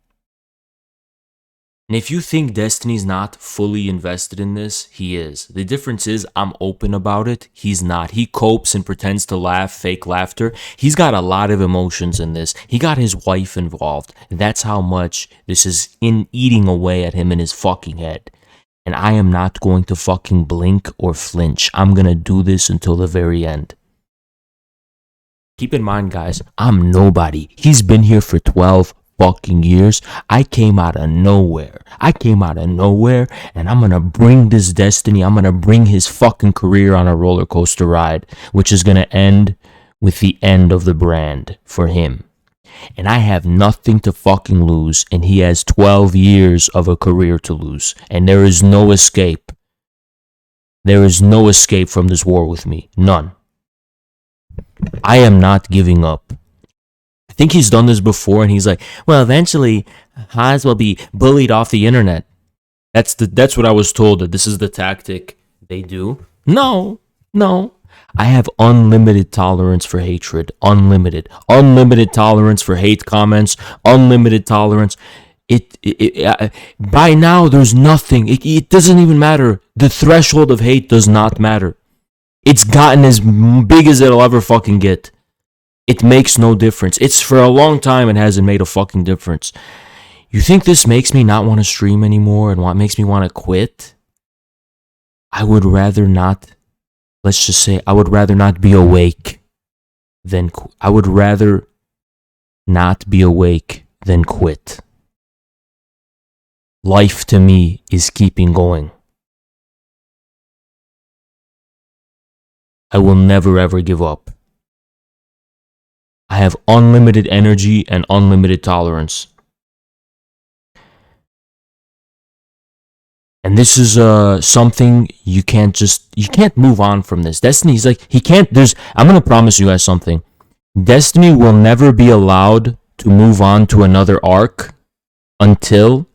And if you think Destiny's not fully invested in this, he is. The difference is I'm open about it. He's not. He copes and pretends to laugh, fake laughter. He's got a lot of emotions in this. He got his wife involved. That's how much this is eating away at him in his fucking head. And I am not going to fucking blink or flinch. I'm going to do this until the very end. Keep in mind, guys, I'm nobody. He's been here for 12 fucking years. I came out of nowhere. And I'm gonna bring this Destiny. I'm gonna bring his fucking career on a roller coaster ride, which is gonna end with the end of the brand for him. And I have nothing to fucking lose, and he has 12 years of a career to lose, and there is no escape. There is no escape from this war with me. None. I am not giving up. I think he's done this before, and he's like, well, eventually Haas will be bullied off the internet. That's what I was told, that this is the tactic they do. No. I have unlimited tolerance for hatred. Unlimited tolerance for hate comments. Unlimited tolerance. By now, there's nothing. It doesn't even matter. The threshold of hate does not matter. It's gotten as big as it'll ever fucking get. It makes no difference. It's for a long time it hasn't made a fucking difference. You think this makes me not want to stream anymore and makes me want to quit? I would rather not. Let's just say I would rather not be awake than I would rather not be awake than quit. Life to me is keeping going. I will never ever give up. I have unlimited energy and unlimited tolerance. And this is something you can't move on from this. Destiny's like, I'm going to promise you guys something. Destiny will never be allowed to move on to another arc until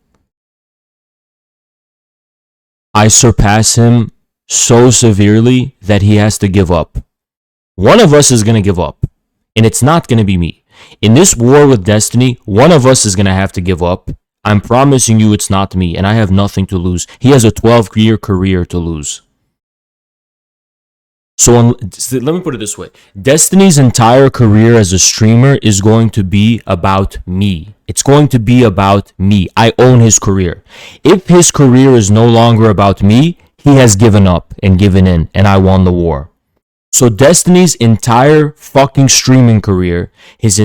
I surpass him so severely that he has to give up. One of us is going to give up, and it's not going to be me. In this war with Destiny, one of us is going to have to give up. I'm promising you it's not me, and I have nothing to lose. He has a 12-year career to lose. So let me put it this way. Destiny's entire career as a streamer is going to be about me. It's going to be about me. I own his career. If his career is no longer about me, he has given up and given in, and I won the war. So Destiny's entire fucking streaming career this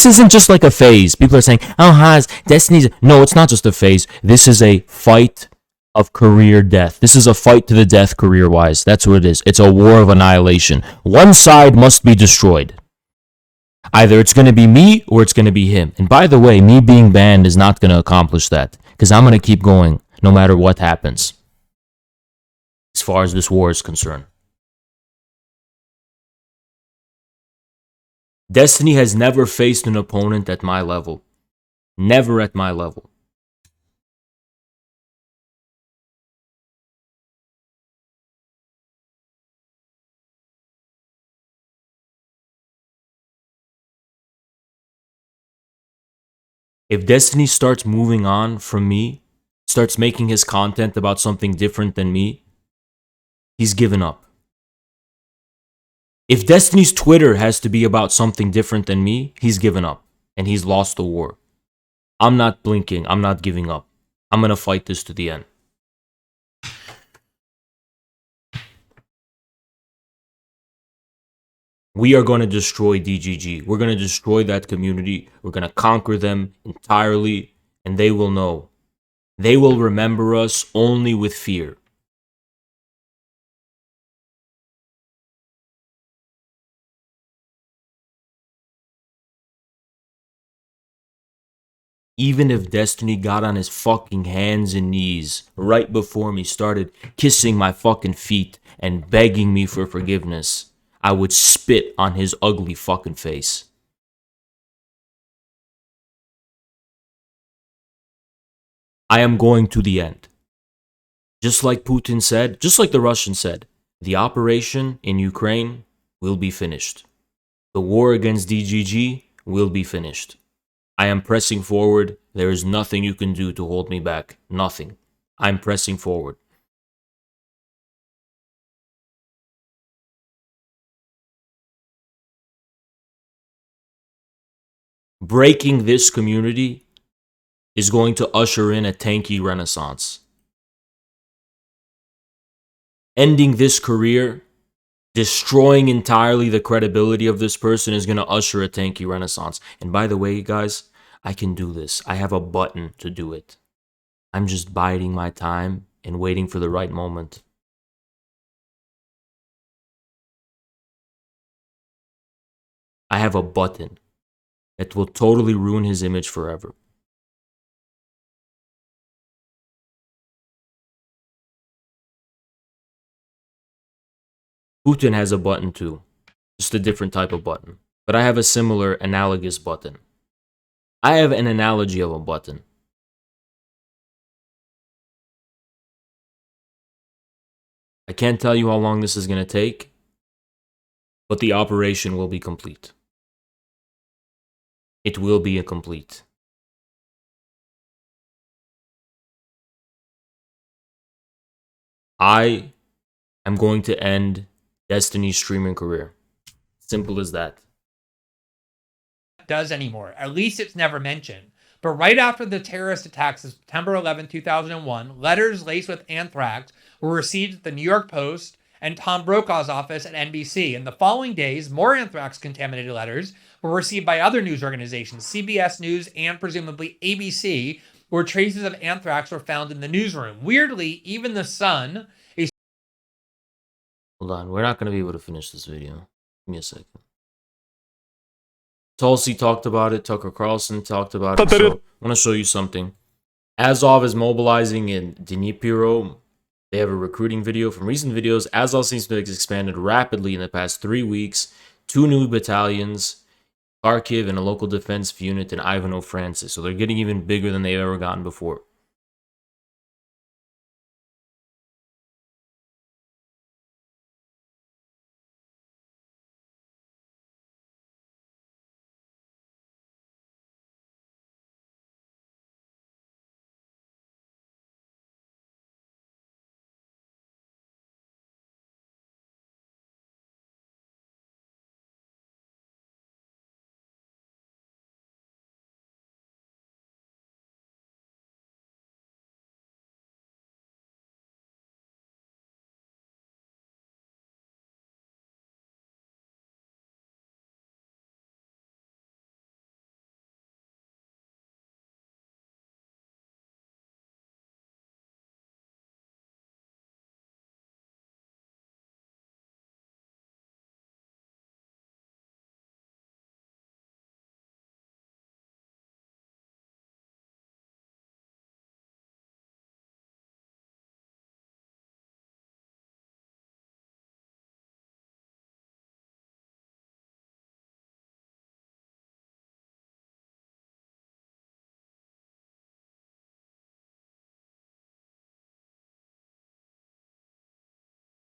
isn't just like a phase. People are saying, oh, Haas, Destiny's... No, it's not just a phase. This is a fight of career death. This is a fight to the death career-wise. That's what it is. It's a war of annihilation. One side must be destroyed. Either it's going to be me or it's going to be him. And by the way, me being banned is not going to accomplish that, because I'm going to keep going no matter what happens as far as this war is concerned. Destiny has never faced an opponent at my level. Never at my level. If Destiny starts moving on from me, starts making his content about something different than me, he's given up. If Destiny's Twitter has to be about something different than me, he's given up. And he's lost the war. I'm not blinking. I'm not giving up. I'm going to fight this to the end. We are going to destroy DGG. We're going to destroy that community. We're going to conquer them entirely. And they will know. They will remember us only with fear. Even if Destiny got on his fucking hands and knees right before me, started kissing my fucking feet and begging me for forgiveness, I would spit on his ugly fucking face. I am going to the end. Just like Putin said, just like the Russians said, the operation in Ukraine will be finished. The war against DGG will be finished. I am pressing forward. There is nothing you can do to hold me back. Nothing. I'm pressing forward. Breaking this community is going to usher in a tanky renaissance. Ending this career, destroying entirely the credibility of this person is going to usher a tanky renaissance. And by the way, guys, I can do this. I have a button to do it. I'm just biding my time and waiting for the right moment. I have a button that will totally ruin his image forever. Putin has a button too. Just a different type of button. but I have a similar analogous button. I have an analogy of a button. I can't tell you how long this is going to take, but the operation will be complete. It will be complete. I am going to end Destiny's streaming career. Simple as that. Does anymore. At least it's never mentioned. But right after the terrorist attacks of September 11, 2001, letters laced with anthrax were received at the New York Post and Tom Brokaw's office at NBC. In the following days, more anthrax-contaminated letters were received by other news organizations, CBS News and presumably ABC, where traces of anthrax were found in the newsroom. Weirdly, even The Sun... Hold on, we're not going to be able to finish this video. Give me a second. Tulsi talked about it. Tucker Carlson talked about it. So I want to show you something. Azov is mobilizing in Dnipro. They have a recruiting video. From recent videos, Azov seems to have expanded rapidly in the past 3 weeks. 2 new battalions, Kharkiv, and a local defense unit in Ivano-Frankivsk. So they're getting even bigger than they've ever gotten before.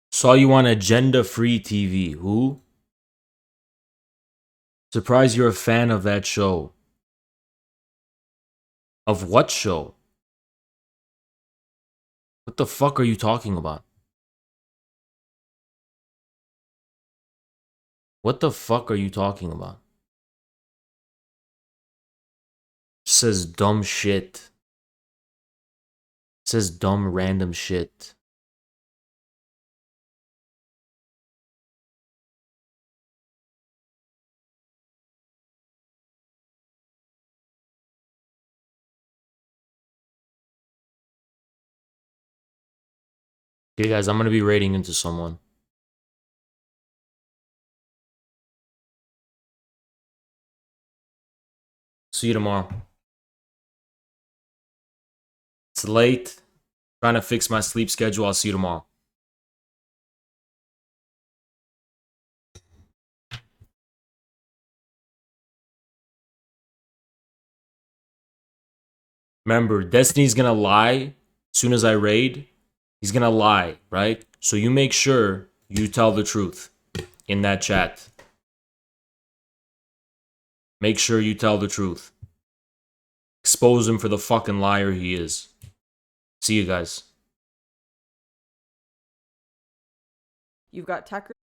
Saw you on Agenda Free TV. Who? Surprised you're a fan of that show. Of what show? What the fuck are you talking about? What the fuck are you talking about? Says dumb shit. Says dumb random shit. Okay, guys, I'm gonna be raiding into someone. See you tomorrow. It's late. Trying to fix my sleep schedule. I'll see you tomorrow. Remember, Destiny's gonna lie as soon as I raid. He's gonna lie, right? So you make sure you tell the truth in that chat. Make sure you tell the truth. Expose him for the fucking liar he is. See you guys. You've got Tucker.